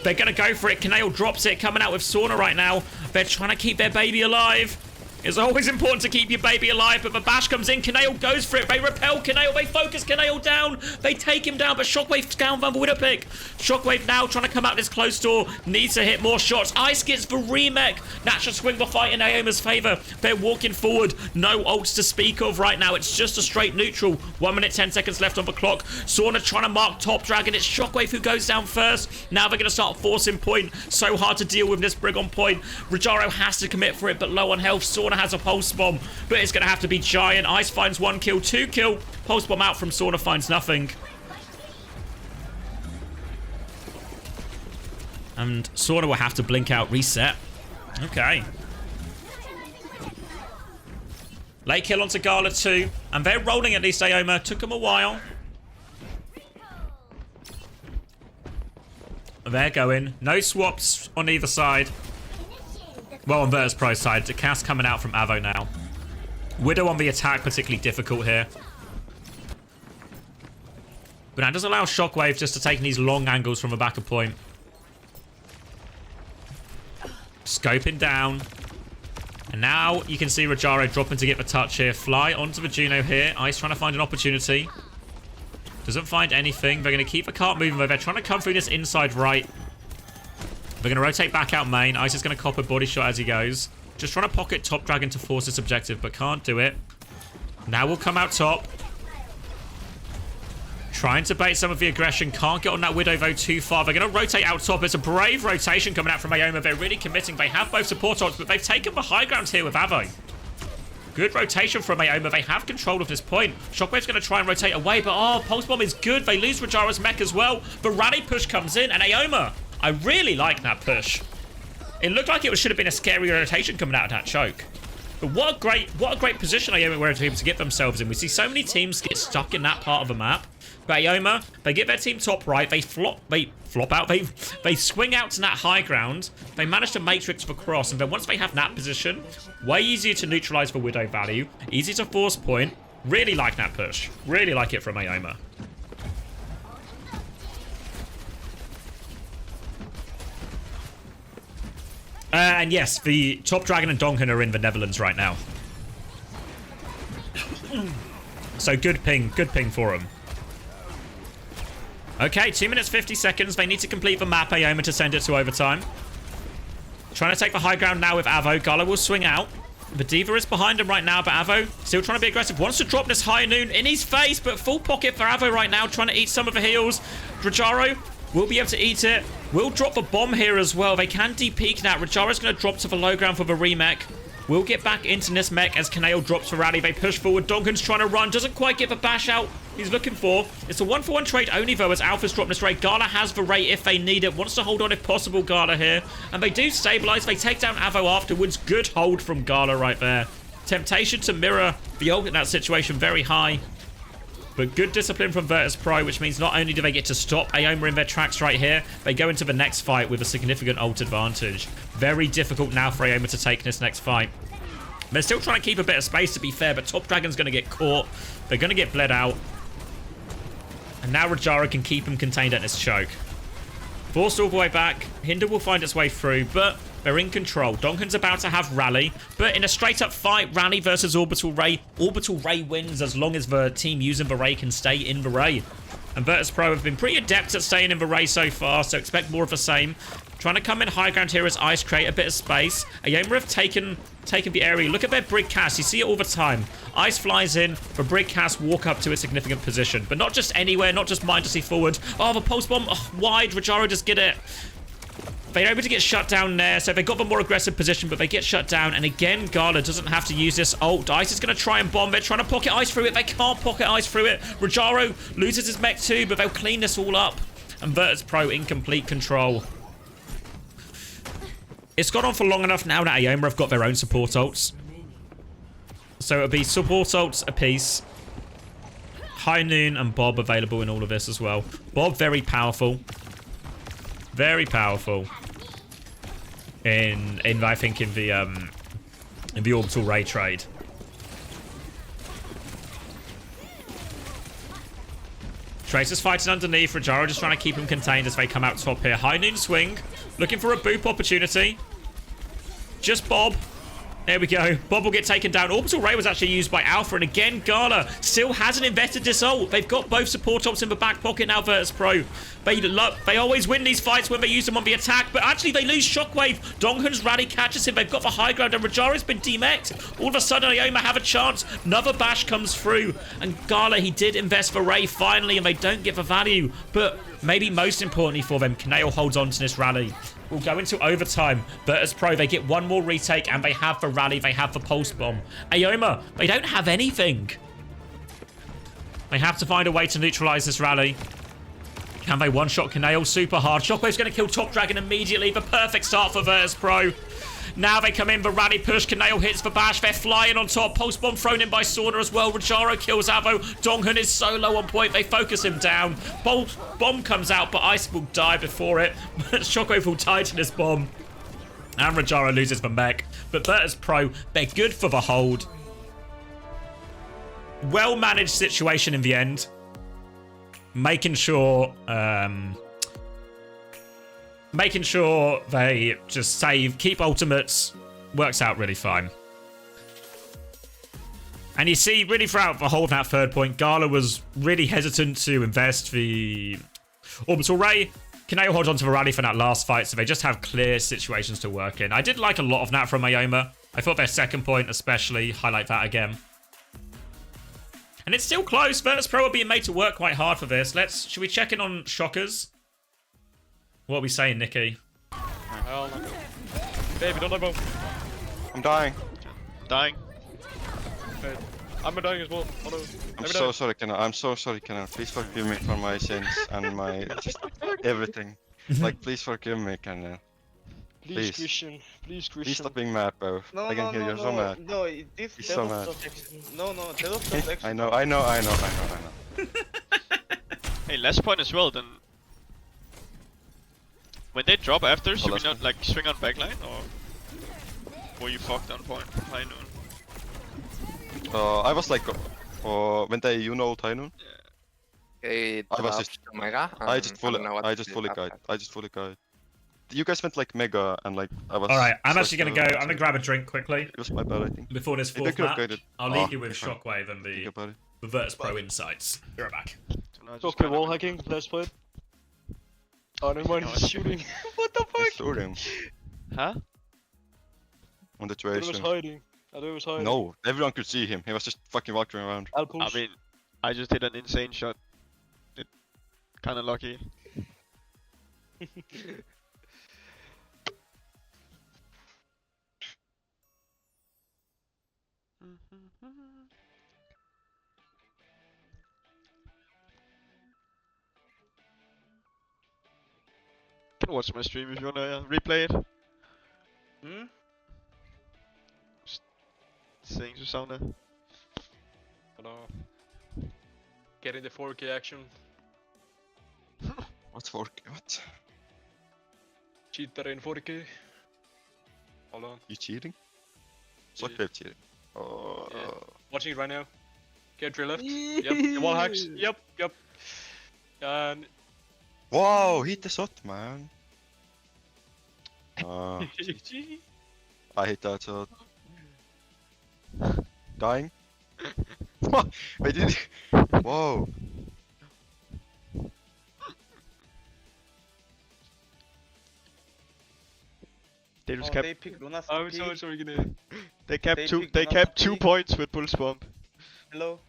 They're going to go for it. Kaneo drops it. Coming out with Sauna right now. They're trying to keep their baby alive. It's always important to keep your baby alive, but the bash comes in. Kaneo goes for it. They repel Kaneo. They focus Kaneo down. They take him down, but Shockwave's down from Widow pick. Shockwave now trying to come out this close door. Needs to hit more shots. Ice gets the remake. That should swing the fight in Aoma's favor. They're walking forward. No ults to speak of right now. It's just a straight neutral. 1 minute, 10 seconds left on the clock. Sauna trying to mark Top Dragon. It's Shockwave who goes down first. Now they're going to start forcing point. So hard to deal with this Brig on point. Rajaro has to commit for it, but low on health. Sauna has a pulse bomb, but it's going to have to be Giant. Ice finds 1 kill, 2 kill. Pulse bomb out from Sauna finds nothing. And Sauna will have to blink out reset. Okay. Late kill onto Gala too. And they're rolling at least, Aoma. Took them a while. They're going. No swaps on either side. Well, on Virtus Pro's side. The cast coming out from Avo now. Widow on the attack, particularly difficult here. But that does allow Shockwave just to take these long angles from the backer point. Scoping down. And now you can see Rajaro dropping to get the touch here. Fly onto the Juno here. Ice trying to find an opportunity. Doesn't find anything. They're going to keep the cart moving though. They're trying to come through this inside right. They're going to rotate back out main. Ice is going to cop a body shot as he goes. Just trying to pocket Top Dragon to force this objective, but can't do it. Now we'll come out top. Trying to bait some of the aggression. Can't get on that Widow, though, too far. They're going to rotate out top. It's a brave rotation coming out from Aoma. They're really committing. They have both support ults, but they've taken the high ground here with Avo. Good rotation from Aoma. They have control of this point. Shockwave's going to try and rotate away, but oh, Pulse Bomb is good. They lose Rajaro's mech as well. The rally push comes in, and Aoma, I really like that push. It looked like it should have been a scary rotation coming out of that choke. But what a great position Aoma were able to get themselves in. We see so many teams get stuck in that part of the map. But Aoma, they get their team top right, they flop out, they swing out to that high ground, they manage to matrix the cross, and then once they have that position, way easier to neutralize the Widow value, easy to force point. Really like that push. Really like it from Aoma. And yes, the Top Dragon and Donghun are in the Netherlands right now. So good ping for them. Okay, 2 minutes 50 seconds. They need to complete the map, Aoma, to send it to overtime. Trying to take the high ground now with Avo. Gala will swing out. The Diva is behind him right now, but Avo still trying to be aggressive. Wants to drop this high noon in his face, but full pocket for Avo right now, trying to eat some of the heals. Rajaro will be able to eat it. Will drop a bomb here as well. They can de-peek now. Rajaro's going to drop to the low ground for the remech. We'll get back into this mech as Kaneo drops for rally. They push forward. Donghun's trying to run. Doesn't quite get the bash out he's looking for. It's a 1-for-1 trade only, though, as Alpha's dropping this raid. Gala has the rate if they need it. Wants to hold on if possible, Gala here. And they do stabilize. They take down Avo afterwards. Good hold from Gala right there. Temptation to mirror the ult in that situation very high. But good discipline from Virtus Pro, which means not only do they get to stop Aoma in their tracks right here, they go into the next fight with a significant ult advantage. Very difficult now for Aoma to take this next fight. They're still trying to keep a bit of space, to be fair, but Top Dragon's going to get caught. They're going to get bled out. And now Rajaro can keep him contained at this choke. Forced all the way back. Hinder will find its way through, but they're in control. Donghun's about to have Rally, but in a straight-up fight, Rally versus Orbital Ray. Orbital Ray wins as long as the team using the Ray can stay in the Ray. And Virtus Pro have been pretty adept at staying in the Ray so far, so expect more of the same. Trying to come in high ground here as Ice create a bit of space. Aoma have taken the area. Look at their Brig Cast. You see it all the time. Ice flies in. The Brig Cast walk up to a significant position. But not just anywhere, not just mindlessly forward. Oh, the Pulse Bomb wide. Rajaro just get it. They're able to get shut down there, so they got the more aggressive position, but they get shut down. And again, Gala doesn't have to use this ult. Ice is going to try and bomb. They're trying to pocket Ice through it. They can't pocket Ice through it. Rajaro loses his mech too, but they'll clean this all up. And Virtus Pro in complete control. It's gone on for long enough now that Aoma have got their own support ults. So it'll be support ults apiece. High Noon and Bob available in all of this as well. Bob, very powerful. Very powerful. In I think in the Orbital Ray trade. Tracer's fighting underneath. Rajaro just trying to keep him contained as they come out top here. High Noon swing. Looking for a boop opportunity. Just Bob. There we go. Bob will get taken down. Orbital Ray was actually used by Alpha. And again, Gala still hasn't invested this ult. They've got both support ults in the back pocket now, Virtus Pro. They always win these fights when they use them on the attack. But actually, they lose Shockwave. Donghun's rally catches him. They've got the high ground. And Rajaro's been demeched. All of a sudden, Aoma have a chance. Another bash comes through. And Gala, he did invest for Ray finally. And they don't get the value. But maybe most importantly for them, Kaneo holds on to this rally. We'll go into overtime. Virtus Pro, they get one more retake, and they have the rally, they have the pulse bomb. Aoma, they don't have anything. They have to find a way to neutralize this rally. Can they one-shot Canale? Super hard. Shockwave's going to kill Top Dragon immediately. The perfect start for Virtus Pro. Now they come in, the rally push. Canale hits the bash. They're flying on top. Pulse bomb thrown in by Sauna as well. Rajaro kills Avo. Donghun is so low on point. They focus him down. Pulse bomb comes out, but Ice will die before it. Shockwave will tighten his bomb. And Rajaro loses the mech. But Virtus Pro, they're good for the hold. Well-managed situation in the end. Making sure they just save, keep ultimates, works out really fine. And you see, really throughout the whole of that third point, Gala was really hesitant to invest the orbital ray. Kaneo holds on to the rally for that last fight, so they just have clear situations to work in. I did like a lot of that from Ioma. I thought their second point especially, highlight that again. And it's still close. Virtus Pro are being made to work quite hard for this. Should we check in on Shockers? What are we saying, Nikki? Hell no. Baby, don't die, bro. I'm dying. Dying. Hey, I'm dying as well. Oh no. I'm so sorry, Kenna. I'm so sorry, Kenna. Please forgive me for my sins and my just everything. Like, please forgive me, Kenna. Please. Christian. Please, Christian. Please stop being mad, bro. No, I can no, hear no, you're no, so mad. No, this He's so mad. No, that was just extra. I know. Hey, last point as well, then. When they drop after, should we last not like swing on backline, or were you fucked on point? High noon. I was like, when they High noon. It I was just, Omega. I just fully guide. guide. You guys went like Mega and like I was. All right, I'm actually stuck, going to go. I'm going to grab a drink quickly. It was my bad, I think. Before this Maybe I fourth could have match. guided. I'll leave you with fine. Shockwave and Think about it. the Virtus Pro insights. Be right back. So now I just Okay, kinda- wall hacking. Let's play. Oh, never mind. He's shooting. What the I fuck? saw him Huh? on the I thought he was duration. hiding. I thought he was hiding. No, everyone could see him. He was just fucking walking around. I'll push. I mean, I just hit an insane shot. It kinda lucky. Can watch my stream if you wanna replay it. Hmm? Saying to Sauna. Hello. Getting the 4K action. What's for what? Cheater in 4K. Hold on. You cheating? Yeah. Shockwave cheating. Oh. Yeah. Watching it right now. Get drill left. Yep. Wall hacks. Yep. And Wow, hit the shot, man. I hit that shot. Dying? What? Wait, did he? Whoa. They just Oh, kept they picked Luna's I'm TP. so gonna. they kept they two picked they Luna's kept TP. 2 points with Pulse Bomb. Hello.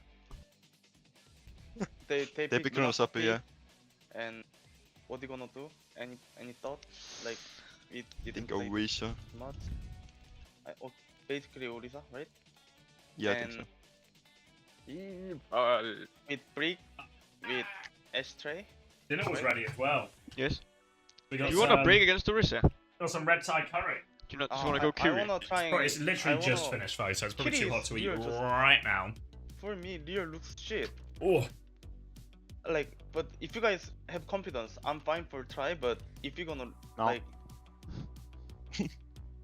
They They picked picked us up, TP, yeah. And what they gonna do? Any thought? Like it I think didn't say Owisha. much. Basically Orisa, right? Yeah, I think so. With Brick, with Ashtray. Dinner was ready as well. Yes. We got You wanna break against Orisa? Got some red tie curry. Do you not just wanna go I Curie? wanna try. Bro, it's literally I just wanna- finished though, so it's probably Kitty too is hot to eat here, just- right now. For me, Lear looks shit. Oh, Like, but if you guys have confidence, I'm fine for try. But if you're gonna like,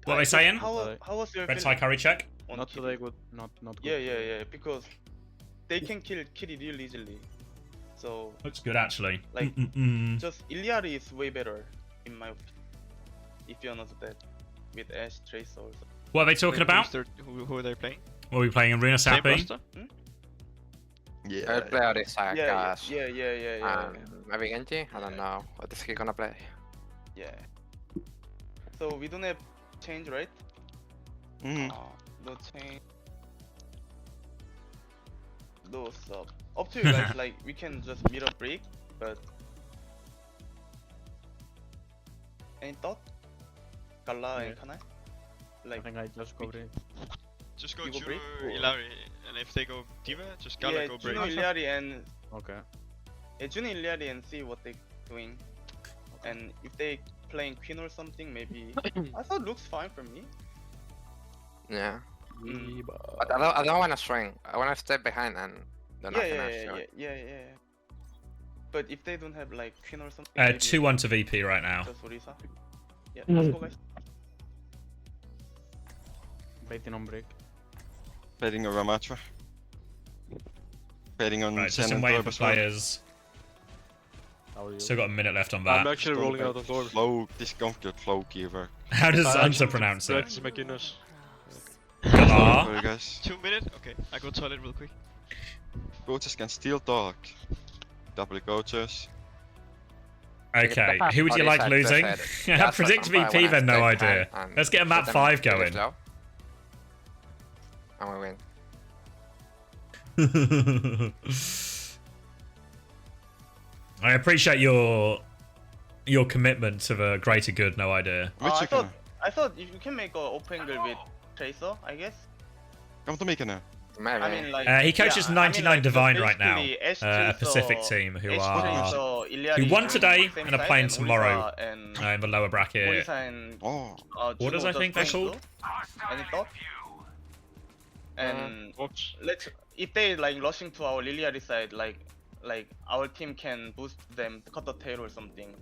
what are they saying? how was your Red tie feeling curry check. on Not Kitty? today, good. Not good. Yeah. Because they can kill Kitty real easily. So Looks good actually. Like- Mm-mm-mm. just Iliari is way better in my opinion. If you're not that with Ash Tracer also. What are they talking about? Who are they playing? What are we playing? Arena Same Sappy? roster? Yeah. I'll play Orisa, Yeah. guys. Maybe Genji? I don't know. What is he gonna play? Yeah. So we don't have change, right? Mhm. No change. No sub. Up to you guys. Like we can just meet up break, but any thought? Gala and Kanai? I Like think I just go in. Just go You go Juno, break? Ilari, and if they go Diva, just Gala yeah, go break. Juno Iliari and Okay. Juno Iliari and see what they doing. And if they playing queen or something, maybe I thought looks fine for me. Yeah. Mm. But I don't want to swing. I want to step behind and do nothing else. Yeah. But if they don't have like queen or something, 2-1 to VP right now. just Orisa. Yeah, let's go guys. Baiting on break. Betting on Ramatra. Betting on Right, just Zen in and waiting Torb for as well. players. How are you? Still got a minute left on I'm that. actually rolling out on door. Flow, this complicated flow keyword. How does I Zanza pronounce it? Practice my goodness. Galar? Sorry guys. 2 minutes? Okay, I go toilet real quick. Coaches can steal dog. Double coaches. Okay, who would you like losing? Predict VP then, no idea. Let's get a map 5 going. And we win. I appreciate your commitment to the greater good, no idea. Which I you thought can. I thought you can make a open angle with Tracer, I guess. Come to make it now. Maybe. I mean, like He coaches yeah, 99 like, Divine right now, basically Ash a Tracer- Pacific team who Ash are Tracer, Illiari who won doing today same and are side, playing and tomorrow Orisa and in the lower bracket. Orisa and Oh. Orders, Juno I think just they're playing called. too. Any thought? And Oops. let's if they like rushing to our Liliari side, like our team can boost them, cut the tail or something.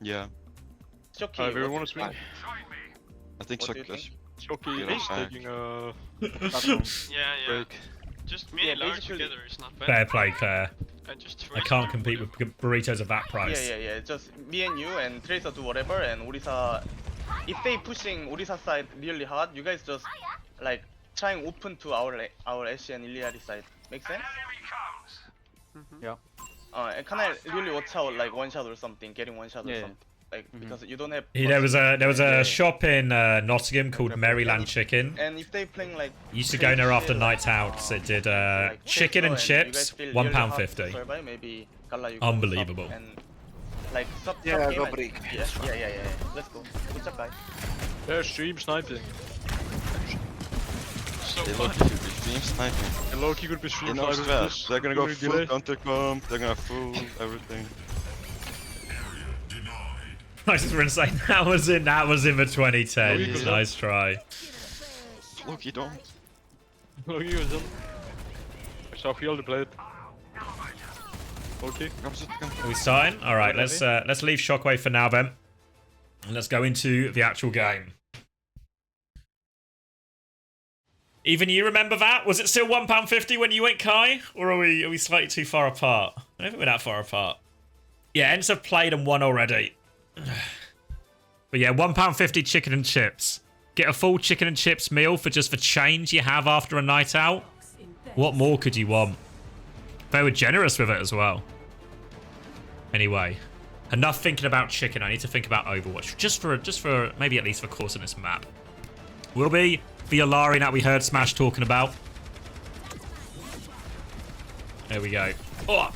Yeah. Shoki, Everyone what wants do you me. think? I think What so. do you think? Shoki Yeah, is back. taking a Yeah. break. Just me Yeah, and Large basically- together is not bad. Fair play, Claire. And just I can't compete with burritos of that price. Yeah. Just me and you and Tracer do whatever, and Orisa. If they pushing Orisa side really hard, you guys just like trying open to our Ashe and Illiari side. Make sense? Yeah. And can I really watch out like one shot or something, getting one shot or Yeah. something, like because you don't have. There was a Yeah. shop in Nottingham called Maryland Chicken. And if they playing like. Used to go there after night out. It did like chicken and Tracer you guys chips, feel £1.50. really hard to survive, maybe Gala, you can Unbelievable. sub and like sub Yeah, sub go game break. and- Yeah. Let's go. Good job, guys. They're stream sniping. So They fun. look to be stream sniping. And Loki could be They stream no sniping. stress. They're gonna go Really full delay. counter comp. They're gonna full everything. I was just going to say that was in the 2010s. Nice try. Loki don't. Loki was done. I saw Field to play it. Okay. Are we starting? All right, let's leave Shockwave for now then, and let's go into the actual game. Even you remember that? Was it still £1.50 when you went Kai, or are we slightly too far apart? I don't think we're that far apart. Yeah, ENCE have played and won already. But yeah, £1.50 chicken and chips. Get a full chicken and chips meal for just the change you have after a night out. What more could you want? They were generous with it as well. Anyway, enough thinking about chicken. I need to think about Overwatch. Just for maybe at least the course in this map. Will be the Alari that we heard Smash talking about. There we go. Oh.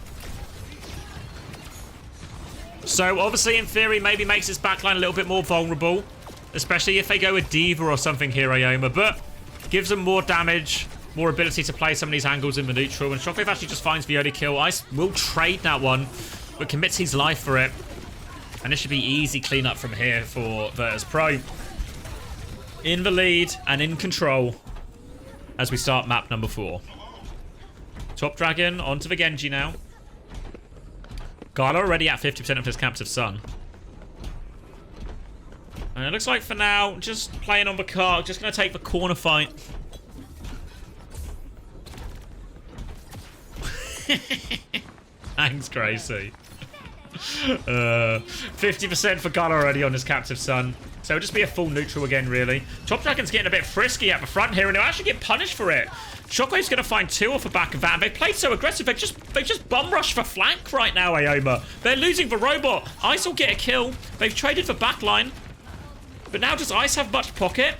So obviously, in theory, maybe makes his backline a little bit more vulnerable, especially if they go with Diva or something here, Ioma, but gives them more damage, more ability to play some of these angles in the neutral, and Shockwave actually just finds the early kill. Ice will trade that one, but commits his life for it, and this should be easy cleanup from here for Virtus Pro. In the lead and in control as we start map number 4. Top Dragon onto the Genji now. Gala already at 50% of his captive son. And it looks like for now, just playing on the card, just going to take the corner fight. Thanks, Gracie. 50% for Gala already on his captive son. So it'll just be a full neutral again, really. Top Dragon's getting a bit frisky at the front here, and he'll actually get punished for it. Shockwave's going to find 2 off the back of that, and they played so aggressive. They just bum rush for flank right now, Ioma. They're losing the robot. Ice will get a kill. They've traded for backline. But now does Ice have much pocket?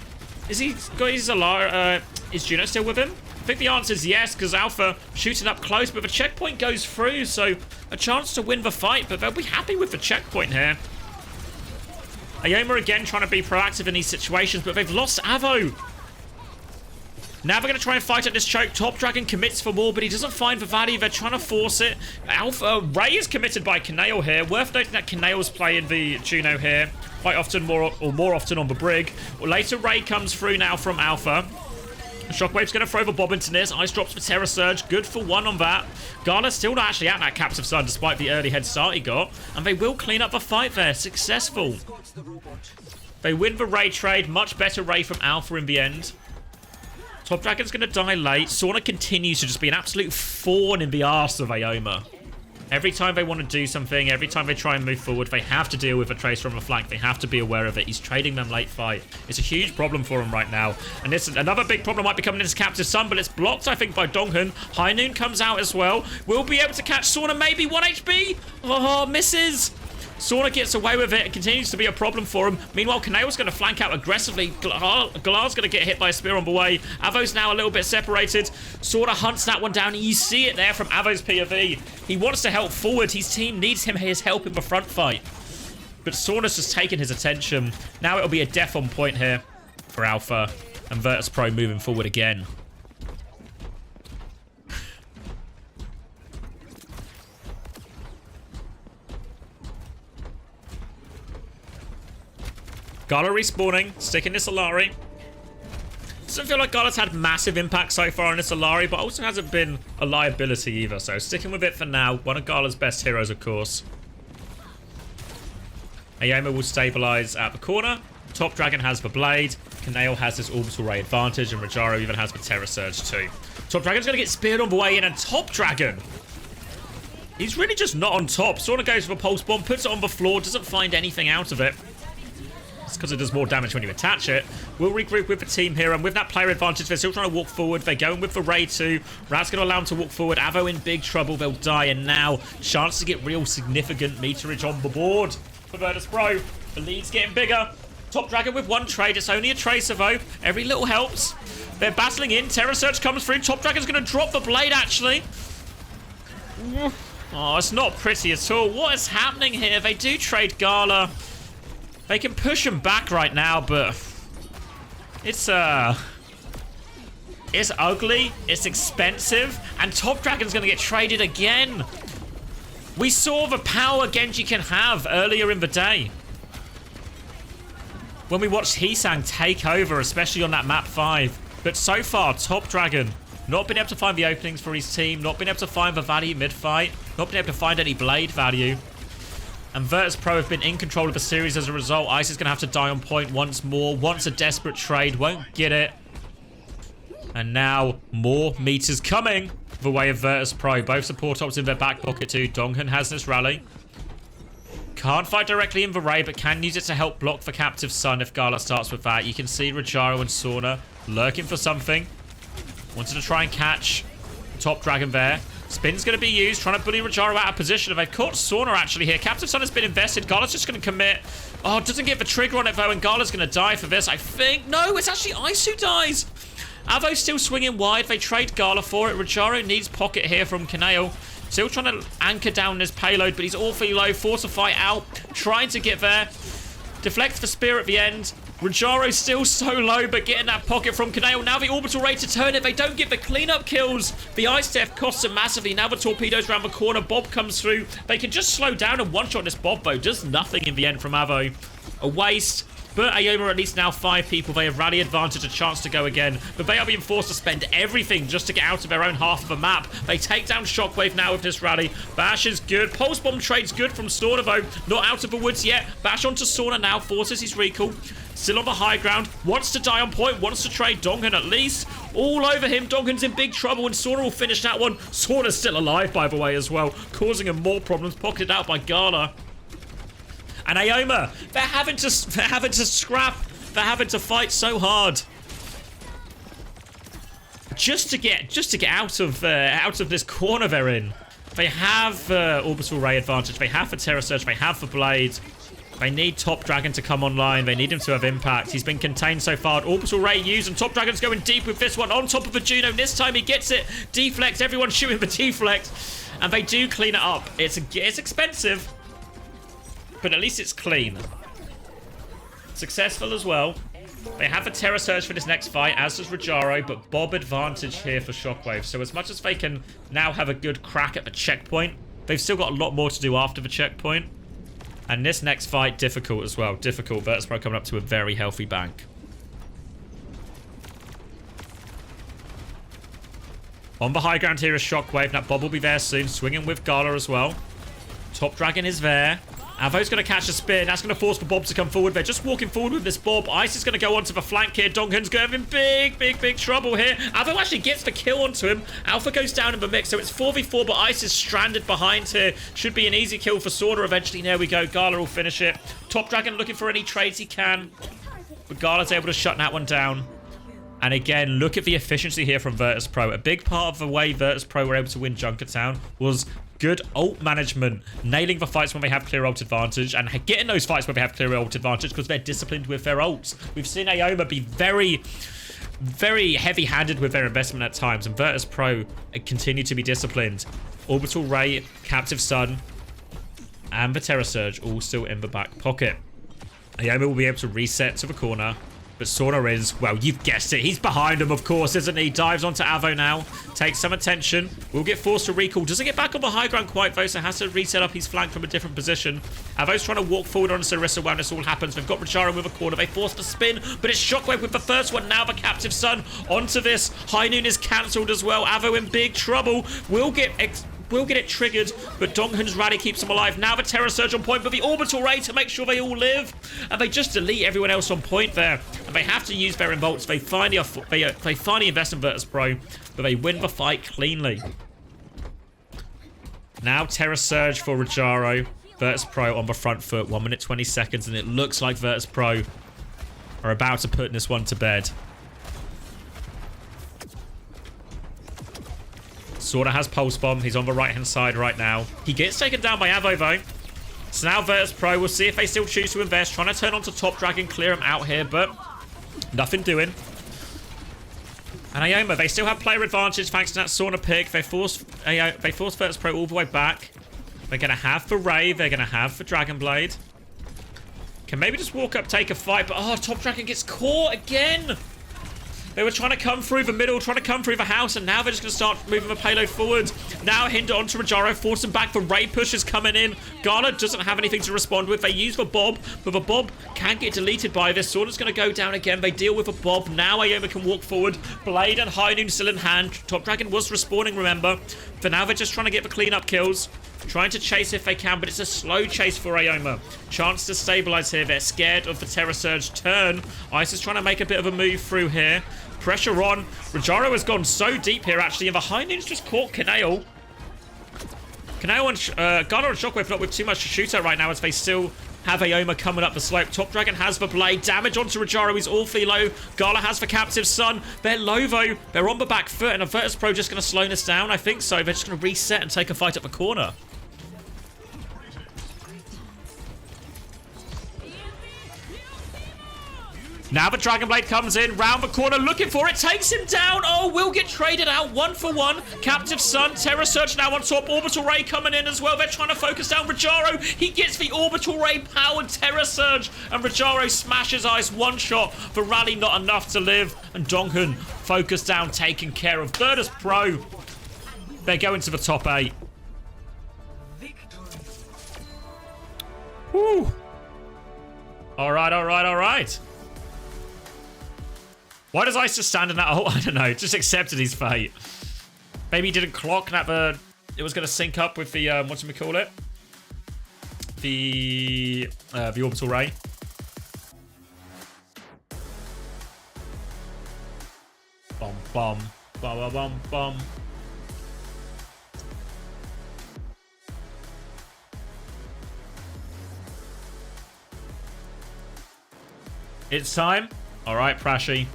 Is Juno still with him? I think the answer is yes, because Alpha shooting up close, but the checkpoint goes through, so a chance to win the fight, but they'll be happy with the checkpoint here. Ioma again trying to be proactive in these situations, but they've lost Avo. Now they're going to try and fight at this choke. Top Dragon commits for more, but he doesn't find the value. They're trying to force it. Ray is committed by Kaneo here. Worth noting that Kaneo's playing the Juno here. Quite often, more often on the Brig. Well, later, Ray comes through now from Alpha. Shockwave's going to throw the bob into this. Ice drops for Terror Surge. Good for one on that. Gala's still not actually at that Captive Sun despite the early head start he got. And they will clean up the fight there. Successful. They win the Ray trade. Much better Ray from Alpha in the end. Top Dragon's going to die late. Sauna continues to just be an absolute thorn in the arse of Aoma. Every time they want to do something, every time they try and move forward, they have to deal with a Tracer on the flank. They have to be aware of it. He's trading them late fight. It's a huge problem for him right now. And this another big problem might be coming into Captive Sun, but it's blocked, I think, by Donghun. High Noon comes out as well. We'll be able to catch Sauna, maybe 1 HP. Oh, misses. Sauna gets away with it. It continues to be a problem for him. Meanwhile, Kaneo's going to flank out aggressively. Galar's going to get hit by a spear on the way. Avo's now a little bit separated. Sauna hunts that one down. You see it there from Avo's POV. He wants to help forward. His team needs his help in the front fight. But Sauna's just taken his attention. Now it'll be a death on point here for Alpha. And Virtus Pro moving forward again. Gala respawning, sticking this Alari. Doesn't feel like Gala's had massive impact so far on this Alari, but also hasn't been a liability either. So sticking with it for now. One of Gala's best heroes, of course. Aoma will stabilize at the corner. Top Dragon has the Blade. Kaneo has this Orbital Ray advantage, and Rajaro even has the Terror Surge too. Top Dragon's going to get speared on the way in, and Top Dragon, he's really just not on top. Sauna goes for a Pulse Bomb, puts it on the floor, doesn't find anything out of it. Because it does more damage when you attach it. We'll regroup with the team here, and with that player advantage, they're still trying to walk forward. They're going with the Ray too. Rad's going to allow him to walk forward. Avo in big trouble. They'll die, and now chance to get real significant meterage on the board for Virtus Pro. The lead's getting bigger. Top Dragon with one trade. It's only a Tracer though. Every little helps. They're battling in. Terror Surge comes through. Top Dragon's going to drop the Blade actually. Oh, it's not pretty at all. What is happening here? They do trade Gala. They can push him back right now, but it's ugly, it's expensive, and Top Dragon's gonna get traded again. We saw the power Genji can have earlier in the day when we watched Heesang take over, especially on that map 5. But so far, Top Dragon not been able to find the openings for his team, not been able to find the value mid-fight, not been able to find any Blade value. And Virtus Pro have been in control of the series as a result. Ice is going to have to die on point once more. Wants a desperate trade. Won't get it. And now more meters coming the way of Virtus Pro. Both support ops in their back pocket too. Donghun has this rally. Can't fight directly in the Ray, but can use it to help block the Captive Sun if Gala starts with that. You can see Rajaro and Sauna lurking for something. Wanted to try and catch Top Dragon there. Spin's going to be used, trying to bully Rajaro out of position. They've caught Sauna actually here. Captive Sun has been invested. Gala's just going to commit. Oh, doesn't get the trigger on it though, and Gala's going to die for this, I think. No, it's actually Ice who dies. Avo's still swinging wide. They trade Gala for it. Rajaro needs pocket here from Kaneo. Still trying to anchor down this payload, but he's awfully low. Force a fight out. Trying to get there. Deflects the spear at the end. Rajaro's still so low, but getting that pocket from Kaneo. Now the Orbital Ray to turn it. They don't get the cleanup kills. The Ice Death costs them massively. Now the torpedoes around the corner. Bob comes through. They can just slow down and one-shot this Bob, though. Does nothing in the end from Avo. A waste. But Aoma at least now 5 people. They have rally advantage, a chance to go again. But they are being forced to spend everything just to get out of their own half of the map. They take down Shockwave now with this rally. Bash is good. Pulse Bomb trade's good from Sauna though. Not out of the woods yet. Bash onto Sauna now. Forces his recall. Still on the high ground. Wants to die on point. Wants to trade Donghun at least. All over him. Donghun's in big trouble and Sauna will finish that one. Sauna's still alive by the way as well. Causing him more problems. Pocketed out by Gala. And Aoma, they're having to scrap. They're having to fight so hard just to get out of this corner they're in. They have Orbital Ray advantage. They have the Terror Surge. They have the Blade. They need Top Dragon to come online. They need him to have impact. He's been contained so far. Orbital Ray used, and Top Dragon's going deep with this one on top of the Juno. This time he gets it. Deflect. Everyone's shooting the deflect, and they do clean it up. It's expensive, but at least it's clean. Successful as well. They have a Terror Surge for this next fight, as does Rajaro, but Bob advantage here for Shockwave. So as much as they can now have a good crack at the checkpoint, they've still got a lot more to do after the checkpoint. And this next fight, difficult as well. Difficult. Virtus.pro coming up to a very healthy bank. On the high ground here is Shockwave. Now Bob will be there soon, swinging with Gala as well. Top Dragon is there. Avo's going to catch a spin. That's going to force for Bob to come forward. They're just walking forward with this Bob. Ice is going to go onto the flank here. Donghun's going to have in big trouble here. Avo actually gets the kill onto him. Alpha goes down in the mix, so it's 4v4, but Ice is stranded behind here. Should be an easy kill for Sorda eventually. There we go. Gala will finish it. Top Dragon looking for any trades he can, but Gala's able to shut that one down. And again, look at the efficiency here from Virtus.pro. A big part of the way Virtus.pro were able to win Junkertown was good ult management, nailing the fights when they have clear ult advantage, and getting those fights where they have clear ult advantage because they're disciplined with their ults. We've seen Aoma be very heavy-handed with their investment at times, and Virtus.pro continue to be disciplined. Orbital Ray, Captive Sun, and the Terror Surge all still in the back pocket. Aoma will be able to reset to the corner. But Sorna is, well, you've guessed it. He's behind him, of course, isn't he? Dives onto Avo now. Takes some attention. Will get forced to recall. Doesn't get back on the high ground quite, though, so has to reset up his flank from a different position. Avo's trying to walk forward on Sarissa when this all happens. They've got Rajaro with a corner. They force the spin, but it's Shockwave with the first one. Now the Captive Sun onto this. High Noon is cancelled as well. Avo in big trouble. Will get it triggered, but Donghun's rally keeps him alive. Now the Terror Surge on point, but the Orbital Ray to make sure they all live. And they just delete everyone else on point there. And they have to use their involts. They finally invest in Virtus.pro, but they win the fight cleanly. Now Terror Surge for Rajaro. Virtus.pro on the front foot. 1 minute 20 seconds, and it looks like Virtus.pro are about to put this one to bed. Sorta has Pulse Bomb. He's on the right-hand side right now. He gets taken down by Avo, though. So now Virtus.pro, we'll see if they still choose to invest. Trying to turn onto Top Dragon, clear him out here, but nothing doing. And Aoma, they still have player advantage thanks to that Sauna pick. They force Virtus.pro all the way back. They're going to have for Ray. They're going to have for Dragon Blade. Can maybe just walk up, take a fight, but oh, Top Dragon gets caught again. They were trying to come through the middle, trying to come through the house, and now they're just going to start moving the payload forward. Now Hinder onto Rajaro, force him back. The Ray push is coming in. Gala doesn't have anything to respond with. They use the Bob, but the Bob can get deleted by this. Sorda's going to go down again. They deal with a Bob. Now Aoma can walk forward. Blade and High Noon still in hand. Top Dragon was respawning, remember. For now, they're just trying to get the cleanup kills. Trying to chase if they can, but it's a slow chase for Aoma. Chance to stabilize here. They're scared of the Terror Surge turn. Ice is trying to make a bit of a move through here. Pressure on. Rajaro has gone so deep here, actually, and the High Noon's just caught Kaneo. Kaneo and Gala and Shockwave not with too much to shoot at right now, as they still have Aoma coming up the slope. Top Dragon has the blade. Damage onto Rajaro. He's awfully low. Gala has the Captive Sun. They're low, though. They're on the back foot, and Virtus.pro just going to slow this down. I think so. They're just going to reset and take a fight up the corner. Now the Dragon Blade comes in, round the corner, looking for it, takes him down. Oh, will get traded out 1 for 1. Captive Sun, Terror Surge now on top. Orbital Ray coming in as well. They're trying to focus down Rajaro. He gets the Orbital Ray powered Terror Surge, and Rajaro smashes Ice. One shot for Rally, not enough to live. And Donghun focused down, taking care of Virtus.pro. They're going to the top 8. Woo. All right. Why does Ice just stand in that? Oh, I don't know. Just accepted his fate. Maybe he didn't clock that it was going to sync up with the, what do we call it? The Orbital Ray. Bum, bum. Bum, bum, bum, bum. It's time. All right, Prashi.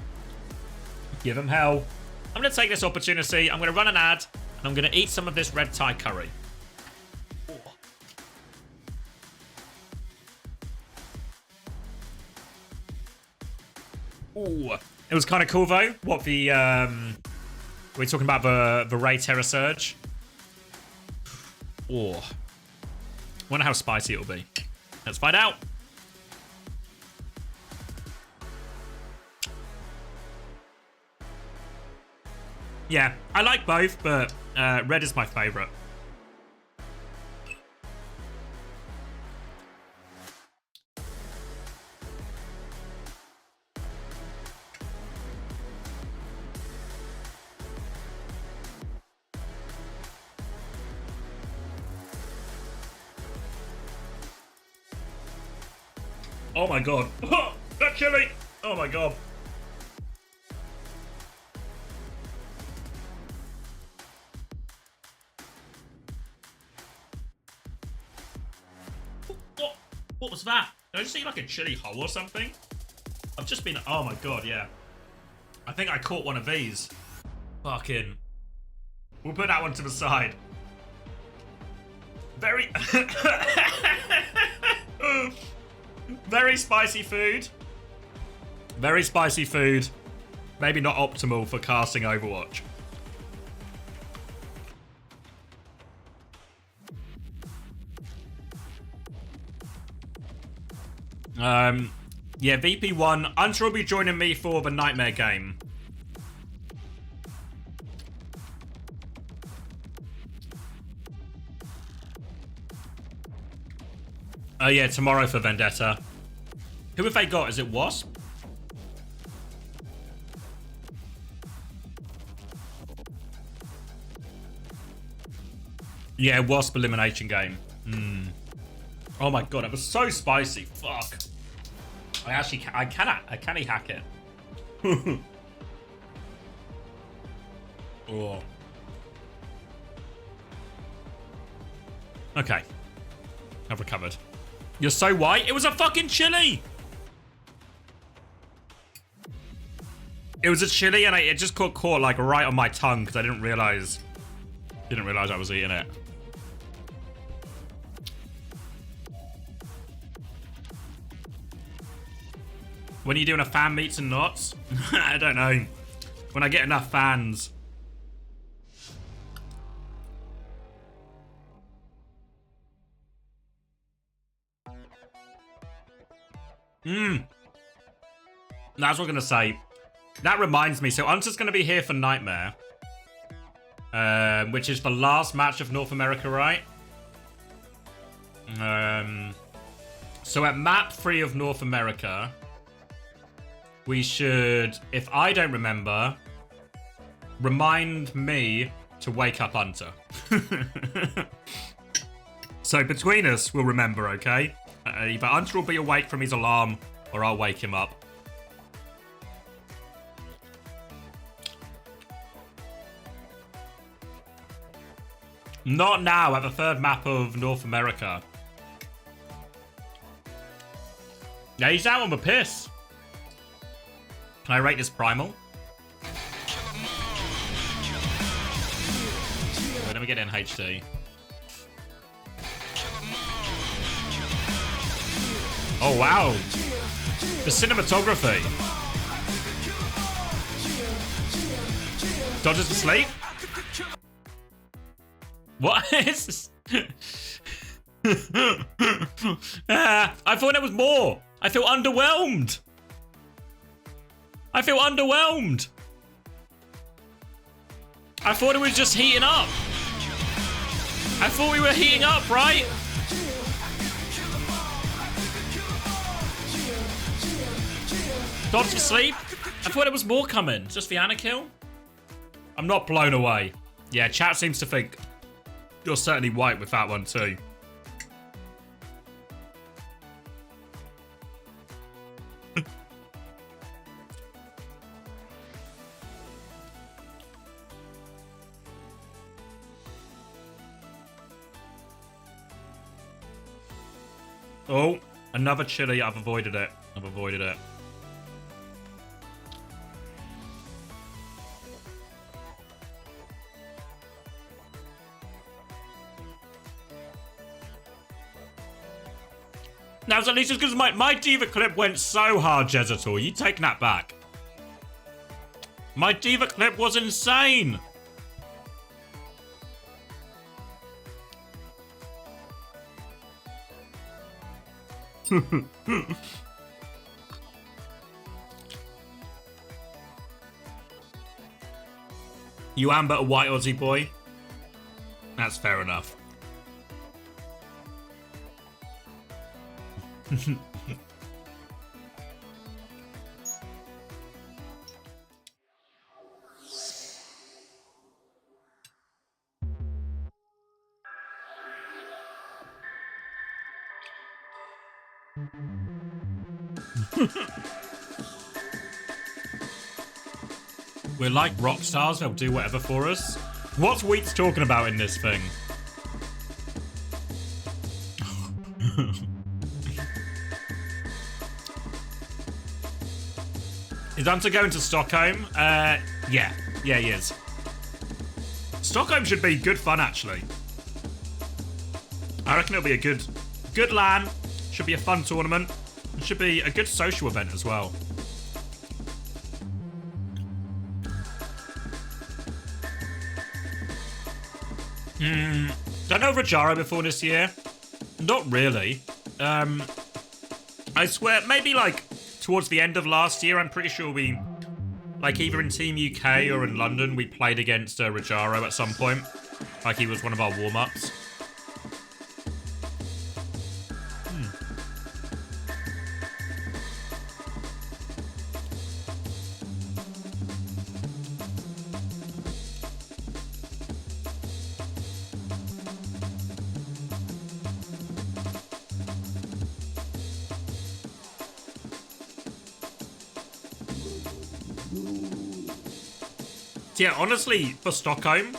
Give him hell. I'm going to take this opportunity. I'm going to run an ad, and I'm going to eat some of this red Thai curry. Ooh. It was kind of cool, though. What the... we're talking about the Ray Terror Surge. Oh. Wonder how spicy it'll be. Let's find out. Yeah, I like both, but red is my favorite. Oh my god. That chili! Oh my god. What was that? Did I just see like a chili hole or something? I've just been... Oh my god, yeah. I think I caught one of these. Fucking... We'll put that one to the side. Very... Very spicy food. Very spicy food. Maybe not optimal for casting Overwatch. Yeah, VP1. Unter will be joining me for the Nightmare game. Oh yeah, tomorrow for Vendetta. Who have they got? Is it Wasp? Yeah, Wasp elimination game. Oh my god, it was so spicy. Fuck. I cannot hack it. Oh. Okay. I've recovered. You're so white. It was a fucking chili. It was a chili, and it just got caught like right on my tongue because I didn't realize I was eating it. When are you doing a fan meets and knots? I don't know. When I get enough fans. That's what I'm going to say. That reminds me. So Unter's going to be here for Nightmare. Which is the last match of North America, right? So at map 3 of North America, we should, if I don't remember, remind me to wake up Unter. So between us, we'll remember, okay? Either Unter will be awake from his alarm, or I'll wake him up. Not now, at the 3rd map of North America. Yeah, he's out on the piss. Can I rate this primal? Wait, let me get it in HD. Oh, wow. The cinematography. Dodgers asleep? What is this? I thought there was more. I feel underwhelmed. I feel underwhelmed. I thought it was just heating up. I thought we were heating up, right? Dodge to sleep? I thought there was more coming. Just the Ana kill? I'm not blown away. Yeah, chat seems to think you're certainly white with that one too. Oh, another chili. I've avoided it. I've avoided it. Now, it's at least because my Diva clip went so hard, Jezzator. You taking that back. My Diva clip was insane. You am but a white Aussie boy. That's fair enough. We're like rock stars, they'll do whatever for us. What's Wheats talking about in this thing? Is Hunter going to Stockholm? Yeah, he is. Stockholm should be good fun, actually. I reckon it'll be a good LAN. Should be a fun tournament. It should be a good social event as well. Don't know Rajaro before this year. Not really. I swear, maybe like towards the end of last year, I'm pretty sure we, like either in Team UK or in London, we played against Rajaro at some point. Like he was one of our warm-ups. Yeah, honestly, for Stockholm,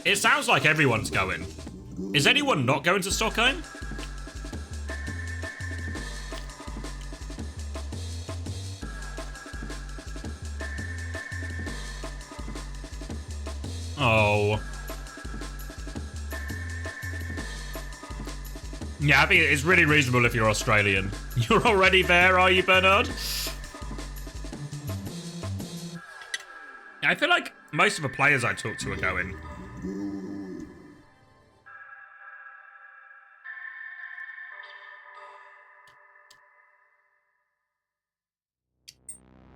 it sounds like everyone's going. Is anyone not going to Stockholm? Oh. Yeah, I think it's really reasonable if you're Australian. You're already there, are you, Bernard? I feel like most of the players I talk to are going.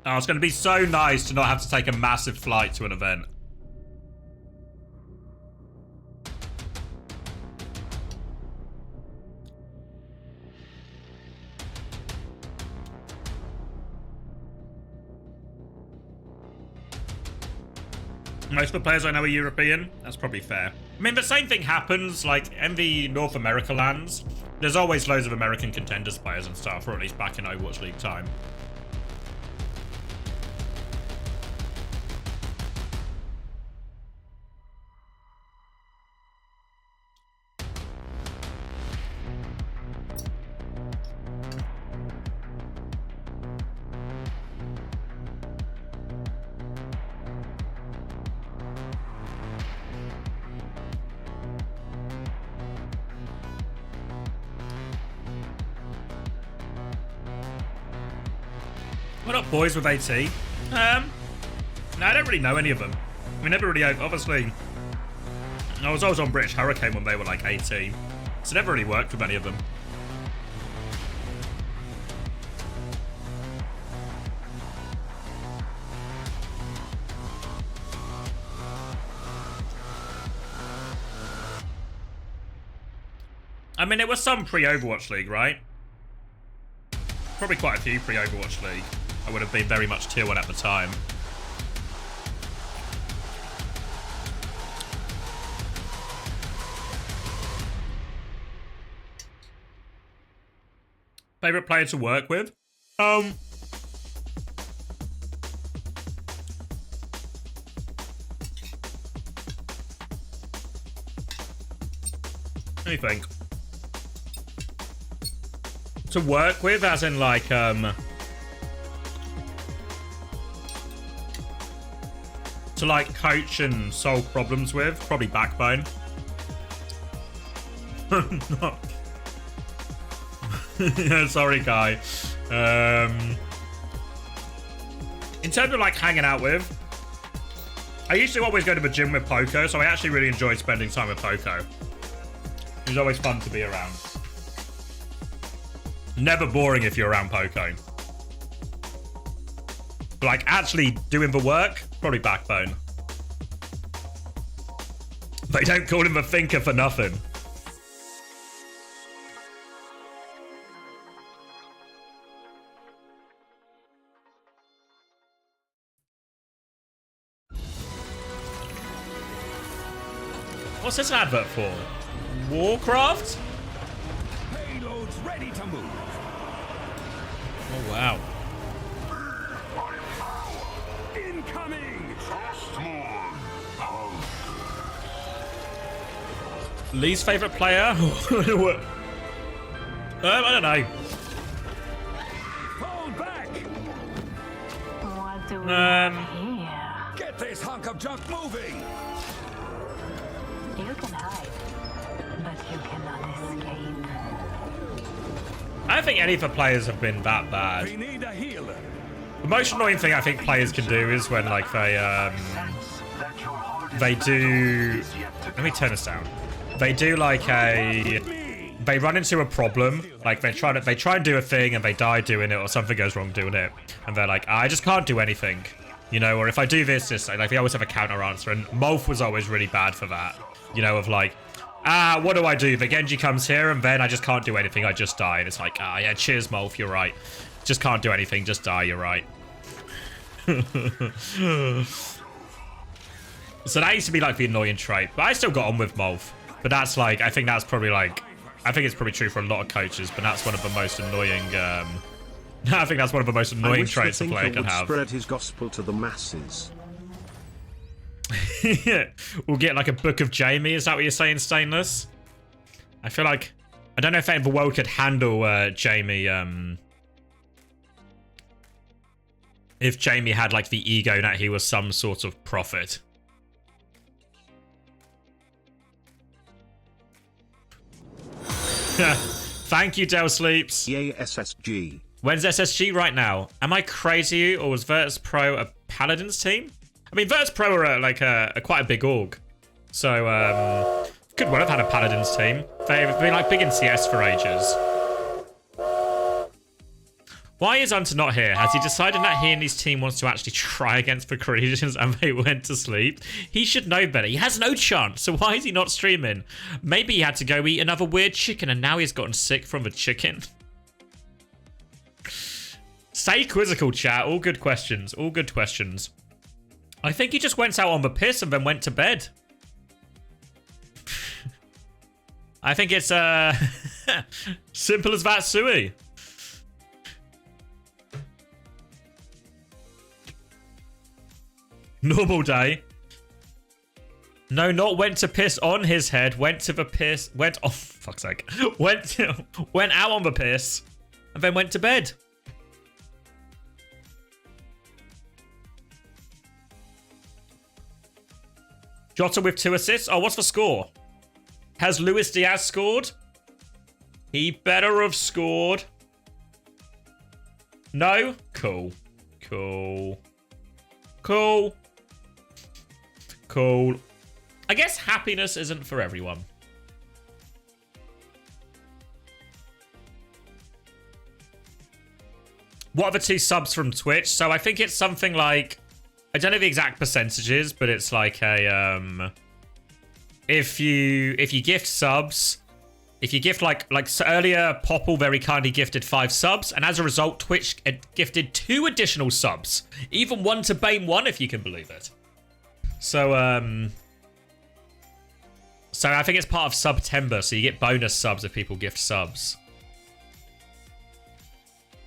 Oh, it's going to be so nice to not have to take a massive flight to an event. Most of the players I know are European. That's probably fair. I mean, the same thing happens, like, in the North America lands. There's always loads of American contenders players and stuff, or at least back in Overwatch League time. What up, boys with AT? No, I don't really know any of them. We never really, obviously, I was always on British Hurricane when they were like 18, so never really worked with any of them. I mean, there was some pre-Overwatch League, right? Probably quite a few pre-Overwatch League. I would have been very much tier 1 at the time. Favorite player to work with? Let me think. To work with, as in like, to like coach and solve problems with, probably Backbone. Sorry, Kai. In terms of like hanging out with, I used to always go to the gym with Poco, so I actually really enjoyed spending time with Poco. He was always fun to be around. Never boring if you're around Poco. But like actually doing the work, probably Backbone. They don't call him a thinker for nothing. What's this advert for? Warcraft? Payloads ready to move. Oh, wow. Incoming. Least favorite player? I don't know. Fall back. What do we have here? Get this hunk of junk moving. You can hide, but you cannot escape. I don't think any of the players have been that bad. We need a healer. The most annoying thing I think players can do is when like they do. Let me turn this down. They do like they run into a problem, like they try and do a thing and they die doing it, or something goes wrong doing it, and they're like, I just can't do anything, you know, or if I do this, like they always have a counter answer, and Molf was always really bad for that, you know, of like, what do I do? The Genji comes here and then I just can't do anything, I just die, and it's like, yeah, cheers Molf, you're right, just can't do anything, just die, you're right. So that used to be like the annoying trait, but I still got on with Molf. But that's like, I think that's probably like, I think it's probably true for a lot of coaches, but that's one of the most annoying, I think that's one of the most annoying traits a player can have. Spread his gospel to the masses. We'll get like a book of Jamie, is that what you're saying, Stainless? I feel like, I don't know if any of the world could handle Jamie, if Jamie had like the ego that he was some sort of prophet. Thank you, Del Sleeps. Yay, SSG. When's SSG right now? Am I crazy, or was Virtus Pro a Paladins team? I mean, Virtus Pro are like quite a big org. So, could well have had a Paladins team. They've been like big in CS for ages. Why is Unter not here? Has he decided that he and his team wants to actually try against the Parisians and they went to sleep? He should know better. He has no chance, so why is he not streaming? Maybe he had to go eat another weird chicken and now he's gotten sick from the chicken. Stay quizzical, chat. All good questions. All good questions. I think he just went out on the piss and then went to bed. I think it's simple as that, Sui. Normal day. No, not went to piss on his head. Went to the piss. Went off. Fuck's sake. Went out on the piss, and then went to bed. Jota with 2 assists. Oh, what's the score? Has Luis Diaz scored? He better have scored. No? Cool. Cool. Cool. Cool. I guess happiness isn't for everyone. What are the 2 subs from Twitch? So I think it's something like, I don't know the exact percentages, but it's like a if you gift subs, if you gift like earlier, Popple very kindly gifted 5 subs, and as a result, Twitch gifted 2 additional subs, even one to Bane 1, if you can believe it. So so I think it's part of September, so you get bonus subs if people gift subs.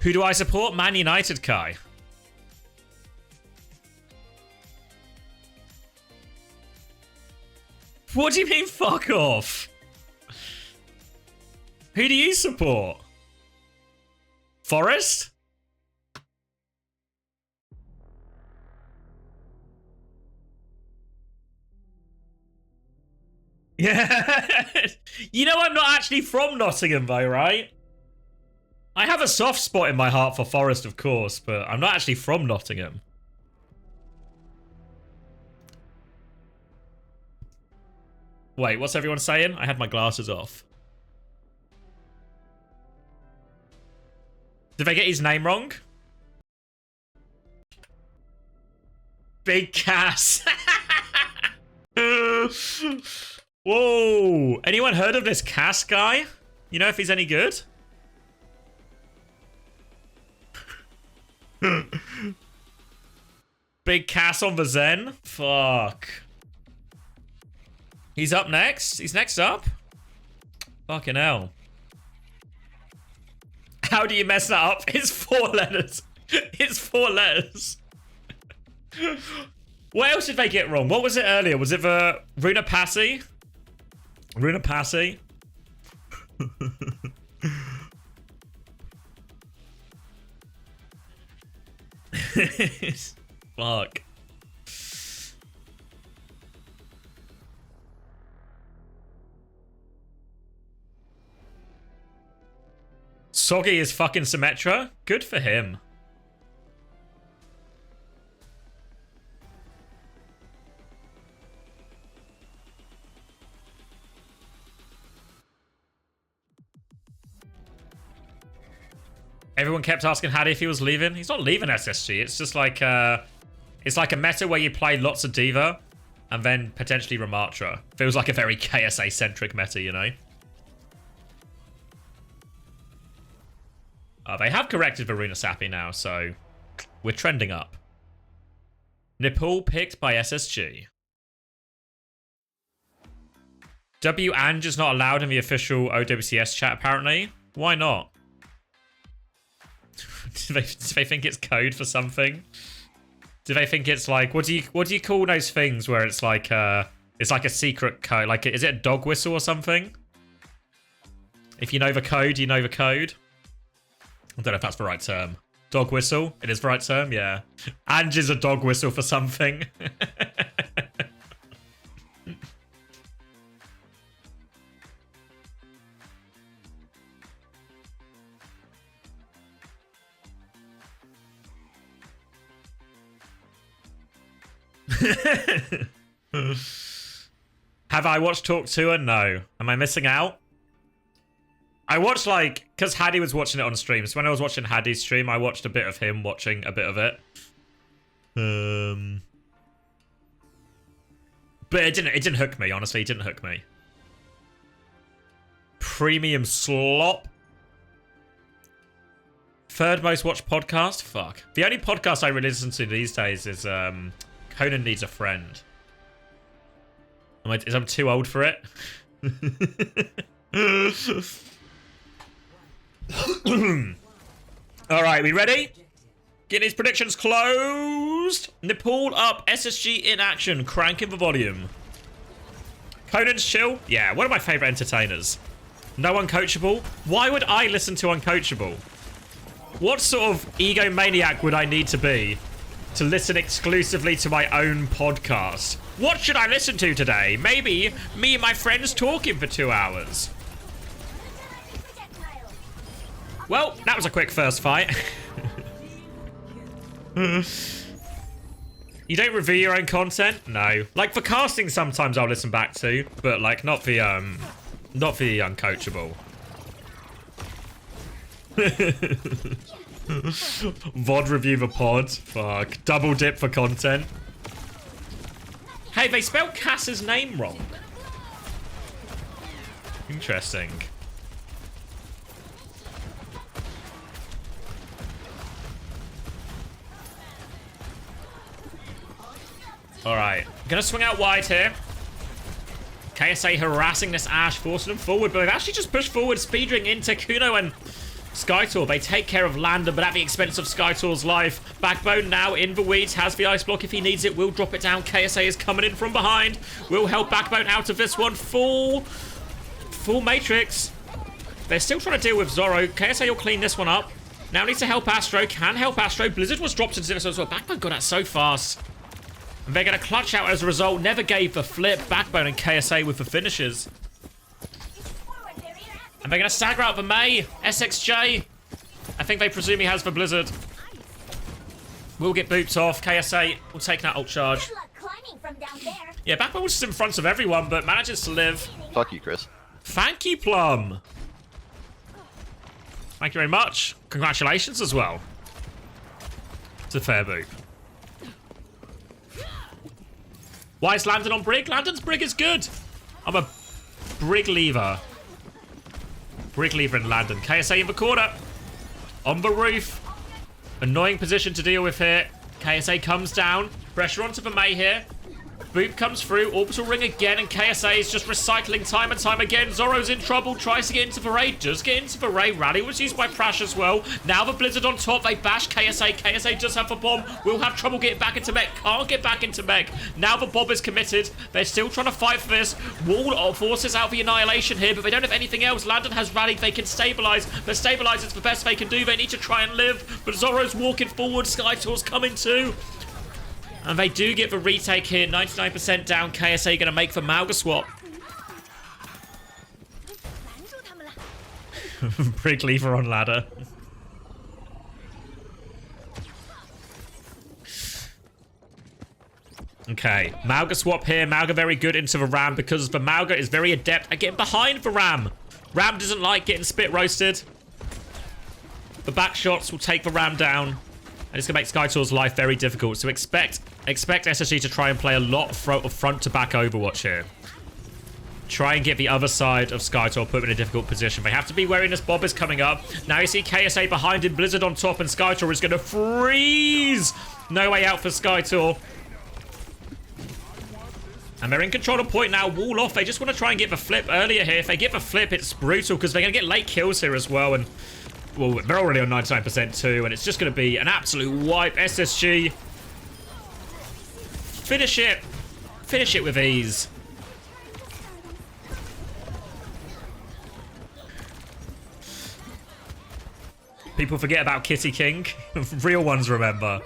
Who do I support? Man United, Kai. What do you mean, fuck off? Who do you support? Forest? Yeah. You know I'm not actually from Nottingham though, right? I have a soft spot in my heart for Forest, of course, but I'm not actually from Nottingham. Wait, what's everyone saying? I had my glasses off. Did they get his name wrong? Big Cass. Whoa! Anyone heard of this Cass guy? You know if he's any good? Big Cass on the Zen? Fuck. He's up next? He's next up? Fucking hell. How do you mess that up? It's 4 letters. It's 4 letters. What else did they get wrong? What was it earlier? Was it the Runa Passy? Runa Passy? Fuck. Soggy is fucking Symmetra. Good for him. Everyone kept asking Hattie if he was leaving. He's not leaving SSG. It's just like it's like a meta where you play lots of Diva and then potentially Ramatra. Feels like a very KSA centric meta, you know. They have corrected Varuna Sappy now, so we're trending up. Nepal picked by SSG. W Ange is not allowed in the official OWCS chat, apparently. Why not? Do they think it's code for something? Do they think it's like, what do you call those things where it's like a secret code? Like, is it a dog whistle or something? If you know the code, you know the code. I don't know if that's the right term. Dog whistle? It is the right term, yeah. Ange is a dog whistle for something. Have I watched Talk Tour? No. Am I missing out? I watched, like, because Haddy was watching it on stream. So when I was watching Haddy's stream, I watched a bit of him watching a bit of it. But it didn't hook me, honestly. It didn't hook me. Premium slop. Third most watched podcast? Fuck. The only podcast I really listen to these days is Conan Needs a Friend. I'm too old for it. Alright, we ready? Getting his predictions closed. Nepal up, SSG in action, cranking the volume. Conan's chill? Yeah, one of my favourite entertainers. No Uncoachable? Why would I listen to Uncoachable? What sort of egomaniac would I need to be to listen exclusively to my own podcast? What should I listen to today? Maybe me and my friends talking for 2 hours. Well, that was a quick first fight. You don't review your own content? No. Like, for casting sometimes I'll listen back to, but like not the Uncoachable. VOD review the pod. Fuck. Double dip for content. Hey, they spelled Cass's name wrong. Interesting. Alright. Gonna swing out wide here. KSA harassing this Ashe, forcing them forward, but they've actually just pushed forward, speeding into Kuno and Skytor. They take care of Landon, but at the expense of Skytor's life. Backbone now in the weeds, has the ice block if he needs it, will drop it down. KSA is coming in from behind, will help Backbone out of this one. Full Matrix. They're still trying to deal with Zorro. KSA will clean this one up. Now needs to help Astro, can help Astro. Blizzard was dropped into this as well. Backbone got out so fast. And they're going to clutch out as a result. Never gave the flip. Backbone and KSA with the finishes. And they're going to stagger out the May. SXJ. I think they presume he has the Blizzard. Will get booped off. KSA will take that ult charge. Yeah, Backbone was just in front of everyone, but manages to live. Fuck you, Chris. Thank you, Plum. Thank you very much. Congratulations as well. It's a fair boop. Why is Landon on Brig? Landon's Brig is good. I'm a Brig Lever. Brig Lever and Landon. KSA in the corner. On the roof. Annoying position to deal with here. KSA comes down. Pressure onto the May here. Boop comes through. Orbital ring again. And KSA is just recycling time and time again. Zoro's in trouble. Tries to get into the raid. Does get into the raid. Rally was used by Prash as well. Now the Blizzard on top. They bash KSA. KSA does have the bomb. Will have trouble getting back into mech. Can't get back into mech. Now the bomb is committed. They're still trying to fight for this. Wall forces out the annihilation here, but they don't have anything else. Landon has rallied. They can stabilize. But stabilize is the best they can do. They need to try and live. But Zoro's walking forward. Skytor's coming too. And they do get the retake here. 99% down. KSA going to make the Malga swap. Brig Lever on ladder. Okay. Malga swap here. Malga very good into the Ram because the Malga is very adept at getting behind the Ram. Ram doesn't like getting spit roasted. The back shots will take the Ram down. And it's going to make Skytor's life very difficult. So expect SSG to try and play a lot of front to back Overwatch here. Try and get the other side of Skytor, put him in a difficult position. They have to be wary this Bob is coming up. Now you see KSA behind him, Blizzard on top, and Skytor is going to freeze. No way out for Skytor. And they're in control of point now. Wall off. They just want to try and get the flip earlier here. If they get the flip, it's brutal because they're going to get late kills here as well. And well, they're already on 99% too, and it's just going to be an absolute wipe. SSG. Finish it. Finish it with ease. People forget about Kitty King. Real ones remember.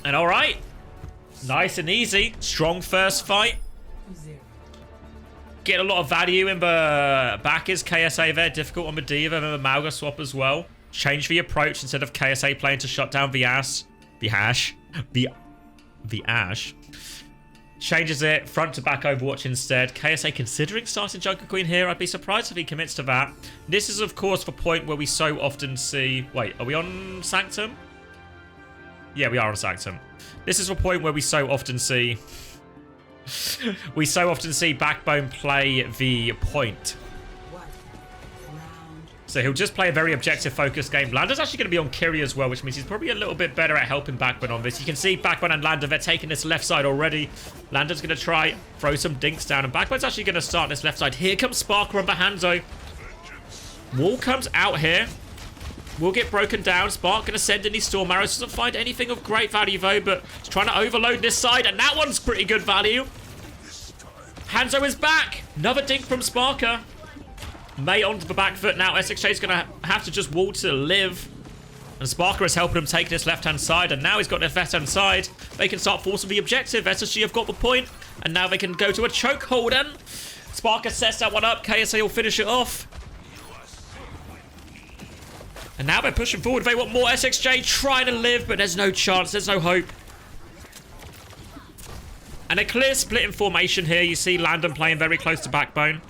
And alright. Nice and easy. Strong first fight. Get a lot of value in the back is KSA there. Difficult on the Diva and the Malga swap as well. Change the approach instead of KSA playing to shut down the Ash. The Ash. Changes it. Front to back Overwatch instead. KSA considering starting Junker Queen here. I'd be surprised if he commits to that. This is, of course, the point where we so often see... Wait, are we on Sanctum? Yeah, we are on Sanctum. This is the point where we so often see... we so often see Backbone play the point. So he'll just play a very objective focused game. Lander's actually going to be on Kiri as well, which means he's probably a little bit better at helping Backbone on this. You can see Backbone and Lander, they're taking this left side already. Lander's going to try throw some dinks down, and Backbone's actually going to start this left side. Here comes Sparker on the Hanzo. Wall comes out here. Will get broken down. Spark going to send in these Storm Arrows. Doesn't find anything of great value though, but he's trying to overload this side, and that one's pretty good value. Hanzo is back. Another dink from Sparker. May onto the back foot now. SXJ is going to have to just wall to live. And Sparker is helping him take this left-hand side. And now he's got this left-hand side. They can start forcing the objective. SSG have got the point. And now they can go to a chokehold. And Sparker sets that one up. KSA will finish it off. And now they're pushing forward. They want more. SXJ trying to live, but there's no chance. There's no hope. And a clear split in formation here. You see Landon playing very close to Backbone.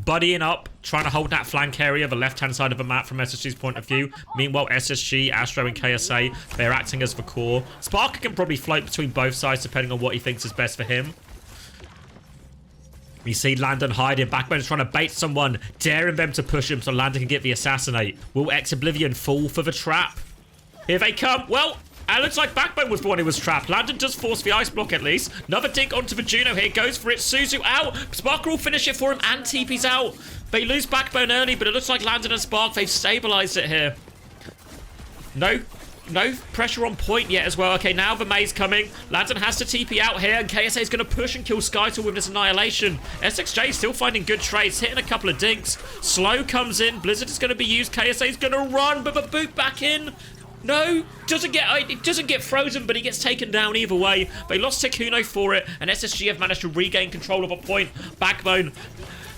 Buddying up, trying to hold that flank area, the left-hand side of the map from SSG's point of view. Meanwhile, SSG, Astro, and KSA, they're acting as the core. Sparker can probably float between both sides depending on what he thinks is best for him. We see Landon hiding. Backbone's trying to bait someone, daring them to push him so Landon can get the assassinate. Will Oblivione fall for the trap? Here they come. Well, it looks like Backbone was the one who was trapped. Landon does force the ice block at least. Another dink onto the Juno here. Goes for it. Suzu out. Sparker will finish it for him and TP's out. They lose Backbone early, but it looks like Landon and Spark, they've stabilized it here. No pressure on point yet as well. Okay, now the May's coming. Landon has to TP out here, and KSA is going to push and kill Skytor with this annihilation. SXJ still finding good trades, hitting a couple of dinks. Slow comes in. Blizzard is going to be used. KSA is going to run, but the boot back in. No, it doesn't get frozen, but he gets taken down either way. They lost Tekuno for it, and SSG have managed to regain control of a point. Backbone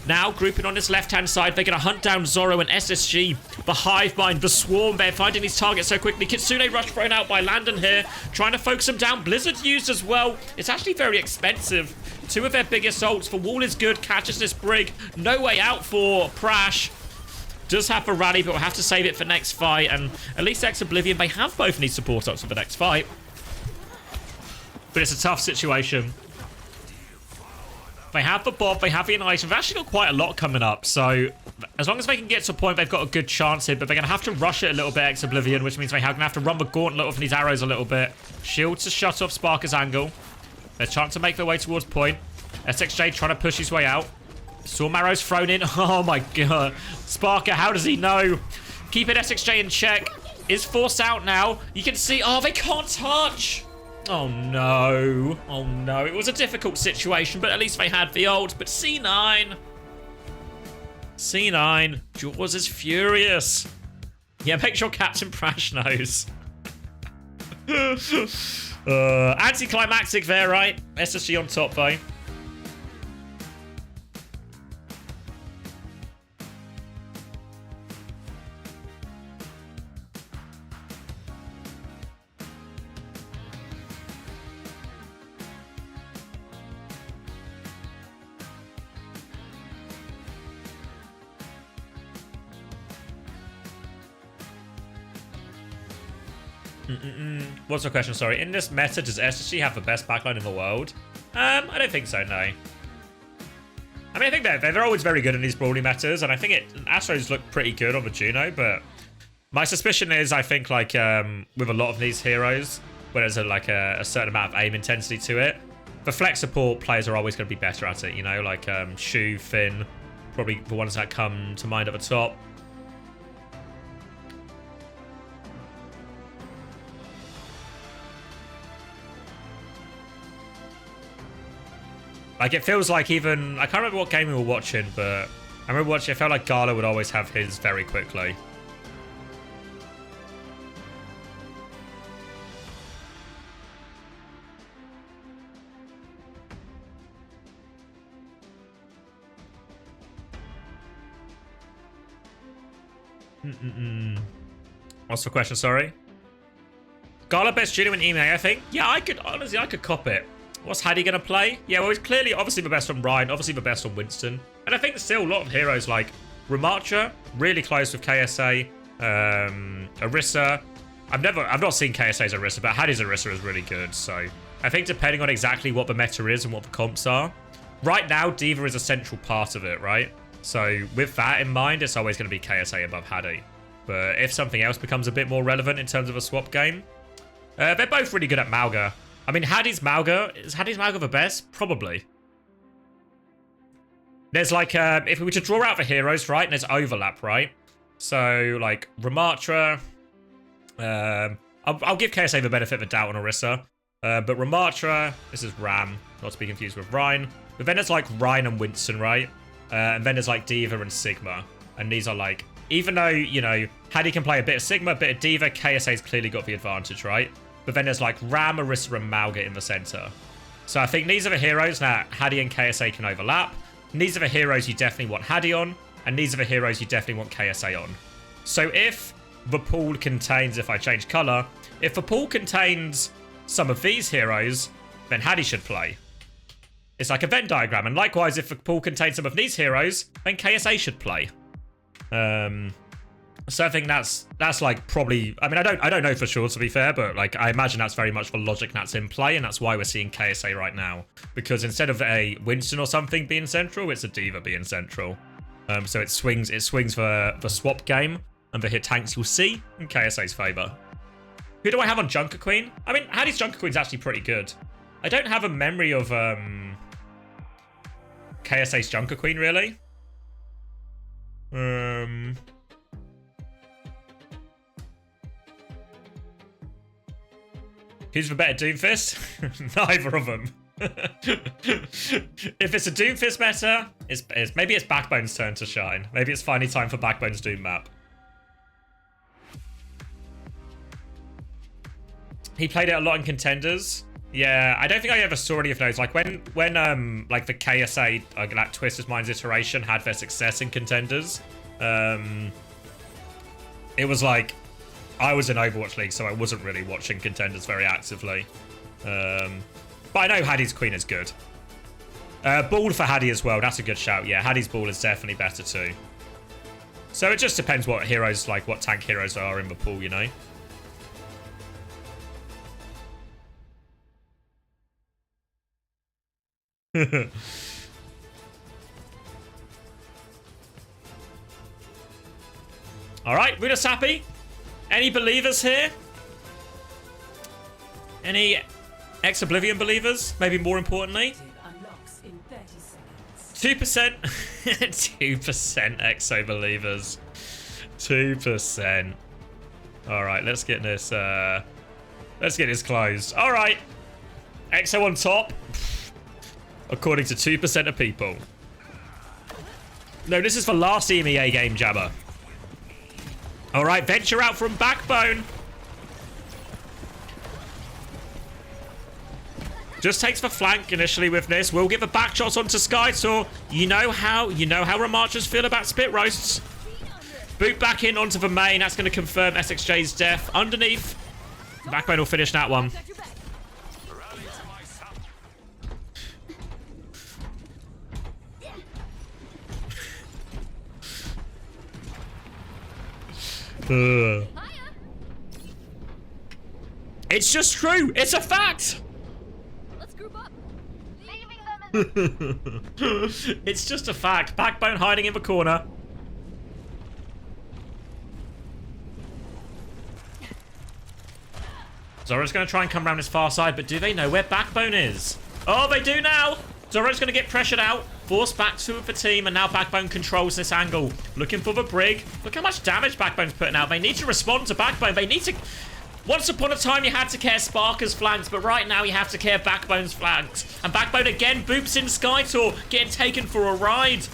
now grouping on this left-hand side. They're going to hunt down Zoro and SSG. The hive mind, the swarm, they're finding these targets so quickly. Kitsune rush thrown out by Landon here, trying to focus them down. Blizzard's used as well. It's actually very expensive. Two of their biggest ults. The wall is good, catches this Brig. No way out for Prash. Does have a rally, but we'll have to save it for next fight. And at least Oblivione, they have both need support ups for the next fight. but it's a tough situation. They have the Bob, they have the Ignite. They've actually got quite a lot coming up, so as long as they can get to a point, they've got a good chance here, but they're going to have to rush it a little bit, Oblivion, which means they're going to have to run the gauntlet off these arrows a little bit. Shield to shut off Sparker's angle. They're trying to make their way towards point. SXJ trying to push his way out. Storm arrows thrown in. Oh my god. Sparker, how does he know? Keep it SXJ in check. Is forced out now. You can see, oh, they can't touch. Oh no. Oh no. It was a difficult situation, but at least they had the ult. But C9. C9. Jaws is furious. Yeah, make sure Captain Prash knows. Anticlimactic there, right? SSG on top, though. What's the question? Sorry. In this meta, does SSG have the best backline in the world? I don't think so, no. I mean, I think they're always very good in these brawly metas, and I think Astros look pretty good on the Juno, but my suspicion is, I think, like, with a lot of these heroes, where there's a certain amount of aim intensity to it, the flex support players are always going to be better at it, you know, like Shu, Finn, probably the ones that come to mind at the top. Like, it feels like even... I can't remember what game we were watching, but I remember watching... It felt like Gala would always have his very quickly. What's the question, sorry? Gala best Juno in EMEA, I think. Yeah, I could cop it. What's Haddy going to play? Yeah, well, he's clearly, obviously, the best on Ryan. Obviously, the best on Winston. And I think still a lot of heroes like Ramatra, really close with KSA. Orisa. I've not seen KSA's Orisa, but Haddy's Orisa is really good. So I think depending on exactly what the meta is and what the comps are. Right now, D.Va is a central part of it, right? So with that in mind, it's always going to be KSA above Haddy. But if something else becomes a bit more relevant in terms of a swap game, they're both really good at Mauga. I mean, Haddy's Mauga, is Haddy's Mauga the best? Probably. There's like, if we were to draw out the heroes, right, and there's overlap, right? So, like, Ramatra, I'll give KSA the benefit of the doubt on Orisa. But Ramatra, this is Ram, not to be confused with Ryan. But then there's like Ryan and Winston, right? And then there's like D.Va and Sigma. And these are like, even though, you know, Haddy can play a bit of Sigma, a bit of D.Va, KSA's clearly got the advantage, right? But then there's like Ram, Orisa, and Mauga in the center. So I think these are the heroes that Haddy and KSA can overlap. And these are the heroes you definitely want Haddy on. And these are the heroes you definitely want KSA on. So if the pool contains, if I change color, if the pool contains some of these heroes, then Haddy should play. It's like a Venn diagram. And likewise, if the pool contains some of these heroes, then KSA should play. So I think that's like probably, I mean, I don't know for sure, to be fair, but like I imagine that's very much the logic that's in play, and that's why we're seeing KSA right now, because instead of a Winston or something being central, it's a D.Va being central. So it swings the swap game, and the hit tanks you'll see in KSA's favor. Who do I have on Junker Queen? I mean, Haddy's Junker Queen's actually pretty good. I don't have a memory of KSA's Junker Queen really. Who's the better Doomfist? Neither of them. If it's a Doomfist meta, maybe it's Backbone's turn to shine. Maybe it's finally time for Backbone's Doom map. He played it a lot in contenders. Yeah, I don't think I ever saw any of those. Like when like the KSA that Twisted Minds iteration had their success in contenders, it was like I was in Overwatch League, so I wasn't really watching contenders very actively. But I know Haddy's Queen is good. Ball for Haddy as well. That's a good shout. Yeah, Haddy's Ball is definitely better too. So it just depends what heroes, like what tank heroes are in the pool, you know. All right, Mudasapi. Any believers here? Any ex-Oblivion believers? Maybe more importantly. 2%. 2% EXO believers. 2%. All right, let's get this. Let's get this closed. All right, EXO on top, according to 2% of people. No, this is for last EMEA game, Jabba. All right, venture out from Backbone. Just takes the flank initially with this. We'll give a back shot onto Skytor. You know how Ramachas feel about spit roasts. Boot back in onto the main. That's going to confirm SXJ's death. Underneath, Backbone will finish that one. It's just true. It's a fact. It's just a fact. Backbone hiding in the corner. Zora's going to try and come around this far side, but do they know where Backbone is? Oh, they do now. Zora's going to get pressured out. Forced back to the team, and now Backbone controls this angle. Looking for the brig. Look how much damage Backbone's putting out. They need to respond to Backbone. They need to... Once upon a time, you had to care Sparker's flanks, but right now you have to care Backbone's flanks. And Backbone again boops in Skytor, getting taken for a ride.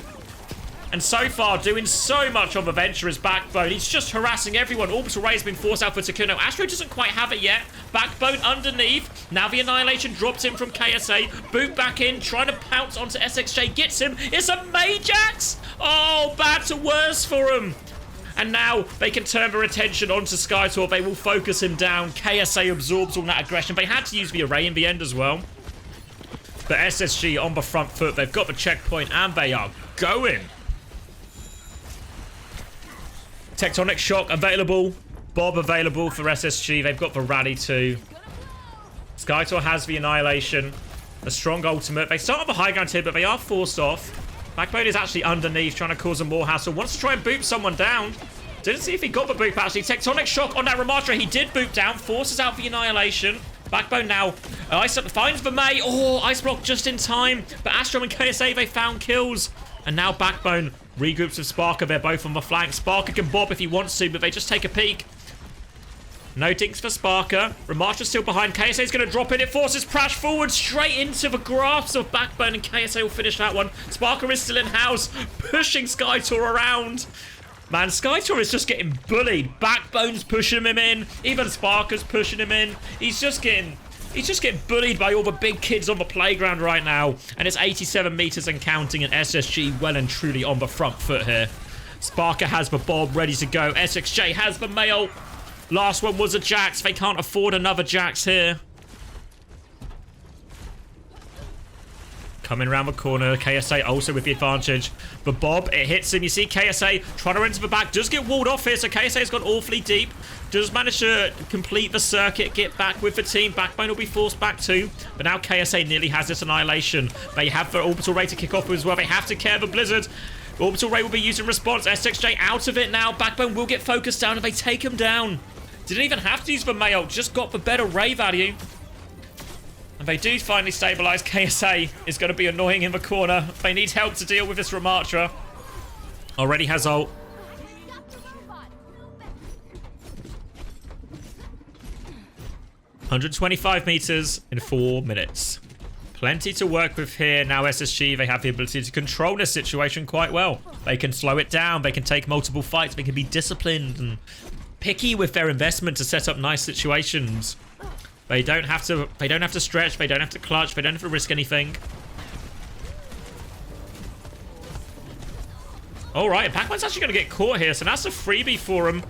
And so far, doing so much on the venture is Backbone. He's just harassing everyone. Orbital Ray has been forced out for Takuno. Astro doesn't quite have it yet. Backbone underneath. Now the Annihilation drops in from KSA. Boot back in, trying to pounce onto SXJ. Gets him. It's a Majax! Oh, bad to worse for him. And now they can turn their attention onto Skytor. They will focus him down. KSA absorbs all that aggression. They had to use the array in the end as well. But SSG on the front foot. They've got the checkpoint and they are going. Tectonic Shock available. Bob available for SSG. They've got the rally too. Skytor has the Annihilation. A strong ultimate. They start on the high ground here, but they are forced off. Backbone is actually underneath, trying to cause them more hassle. Wants to try and boot someone down. Didn't see if he got the boot, actually. Tectonic Shock on that Ramatra. He did boot down. Forces out the Annihilation. Backbone now. Finds the May. Oh, Ice Block just in time. But Astro and KSA, they found kills. And now Backbone regroups with Sparker. They're both on the flank. Sparker can bob if he wants to, but they just take a peek. No dinks for Sparker. Ramatra's still behind. KSA's going to drop in. It forces Prash forward straight into the grasp of Backbone, and KSA will finish that one. Sparker is still in house, pushing Skytor around. Man, Skytor is just getting bullied. Backbone's pushing him in. Even Sparker's pushing him in. He's just getting bullied by all the big kids on the playground right now. And it's 87 meters and counting, and SSG well and truly on the front foot here. Sparker has the Bob ready to go. SXJ has the mail. Last one was a Jax. They can't afford another Jax here. Coming around the corner. KSA also with the advantage. But Bob, it hits him. You see KSA trying to enter the back. Does get walled off here, so KSA's gone awfully deep. Does manage to complete the circuit, get back with the team. Backbone will be forced back too. But now KSA nearly has this Annihilation. They have the Orbital Ray to kick off as well. They have to care the Blizzard. Orbital Ray will be used in response. SXJ out of it now. Backbone will get focused down and they take him down. Didn't even have to use the Mayo, just got the better Ray value. And they do finally stabilize. KSA is going to be annoying in the corner. They need help to deal with this Ramatra. Already has ult. 125 meters in 4 minutes. Plenty to work with here. Now SSG, they have the ability to control this situation quite well. They can slow it down. They can take multiple fights. They can be disciplined and picky with their investment to set up nice situations. They don't have to stretch, they don't have to clutch, they don't have to risk anything. Alright, Pac-Man's actually going to get caught here, so that's a freebie for him.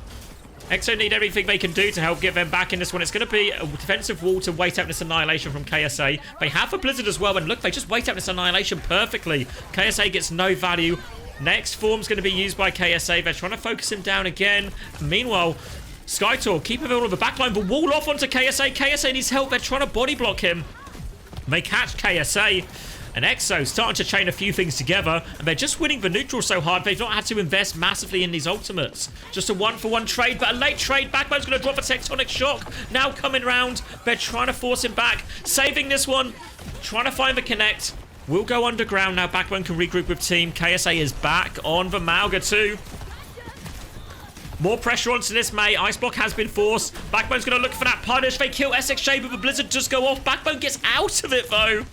EXO need everything they can do to help get them back in this one. It's going to be a defensive wall to wait out this Annihilation from KSA. They have a Blizzard as well, and look, they just wait out this Annihilation perfectly. KSA gets no value. Next form's going to be used by KSA. They're trying to focus him down again. Meanwhile, Skytor keep him on the backline, but wall off onto KSA. KSA needs help. They're trying to body block him. They catch KSA. And EXO starting to chain a few things together, and they're just winning the neutral so hard they've not had to invest massively in these ultimates. Just a 1-for-1 trade, but a late trade. Backbone's going to drop a Tectonic Shock. Now coming round, they're trying to force him back, saving this one, trying to find the connect. We'll go underground now. Backbone can regroup with team. KSA is back on the Mauga too. More pressure onto this May. Ice Block has been forced. Backbone's going to look for that punish. They kill SXJ, but the Blizzard does go off. Backbone gets out of it, though.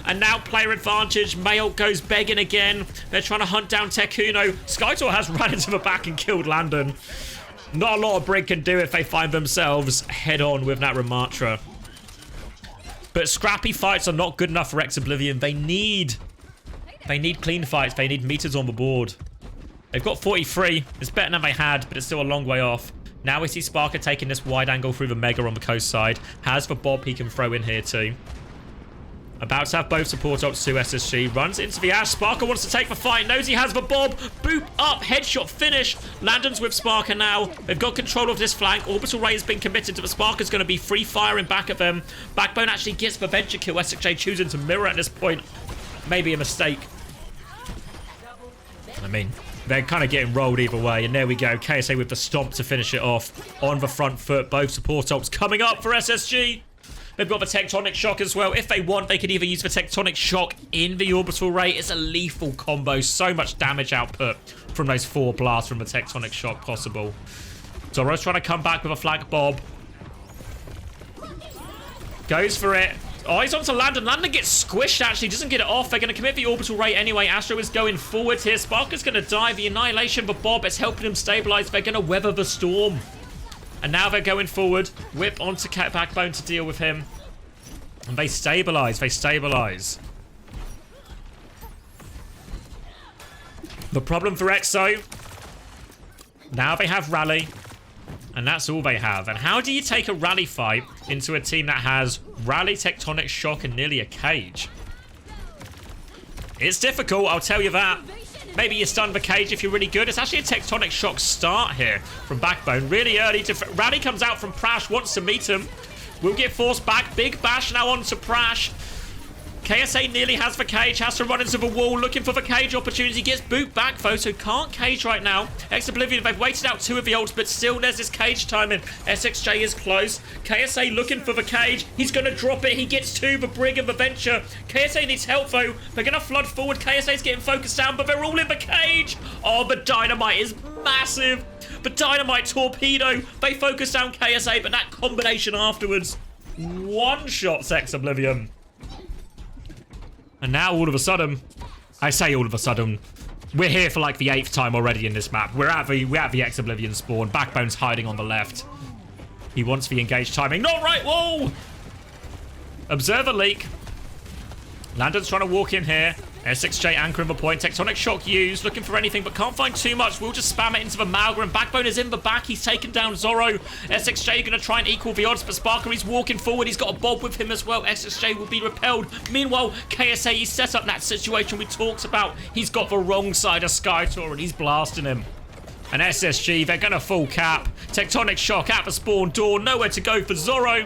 And now player advantage. Mayult goes begging again. They're trying to hunt down Tekuno. Skytor has run into the back and killed Landon. Not a lot of Brig can do if they find themselves head-on with that Ramatra. But scrappy fights are not good enough for Oblivion. They need clean fights. They need meters on the board. They've got 43. It's better than they had, but it's still a long way off. Now we see Sparker taking this wide angle through the Mega on the coast side. Has the Bob he can throw in here too. About to have both support ops to SSG. Runs into the Ash. Sparker wants to take the fight. Knows he has the Bob. Boop up. Headshot finish. Landon's with Sparker now. They've got control of this flank. Orbital Ray has been committed to the Sparker's going to be free firing back at them. Backbone actually gets the venture kill. SXJ choosing to mirror at this point. Maybe a mistake. I mean, they're kind of getting rolled either way. And there we go. KSA with the stomp to finish it off. On the front foot. Both support ops coming up for SSG. They've got the Tectonic Shock as well. If they want, they could either use the Tectonic Shock in the Orbital Ray. It's a lethal combo. So much damage output from those 4 blasts from the Tectonic Shock possible. Zoro's trying to come back with a flank Bob. Goes for it. Oh, he's onto Landon. Landon gets squished, actually. Doesn't get it off. They're going to commit the Orbital Ray anyway. Astro is going forward here. Sparker's going to die. The Annihilation, but Bob is helping him stabilize. They're going to weather the storm. And now they're going forward. Whip onto Cat Backbone to deal with him. And they stabilize. They stabilize. The problem for EXO. Now they have Rally. And that's all they have. And how do you take a Rally fight into a team that has Rally, Tectonic Shock, and nearly a cage? It's difficult, I'll tell you that. Maybe you stun the cage if you're really good. It's actually a Tectonic Shock start here from Backbone. Really early. Rally comes out from Prash, wants to meet him. Will get forced back. Big bash now on to Prash. KSA nearly has the cage. Has to run into the wall. Looking for the cage opportunity. Gets boot back though, so can't cage right now. Oblivion, they've waited out 2 of the ults, but still there's this cage timing. SXJ is close. KSA looking for the cage. He's going to drop it. He gets 2, the Brig and the Venture. KSA needs help though. They're going to flood forward. KSA's getting focused down, but they're all in the cage. Oh, the Dynamite is massive. The Dynamite torpedo. They focus down KSA, but that combination afterwards one-shots Oblivion. And now all of a sudden, I say all of a sudden, we're here for like the 8th time already in this map. We're at the Oblivion spawn. Backbone's hiding on the left. He wants the engaged timing. Not right, whoa! Observer leak. Landon's trying to walk in here. SXJ anchoring the point. Tectonic Shock used. Looking for anything, but can't find too much. We'll just spam it into the Malga, and Backbone is in the back. He's taken down Zoro. SXJ going to try and equal the odds, but Sparker, he's walking forward. He's got a Bob with him as well. SXJ will be repelled. Meanwhile, KSA, he's set up that situation we talked about. He's got the wrong side of Skytor, and he's blasting him. And SSG, they're going to full cap. Tectonic Shock at the spawn door. Nowhere to go for Zoro.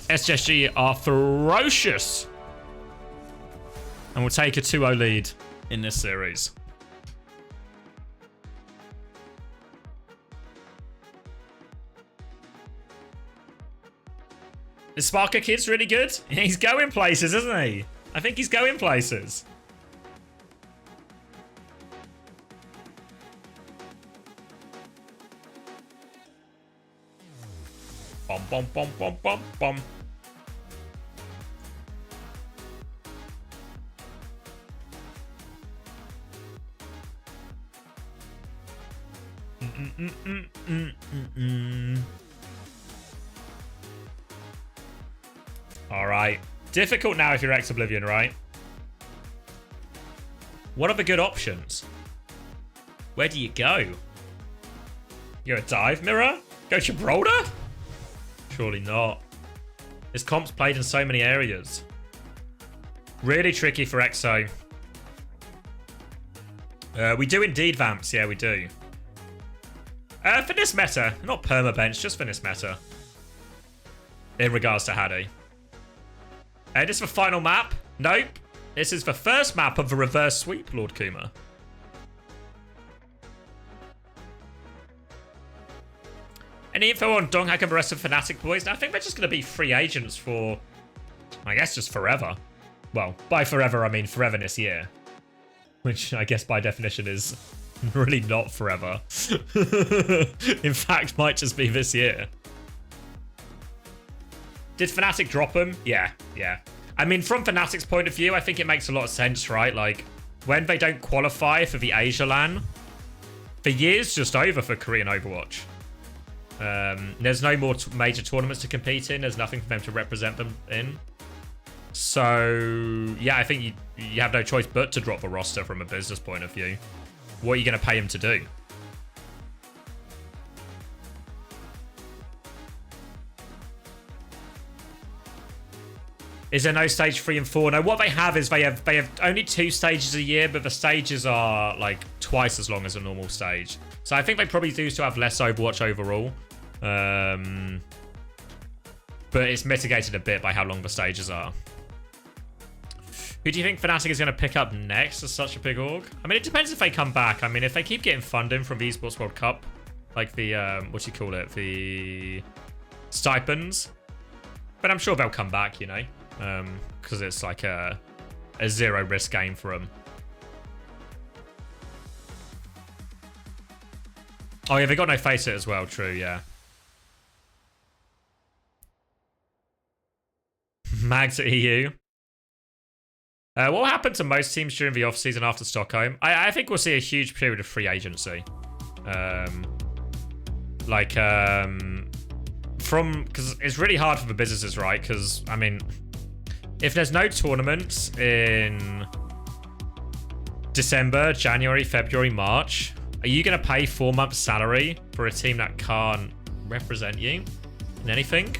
SSG are ferocious. And we'll take a 2-0 lead in this series. The Sparker kid's really good. He's going places, isn't he? I think he's going places. Bum, bum, bum, bum, bum, bum. All right. Difficult now if you're Oblivion, right? What are the good options? Where do you go? You're a dive mirror? Go Gibraltar? Surely not. This comp's played in so many areas. Really tricky for EXO. We do indeed, Vamps. Yeah, we do. For this meta. Not perma-bench, just for this meta. In regards to Hadi. This is the final map. Nope. This is the first map of the reverse sweep, Lord Kuma. Any info on Donghak and the rest of Fnatic boys? I think they're just going to be free agents for, I guess, just forever. Well, by forever, I mean forever this year. Which I guess by definition is really not forever. In fact, might just be this year. Did Fnatic drop them? Yeah. I mean, from Fnatic's point of view, I think it makes a lot of sense, right? Like, when they don't qualify for the Asia LAN, the year's just over for Korean Overwatch. There's no more major tournaments to compete in. There's nothing for them to represent them in. So, yeah, I think you have no choice but to drop the roster from a business point of view. What are you going to pay him to do? Is there no stage 3 and 4? No, what they have is they have only 2 stages a year, but the stages are like twice as long as a normal stage. So I think they probably do still have less Overwatch overall. But it's mitigated a bit by how long the stages are. Who do you think Fnatic is going to pick up next as such a big org? I mean, it depends if they come back. I mean, if they keep getting funding from the Esports World Cup, like the, what do you call it? The stipends. But I'm sure they'll come back, you know, because it's like a zero risk game for them. Oh, yeah, they got no face it as well. True, yeah. Mags at EU. What will happen to most teams during the off-season after Stockholm? I think we'll see a huge period of free agency. Because it's really hard for the businesses, right? Because, I mean, if there's no tournaments in December, January, February, March, are you going to pay 4 months' salary for a team that can't represent you in anything?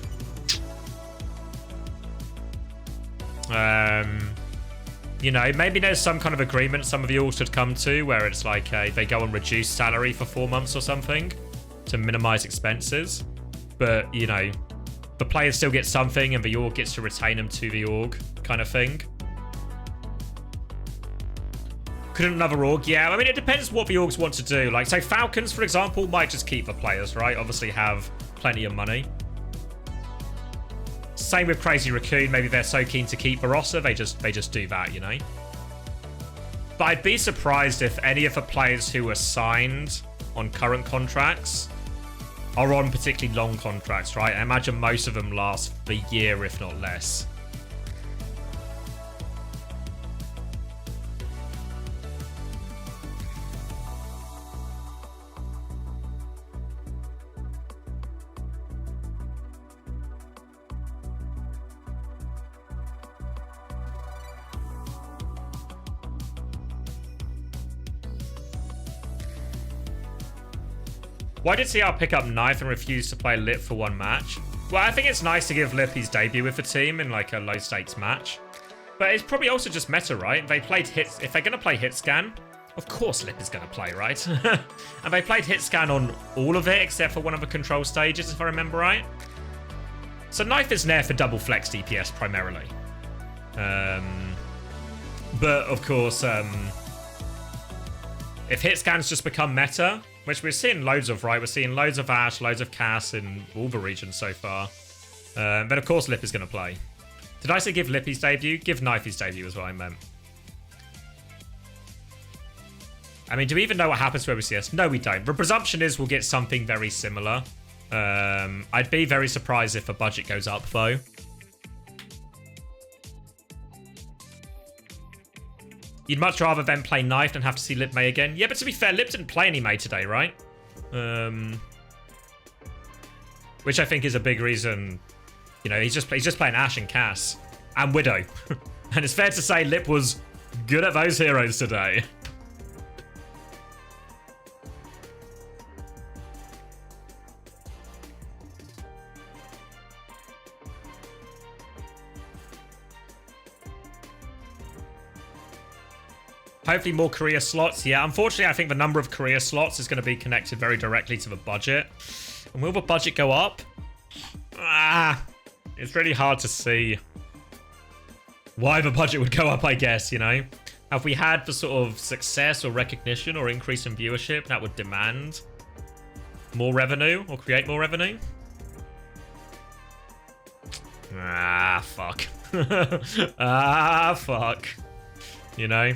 You know, maybe there's some kind of agreement some of the orgs should come to where it's like they go on reduced salary for 4 months or something to minimize expenses. But, you know, the players still get something and the org gets to retain them to the org kind of thing. Couldn't another org? Yeah, I mean, it depends what the orgs want to do. Like, so Falcons, for example, might just keep the players, right? Obviously have plenty of money. Same with Crazy Raccoon. Maybe they're so keen to keep the roster, they just do that, you know? But I'd be surprised if any of the players who are signed on current contracts are on particularly long contracts, right? I imagine most of them last the year, if not less. Why did CR pick up Knife and refuse to play Lip for one match? Well, I think it's nice to give Lip his debut with the team in like a low stakes match. But it's probably also just meta, right? They played hits. If they're going to play hit scan, of course Lip is going to play, right? And they played hit scan on all of it except for one of the control stages, if I remember right. So Knife is there for double flex DPS primarily. But of course, if hit scans just become meta, which we're seeing loads of, right? We're seeing loads of Ashe, loads of Cass in all the regions so far. But of course Lip is going to play. Did I say give Lip his debut? Give Knife his debut is what I meant. I mean, do we even know what happens to OWCS? No, we don't. The presumption is we'll get something very similar. I'd be very surprised if the budget goes up, though. You'd much rather them play Knife than have to see Lip May again. Yeah, but to be fair, Lip didn't play any May today, right? Which I think is a big reason. You know, he's just playing Ashe and Cass and Widow. And it's fair to say Lip was good at those heroes today. Hopefully more career slots. Yeah, unfortunately, I think the number of career slots is going to be connected very directly to the budget. And will the budget go up? It's really hard to see. why the budget would go up, I guess, you know? Have we had the sort of success or recognition or increase in viewership that would demand more revenue or create more revenue? Ah, fuck. Ah, fuck. You know?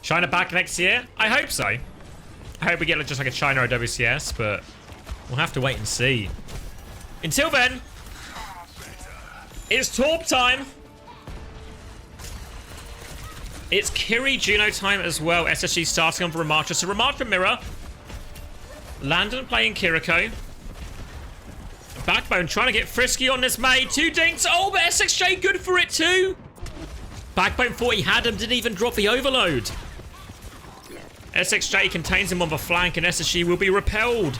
China back next year? I hope so. I hope we get just like a China or OWCS, but we'll have to wait and see. Until then, it's Torp time. It's Kiri Juno time as well. SSG starting on for Ramattra. So Ramattra mirror. Landon playing Kiriko. Backbone trying to get frisky on this May. 2 dinks. Oh, but SXJ good for it too. Backbone thought he had him. Didn't even drop the overload. SXJ contains him on the flank and SSG will be repelled.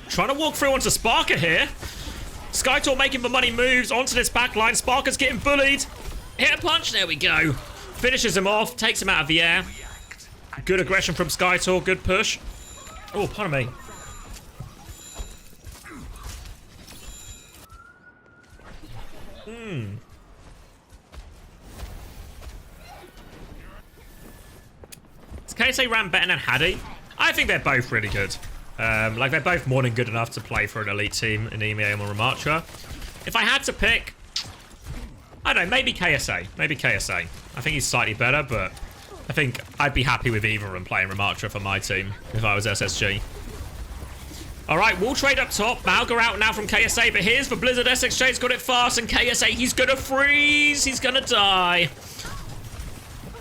Trying to walk through onto Sparker here. Skytor making the money moves onto this backline. Sparker's getting bullied. Hit a punch. There we go. Finishes him off. Takes him out of the air. Good aggression from Skytor. Good push. Oh, pardon me. KSA ran better than Haddy. I think they're both really good. Like, they're both more than good enough to play for an elite team in EMEA or Ramattra. If I had to pick, I don't know, maybe KSA. Maybe KSA. I think he's slightly better, but I think I'd be happy with either of them playing Ramattra for my team if I was SSG. Alright, we'll trade up top. Malga out now from KSA, but here's for Blizzard. SXJ's got it fast, and KSA, he's gonna freeze. He's gonna die.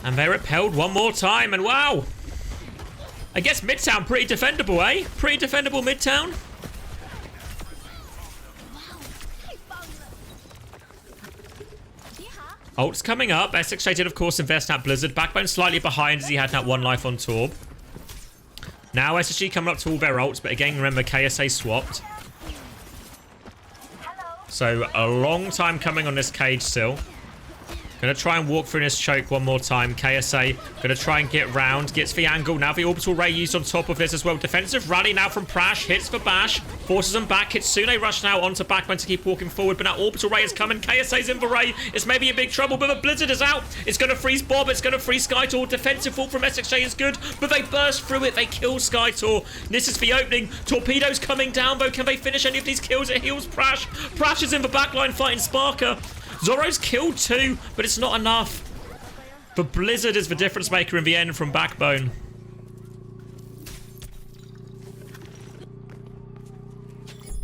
And they're repelled one more time, and wow. I guess Midtown pretty defendable, eh? Pretty defendable Midtown. Ult's coming up. SXJ did, of course, invest at Blizzard. Backbone slightly behind as he had that 1 life on Torb. Now SSG coming up to all their ults, but again, remember, KSA swapped. So a long time coming on this cage still. Gonna try and walk through this choke one more time. KSA gonna try and get round. Gets the angle. Now the orbital ray used on top of this as well. Defensive rally now from Prash. Hits for Bash. Forces them back. Kitsune rush now onto Backbone to keep walking forward. But now orbital ray is coming. KSA's in the ray. It's maybe in big trouble, but the Blizzard is out. It's gonna freeze Bob. It's gonna freeze Skytor. Defensive fault from SXJ is good, but they burst through it. They kill Skytor. This is the opening. Torpedoes coming down though. Can they finish any of these kills? It heals Prash. Prash is in the backline fighting Sparker. Zoro's killed too, but it's not enough. The Blizzard is the difference maker in the end from Backbone.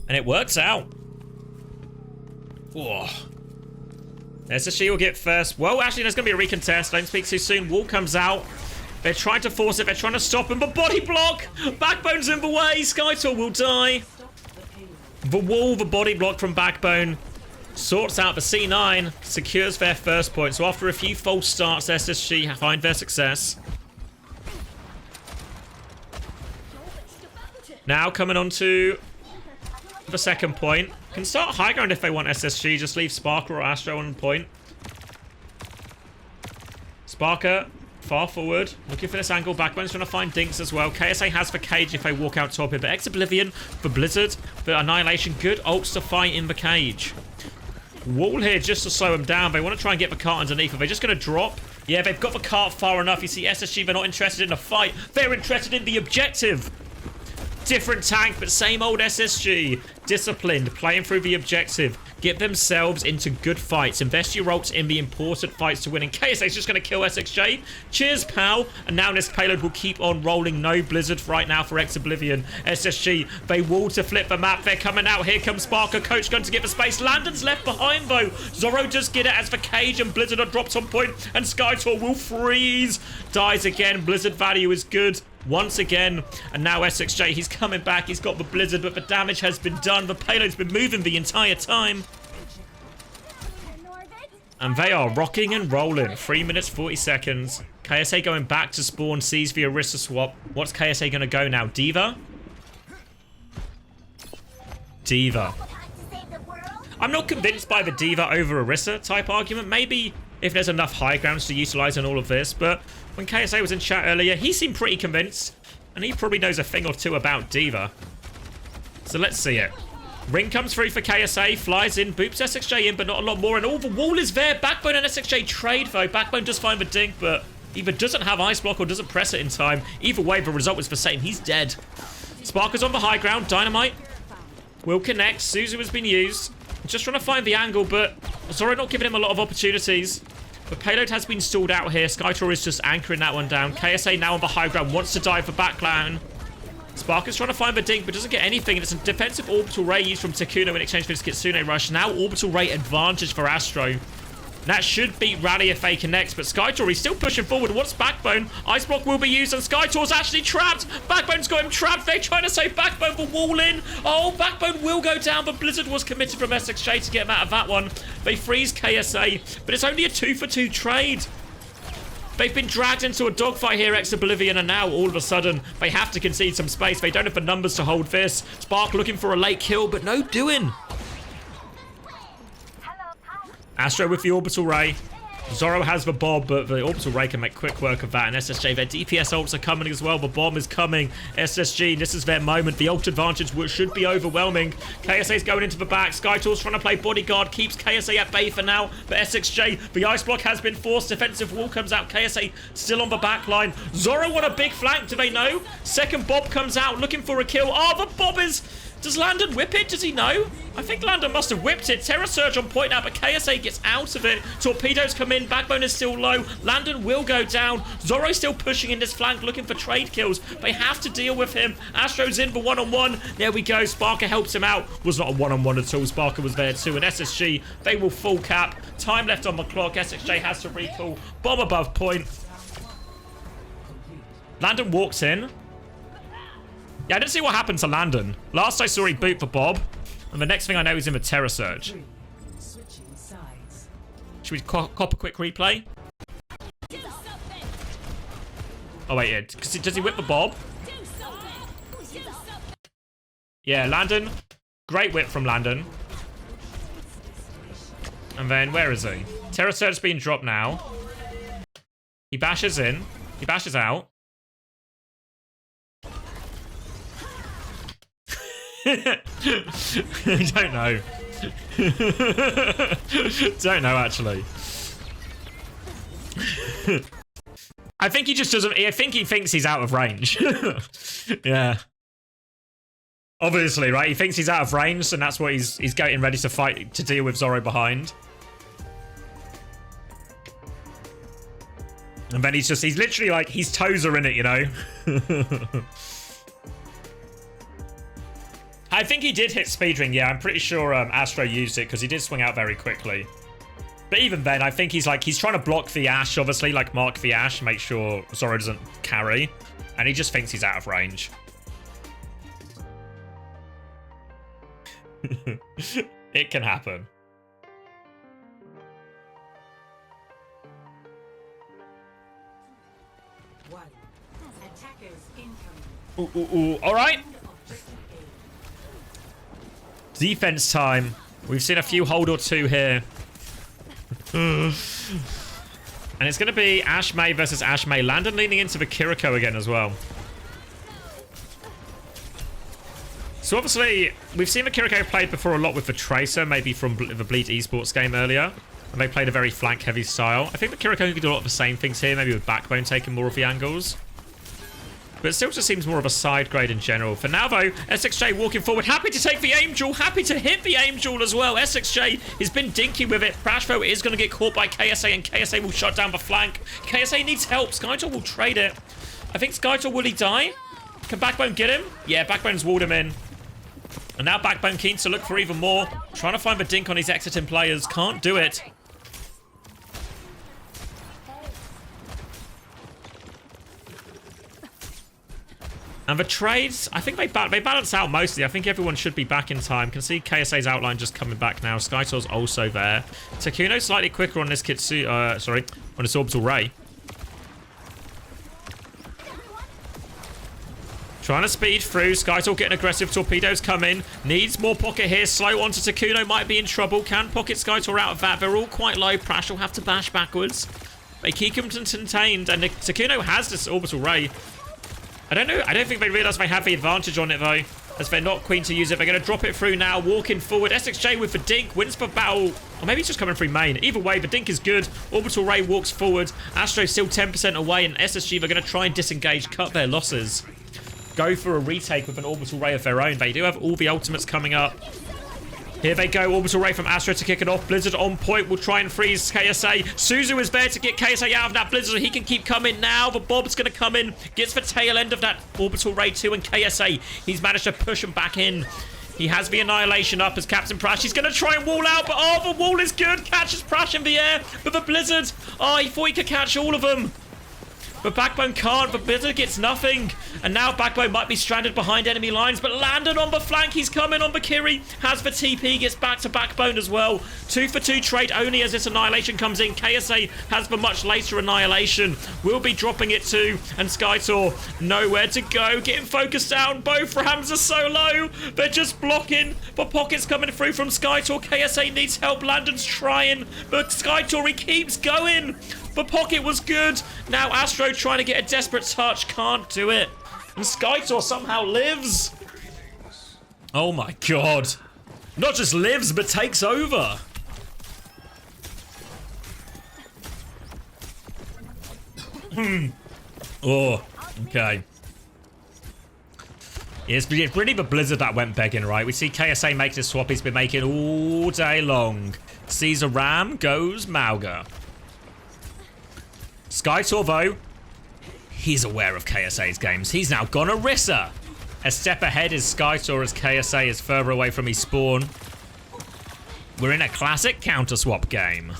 And it works out. Whoa. SSG will get first. Well, actually, there's going to be a recontest. Don't speak too soon. Wall comes out. They're trying to force it. They're trying to stop him, but body block. Backbone's in the way. Skytor will die. The wall, the body block from Backbone. Sorts out the C9, secures their first point. So after a few false starts, SSG find their success. Now coming on to the second point. Can start high ground if they want SSG. Just leave Sparker or Astro on point. Sparker far forward, looking for this angle. Backbone's trying to find dinks as well. KSA has the cage if they walk out top here. But Oblivion for Blizzard, for Annihilation. Good ults to fight in the cage. Wall here just to slow them down. They want to try and get the cart underneath. Are they just going to drop? Yeah, they've got the cart far enough. You see SSG, they're not interested in a fight. They're interested in the objective. Different tank, but same old SSG. Disciplined, playing through the objective. Get themselves into good fights. Invest your ults in the important fights to win. And KSA is just going to kill SXJ. Cheers, pal. And now this payload will keep on rolling. No Blizzard right now for Oblivion. SSG, they wall to flip the map. They're coming out. Here comes Sparker. Coach going to get the space. Landon's left behind, though. Zoro just get it as the cage, and Blizzard are dropped on point. And Skytor will freeze. Dies again. Blizzard value is good. Once again, and now SXJ, he's coming back, he's got the Blizzard, but the damage has been done. The payload's been moving the entire time. And they are rocking and rolling. 3 minutes, 40 seconds. KSA going back to spawn, sees the Orisa swap. What's KSA going to go now? D.Va? D.Va. I'm not convinced by the D.Va over Orisa type argument. Maybe if there's enough high grounds to utilize in all of this, but when KSA was in chat earlier, he seemed pretty convinced. And he probably knows a thing or two about D.Va. So let's see it. Ring comes through for KSA, flies in, boops SXJ in, but not a lot more. And all the wall is there. Backbone and SXJ trade, though. Backbone does find the dink, but either doesn't have Ice Block or doesn't press it in time. Either way, the result was the same. He's dead. Sparker's on the high ground. Dynamite will connect. Suzu has been used. Just trying to find the angle, but Zoro not giving him a lot of opportunities. The payload has been stalled out here. Skytor is just anchoring that one down. KSA now on the high ground. Wants to dive for backline. Sparker's trying to find the dink, but doesn't get anything. And it's a defensive orbital ray used from Takuno in exchange for this Kitsune rush. Now orbital ray advantage for Astro. That should beat Rally if they connect, but Skytor, he's still pushing forward. What's Backbone? Ice Block will be used, and Skytor's actually trapped. Backbone's got him trapped. They're trying to save Backbone for wall in. Oh, Backbone will go down, but Blizzard was committed from SXJ to get him out of that one. They freeze KSA, but it's only a 2-for-2 trade. They've been dragged into a dogfight here, ex-Oblivion, and now all of a sudden they have to concede some space. They don't have the numbers to hold this. Spark looking for a late kill, but no doing. Astro with the orbital ray. Zoro has the bomb, but the orbital ray can make quick work of that. And SSJ, their DPS ults are coming as well. The bomb is coming. SSG, this is their moment. The ult advantage should be overwhelming. KSA's going into the back. Skytor's trying to play bodyguard. Keeps KSA at bay for now. But SXJ, the ice block has been forced. Defensive wall comes out. KSA still on the back line. Zoro on a big flank. Do they know? Second Bob comes out looking for a kill. Oh, the Bob is... Does Landon whip it? Does he know? I think Landon must have whipped it. Terra Surge on point now, but KSA gets out of it. Torpedoes come in. Backbone is still low. Landon will go down. Zoro's still pushing in this flank, looking for trade kills. They have to deal with him. Astro's in for one-on-one. There we go. Sparker helps him out. Was not a one-on-one at all. Sparker was there too. And SSG, they will full cap. Time left on the clock. SXJ has to recall. Bomb above point. Landon walks in. Yeah, I didn't see what happened to Landon. Last I saw he boot for Bob. And the next thing I know he's in the Terra Surge. Should we cop a quick replay? Oh wait, yeah. Does he whip the Bob? Yeah, Landon. Great whip from Landon. And then, where is he? Terra Surge's being dropped now. He bashes in. He bashes out. I don't know. Don't know, actually. I think he just doesn't... I think he thinks he's out of range. Yeah. Obviously, right? He thinks he's out of range, and that's what he's getting ready to fight, to deal with Zoro behind. And then he's literally like, his toes are in it, you know? I think he did hit speedring, yeah. I'm pretty sure Astro used it because he did swing out very quickly. But even then, I think he's trying to block the Ash, obviously, like mark the Ash, make sure Zoro doesn't carry. And he just thinks he's out of range. It can happen. Ooh, all right. Defense time. We've seen a few hold or two here. And it's going to be Ash May versus Ash May. Landon leaning into the Kiriko again as well. So obviously, we've seen the Kiriko played before a lot with the Tracer, maybe from the Bleed Esports game earlier. And they played a very flank-heavy style. I think the Kiriko could do a lot of the same things here, maybe with Backbone taking more of the angles. But it still just seems more of a side grade in general. For now, though, SXJ walking forward. Happy to take the aim jewel. Happy to hit the aim jewel as well. SXJ has been dinky with it. Brashfo is going to get caught by KSA, and KSA will shut down the flank. KSA needs help. Skytor will trade it. I think Skytor, will he die? Can Backbone get him? Yeah, Backbone's walled him in. And now Backbone keen to look for even more. Trying to find the dink on his exiting players. Can't do it. And the trades, I think they balance out mostly. I think everyone should be back in time. Can see KSA's outline just coming back now. Skytor's also there. Takuno slightly quicker on this on this orbital ray. Trying to speed through. Skytor getting aggressive. Torpedoes come in. Needs more pocket here. Slow onto Takuno. Might be in trouble. Can pocket Skytor out of that. They're all quite low. Prash will have to bash backwards. They keep him contained. And Takuno has this orbital ray. I don't know. I don't think they realise they have the advantage on it, though. As they're not keen to use it. They're going to drop it through now. Walking forward. SXJ with the Dink. Wins the battle. Or maybe he's just coming through main. Either way, the Dink is good. Orbital Ray walks forward. Astro still 10% away. And SSG, they're going to try and disengage. Cut their losses. Go for a retake with an Orbital Ray of their own. They do have all the ultimates coming up. Here they go, Orbital Ray from Astro to kick it off. Blizzard on point will try and freeze KSA. Suzu is there to get KSA out of that Blizzard. He can keep coming now. The Bob's going to come in. Gets the tail end of that Orbital Ray too. And KSA, he's managed to push him back in. He has the Annihilation up as Captain Prash. He's going to try and wall out, but oh, the wall is good. Catches Prash in the air with the Blizzard. Oh, he thought he could catch all of them. But Backbone can't. The Blizzard gets nothing. And now Backbone might be stranded behind enemy lines. But Landon on the flank. He's coming on Bakiri. Has the TP. Gets back to Backbone as well. 2-for-2 trade only as this Annihilation comes in. KSA has the much later Annihilation. Will be dropping it too. And Skytor nowhere to go. Getting focused down. Both rams are so low. They're just blocking. The pockets coming through from Skytor. KSA needs help. Landon's trying. But Skytor, he keeps going. The pocket was good. Now Astro trying to get a desperate touch. Can't do it. And Skytor somehow lives. Oh my god. Not just lives, but takes over. Oh, okay. It's really the Blizzard that went begging, right? We see KSA make this swap he's been making all day long. Sees a ram, goes Mauga. Skytor, though, he's aware of KSA's games. He's now gone Orisa. A step ahead is Skytor as KSA is further away from his spawn. We're in a classic counter-swap game.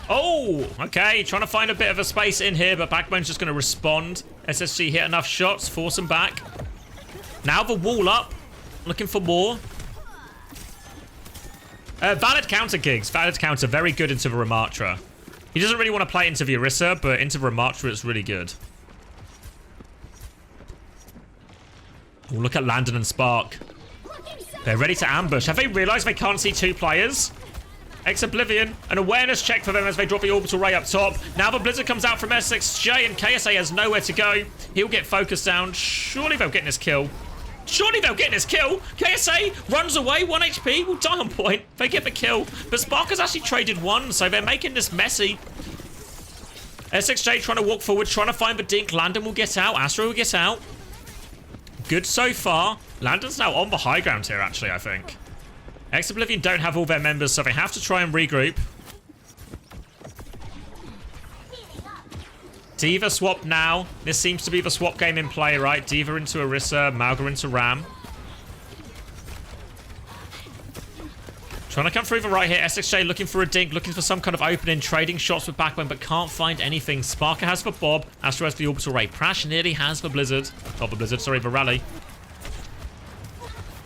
Oh, okay. Trying to find a bit of a space in here, but Backbone's just going to respond. SSG hit enough shots, force him back. Now the wall up. Looking for more. Valid counter, Gigs. Valid counter. Very good into the Ramatra. He doesn't really want to play into the Orisa, but into the Ramatra it's really good. Oh, look at Landon and Spark. They're ready to ambush. Have they realised they can't see two players? Ex-Oblivion. An awareness check for them as they drop the Orbital Ray up top. Now the Blizzard comes out from S6J and KSA has nowhere to go. He'll get focused down. Surely they'll get this kill. Surely they'll get this kill. KSA runs away, 1 HP, will die on point. They get the kill. But Spark has actually traded one, so they're making this messy. SXJ trying to walk forward, trying to find the Dink. Landon will get out. Astro will get out. Good so far. Landon's now on the high ground here, actually, I think. Ex-Oblivion don't have all their members, so they have to try and regroup. D.Va swap now. This seems to be the swap game in play, right? D.Va into Orisa, Mauga into Ram. Trying to come through the right here. SXJ looking for a Dink, looking for some kind of opening, trading shots with Backbone, but can't find anything. Sparker has for Bob. Astro has the Orbital Ray. Prash nearly has for Blizzard. Not the Blizzard, sorry, the Rally.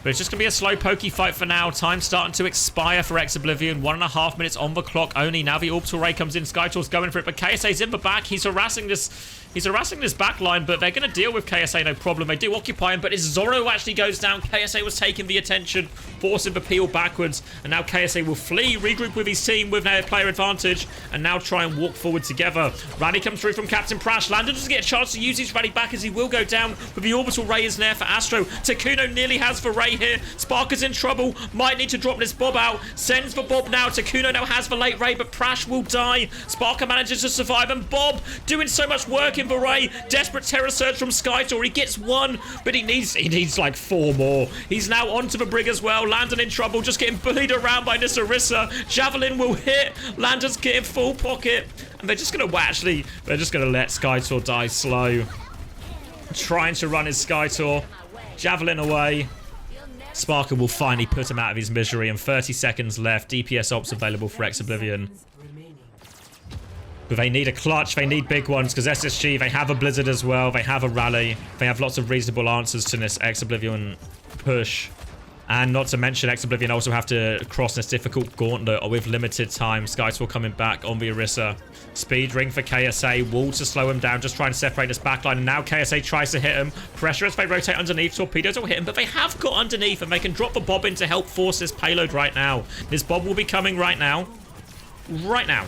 But it's just going to be a slow pokey fight for now. Time starting to expire for Ex-Oblivion. 1.5 minutes on the clock only. Now the Orbital Ray comes in. Skytor's going for it, but KSA's in the back. He's harassing this back line, but they're going to deal with KSA, no problem. They do occupy him, but as Zoro actually goes down, KSA was taking the attention, forcing the peel backwards, and now KSA will flee, regroup with his team with their player advantage, and now try and walk forward together. Rally comes through from Captain Prash. Landon doesn't get a chance to use his rally back as he will go down, but the Orbital Ray is there for Astro. Takuno nearly has the Ray here. Sparker's in trouble. Might need to drop this Bob out. Sends the Bob now. Takuno now has the late Ray, but Prash will die. Sparker manages to survive, and Bob doing so much work in the Ray. Desperate terror surge from Skytor. He gets one, but he needs like 4 more. He's now onto the Brig as well. Landon in trouble, just getting bullied around by this Orisa. Javelin will hit. Landon's getting full pocket, and they're just gonna let Skytor die slow. Trying to run his Skytor. Javelin away. Sparker will finally put him out of his misery, and 30 seconds left. DPS ops available for Ex-Oblivion. But they need a clutch. They need big ones because SSG, they have a Blizzard as well. They have a Rally. They have lots of reasonable answers to this Ex-Oblivion push. And not to mention, Ex-Oblivion also have to cross this difficult gauntlet with limited time. Skytor coming back on the Orisa. Speed ring for KSA. Wall to slow him down. Just trying to separate this backline. And now KSA tries to hit him. Pressure as they rotate underneath. Torpedoes will hit him. But they have got underneath. And they can drop the Bob in to help force this payload right now. This Bob will be coming right now. right now.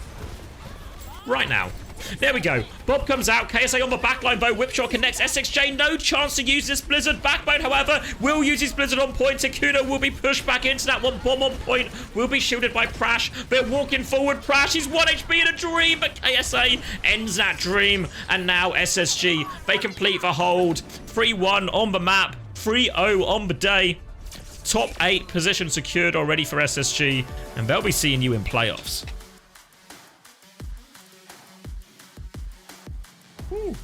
Right now. There we go. Bob comes out. KSA on the backline, though. Whipshot connects. SXJ, no chance to use this Blizzard. Backbone, however, will use his Blizzard on point. Takuda will be pushed back into that one. Bomb on point will be shielded by Prash. They're walking forward. Prash, he's 1 HP in a dream, but KSA ends that dream. And now SSG, they complete the hold. 3-1 on the map. 3-0 on the day. Top 8 position secured already for SSG. And they'll be seeing you in playoffs. Woo.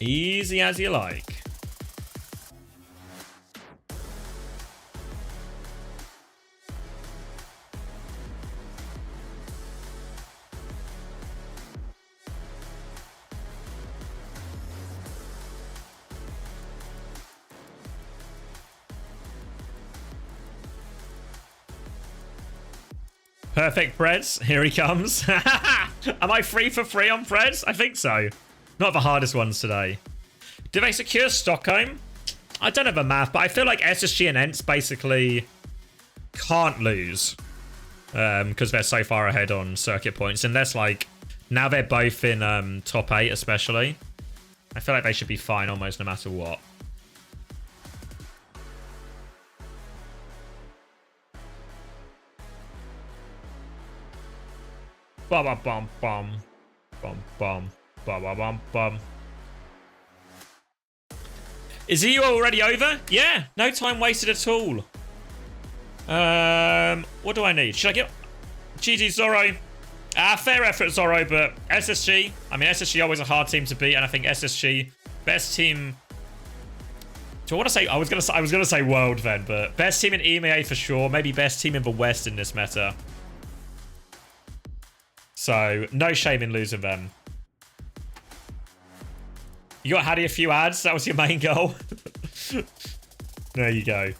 Easy as you like. Perfect, Preds. Here he comes. Am I free for free on Preds? I think so. Not the hardest ones today. Do they secure Stockholm? I don't have a math, but I feel like SSG and ENCE basically can't lose. Because they're so far ahead on circuit points. Unless, like, now they're both in top 8 especially. I feel like they should be fine almost no matter what. Bum bum bum bum bum bum bum bum bum. Is he already over? Yeah, no time wasted at all. What do I need? Should I get GG Zorro? Fair effort, Zorro, but SSG. I mean, SSG always a hard team to beat, and I think SSG best team. Do I want to say? I was gonna say world then, but best team in EMEA for sure. Maybe best team in the West in this meta. So, no shame in losing them. You got Hattie a few ads? That was your main goal? There you go.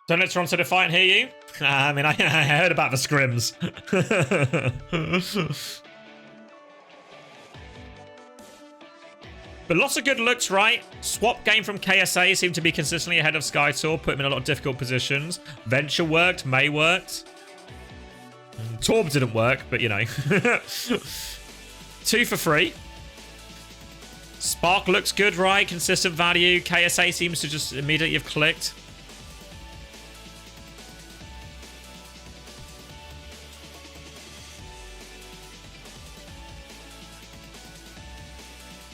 Don't let Toronto to fight and hear you? I mean, I heard about the scrims. But lots of good looks, right? Swap game from KSA seemed to be consistently ahead of SkyTour, put him in a lot of difficult positions. Venture worked, May worked. Torb didn't work, but you know. 2 for 3. Spark looks good, right? Consistent value. KSA seems to just immediately have clicked.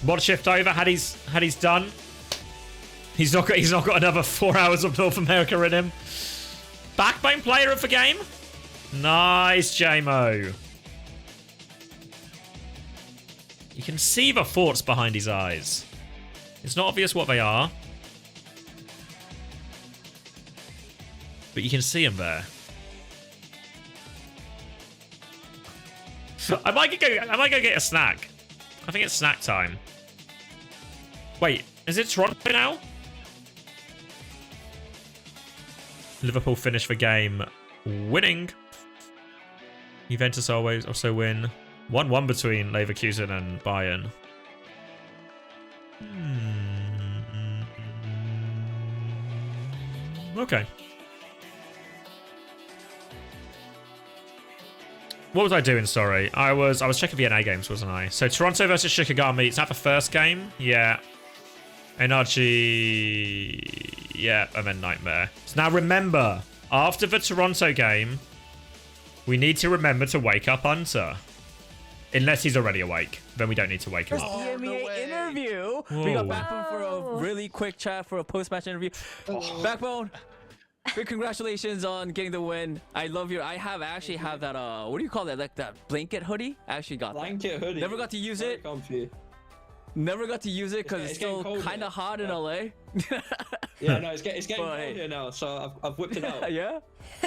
Mod shift over. Had he's done. He's not got another 4 hours of North America in him. Backbone player of the game. Nice, JMO. You can see the thoughts behind his eyes. It's not obvious what they are, but you can see him there. I might go get a snack. I think it's snack time. Wait, is it Toronto now? Liverpool finish the game winning. Juventus always also win. 1-1 between Leverkusen and Bayern. Okay. What was I doing? Sorry. I was checking the NA games, wasn't I? So Toronto versus Shikigami. Is that the first game? Yeah. NRG. Yeah, and then Nightmare. So now remember, after the Toronto game, we need to remember to wake up Hunter. Unless he's already awake. Then we don't need to wake him up. EMEA interview. Whoa. We got Backbone for a really quick chat for a post-match interview. Backbone. Big congratulations on getting the win. I love your. I actually have that. What do you call that? Like that blanket hoodie. I actually got blanket hoodie. Never got to use it. Comfy. Never got to use it because it's still kind of hot in LA. Yeah, no, it's getting cold here now, so I've whipped it out. Yeah.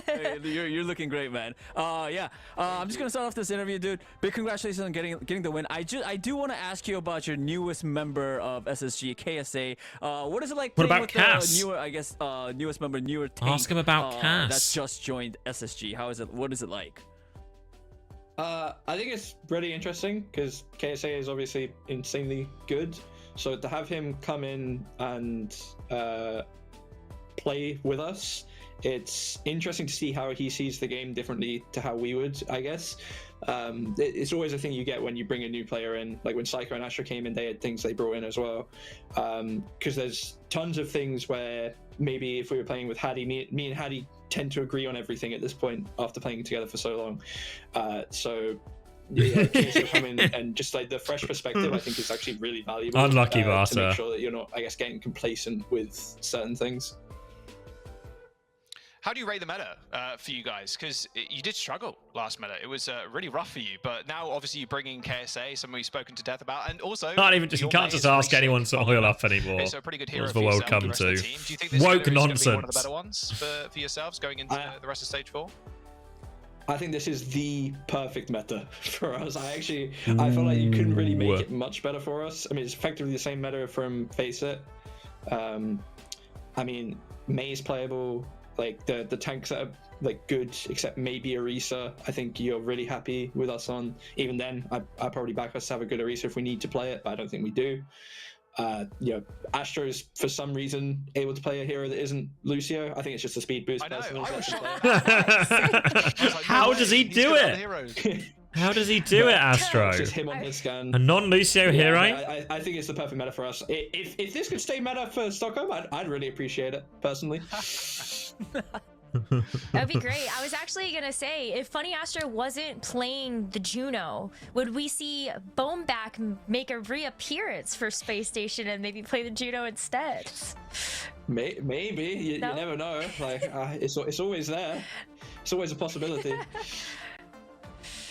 Hey, you're looking great, man. Yeah. I'm just gonna start off this interview, dude. Big congratulations on getting the win. I do want to ask you about your newest member of SSG, KSA. What is it like? What about with Cass? The newer, I guess, newest member, newer team. Ask him about Cass. That just joined SSG. How is it? What is it like? I think it's really interesting because KSA is obviously insanely good. So to have him come in and play with us, it's interesting to see how he sees the game differently to how we would, I guess. It's always a thing you get when you bring a new player in. Like when Psycho and Astra came in, they had things they brought in as well. Because there's tons of things where maybe if we were playing with Hattie, me and Hattie tend to agree on everything at this point after playing together for so long. So yeah, to come in and just like the fresh perspective, I think is actually really valuable. Unlucky to Vasa. make sure that you're not, I guess, getting complacent with certain things. How do you rate the meta for you guys? Because you did struggle last meta. It was really rough for you. But now, obviously, you're bringing KSA, someone we've spoken to death about, and also you can't just ask anyone to oil up anymore. So a pretty good hero What's for the world yourself, come the rest of the to? team. Do you think this Woke meta is going to be one of the nonsense. better ones for yourselves going into the rest of stage 4? I think this is the perfect meta for us. I feel like you couldn't really make it much better for us. I mean, it's effectively the same meta from Face It. I mean, May's playable. Like the tanks that are like good, except maybe Orisa. I think you're really happy with us on. Even then, I probably back us to have a good Orisa if we need to play it, but I don't think we do. You know, Astro is for some reason able to play a hero that isn't Lucio. I think it's just a speed boost. I know. Personally, I was shocked. How does he do it? How does he do it, Astro? It's just him on his scan. A non-Lucio hero? I think it's the perfect meta for us. If this could stay meta for Stockholm, I'd really appreciate it, personally. That'd be great. I was actually gonna say, if Funny Astro wasn't playing the Juno, would we see Boneback make a reappearance for SpaceStation and maybe play the Juno instead? Maybe. You never know. Like it's always there. It's always a possibility.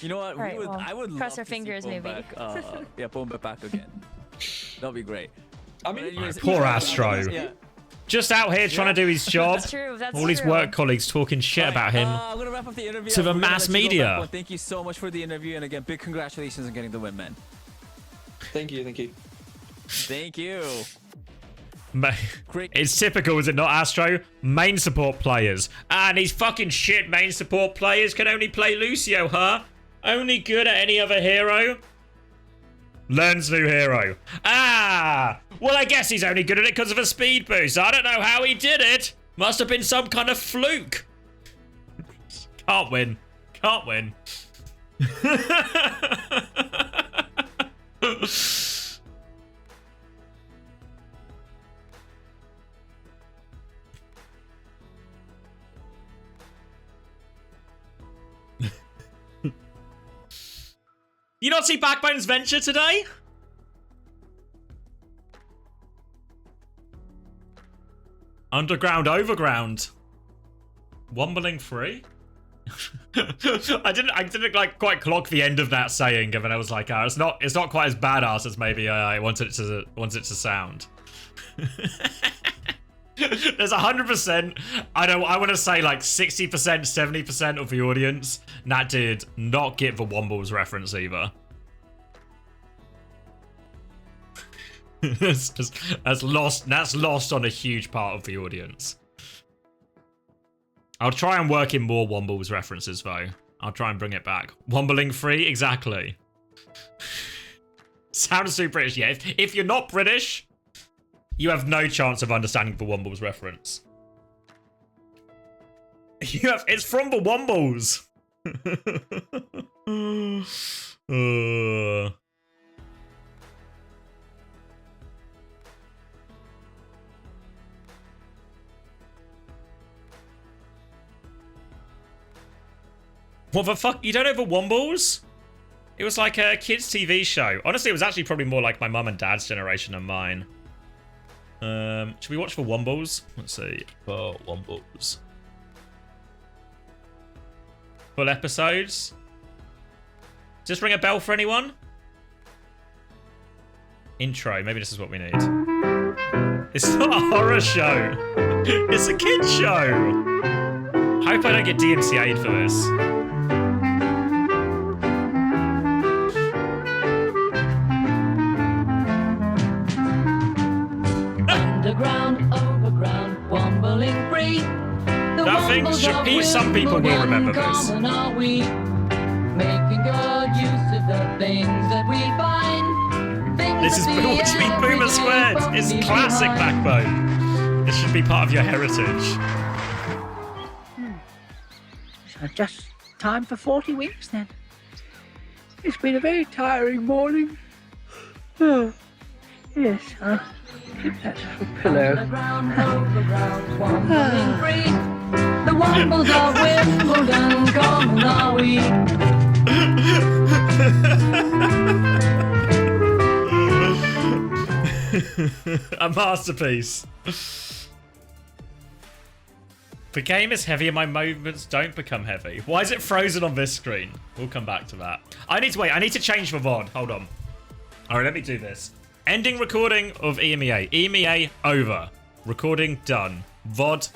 You know what? Right, I would cross love our to fingers, see maybe. Boneback back again. That'd be great. I mean, anyways, poor Astro. Yeah. Just out here trying to do his job. That's true. That's All his true. work colleagues talking shit about him. I'm gonna wrap up the interview. To the We're gonna mass let you go media. back, but thank you so much for the interview, and again, big congratulations on getting the win, man. Thank you. Thank you. Great. It's typical, is it not, Astro? Main support players. And these fucking shit main support players can only play Lucio, huh? Only good at any other hero? Learns new hero. Well, I guess he's only good at it because of a speed boost. I don't know how he did it. Must have been some kind of fluke. Can't win. Can't win. You not see Backbone's Venture today? Underground, overground. Wombling free? I didn't like quite clock the end of that saying, and I was like, it's not quite as badass as maybe I wanted it to sound. There's 100%. I want to say like 60%, 70% of the audience that did not get the Wombles reference either. That's lost on a huge part of the audience. I'll try and work in more Wombles references though. I'll try and bring it back. Wombling free, exactly. Sounds too British. Yeah, if you're not British, you have no chance of understanding the Wombles reference. It's from the Wombles. What the fuck? You don't know the Wombles? It was like a kids' TV show. Honestly, it was actually probably more like my mum and dad's generation than mine. Should we watch for Wombles? Let's see. For Wombles. Full episodes. Does this ring a bell for anyone? Intro. Maybe this is what we need. It's not a horror show. It's a kids show. Hope I don't get DMCA'd for this. Underground, overground, wombling free. That thing, some people will remember this. making good use of the things that we find. This is what you mean, Boomer Squared. It's classic Backbone. This should be part of your heritage. So just time for 40 weeks then. It's been a very tiring morning. Oh, yes, I'll keep that little pillow. The Wombles are Wimbledon, gone are we. A masterpiece. The game is heavy and my movements don't become heavy. Why is it frozen on this screen? We'll come back to that. I need to wait. I need to change the VOD. Hold on. All right, let me do this. Ending recording of EMEA. EMEA over. Recording done. VOD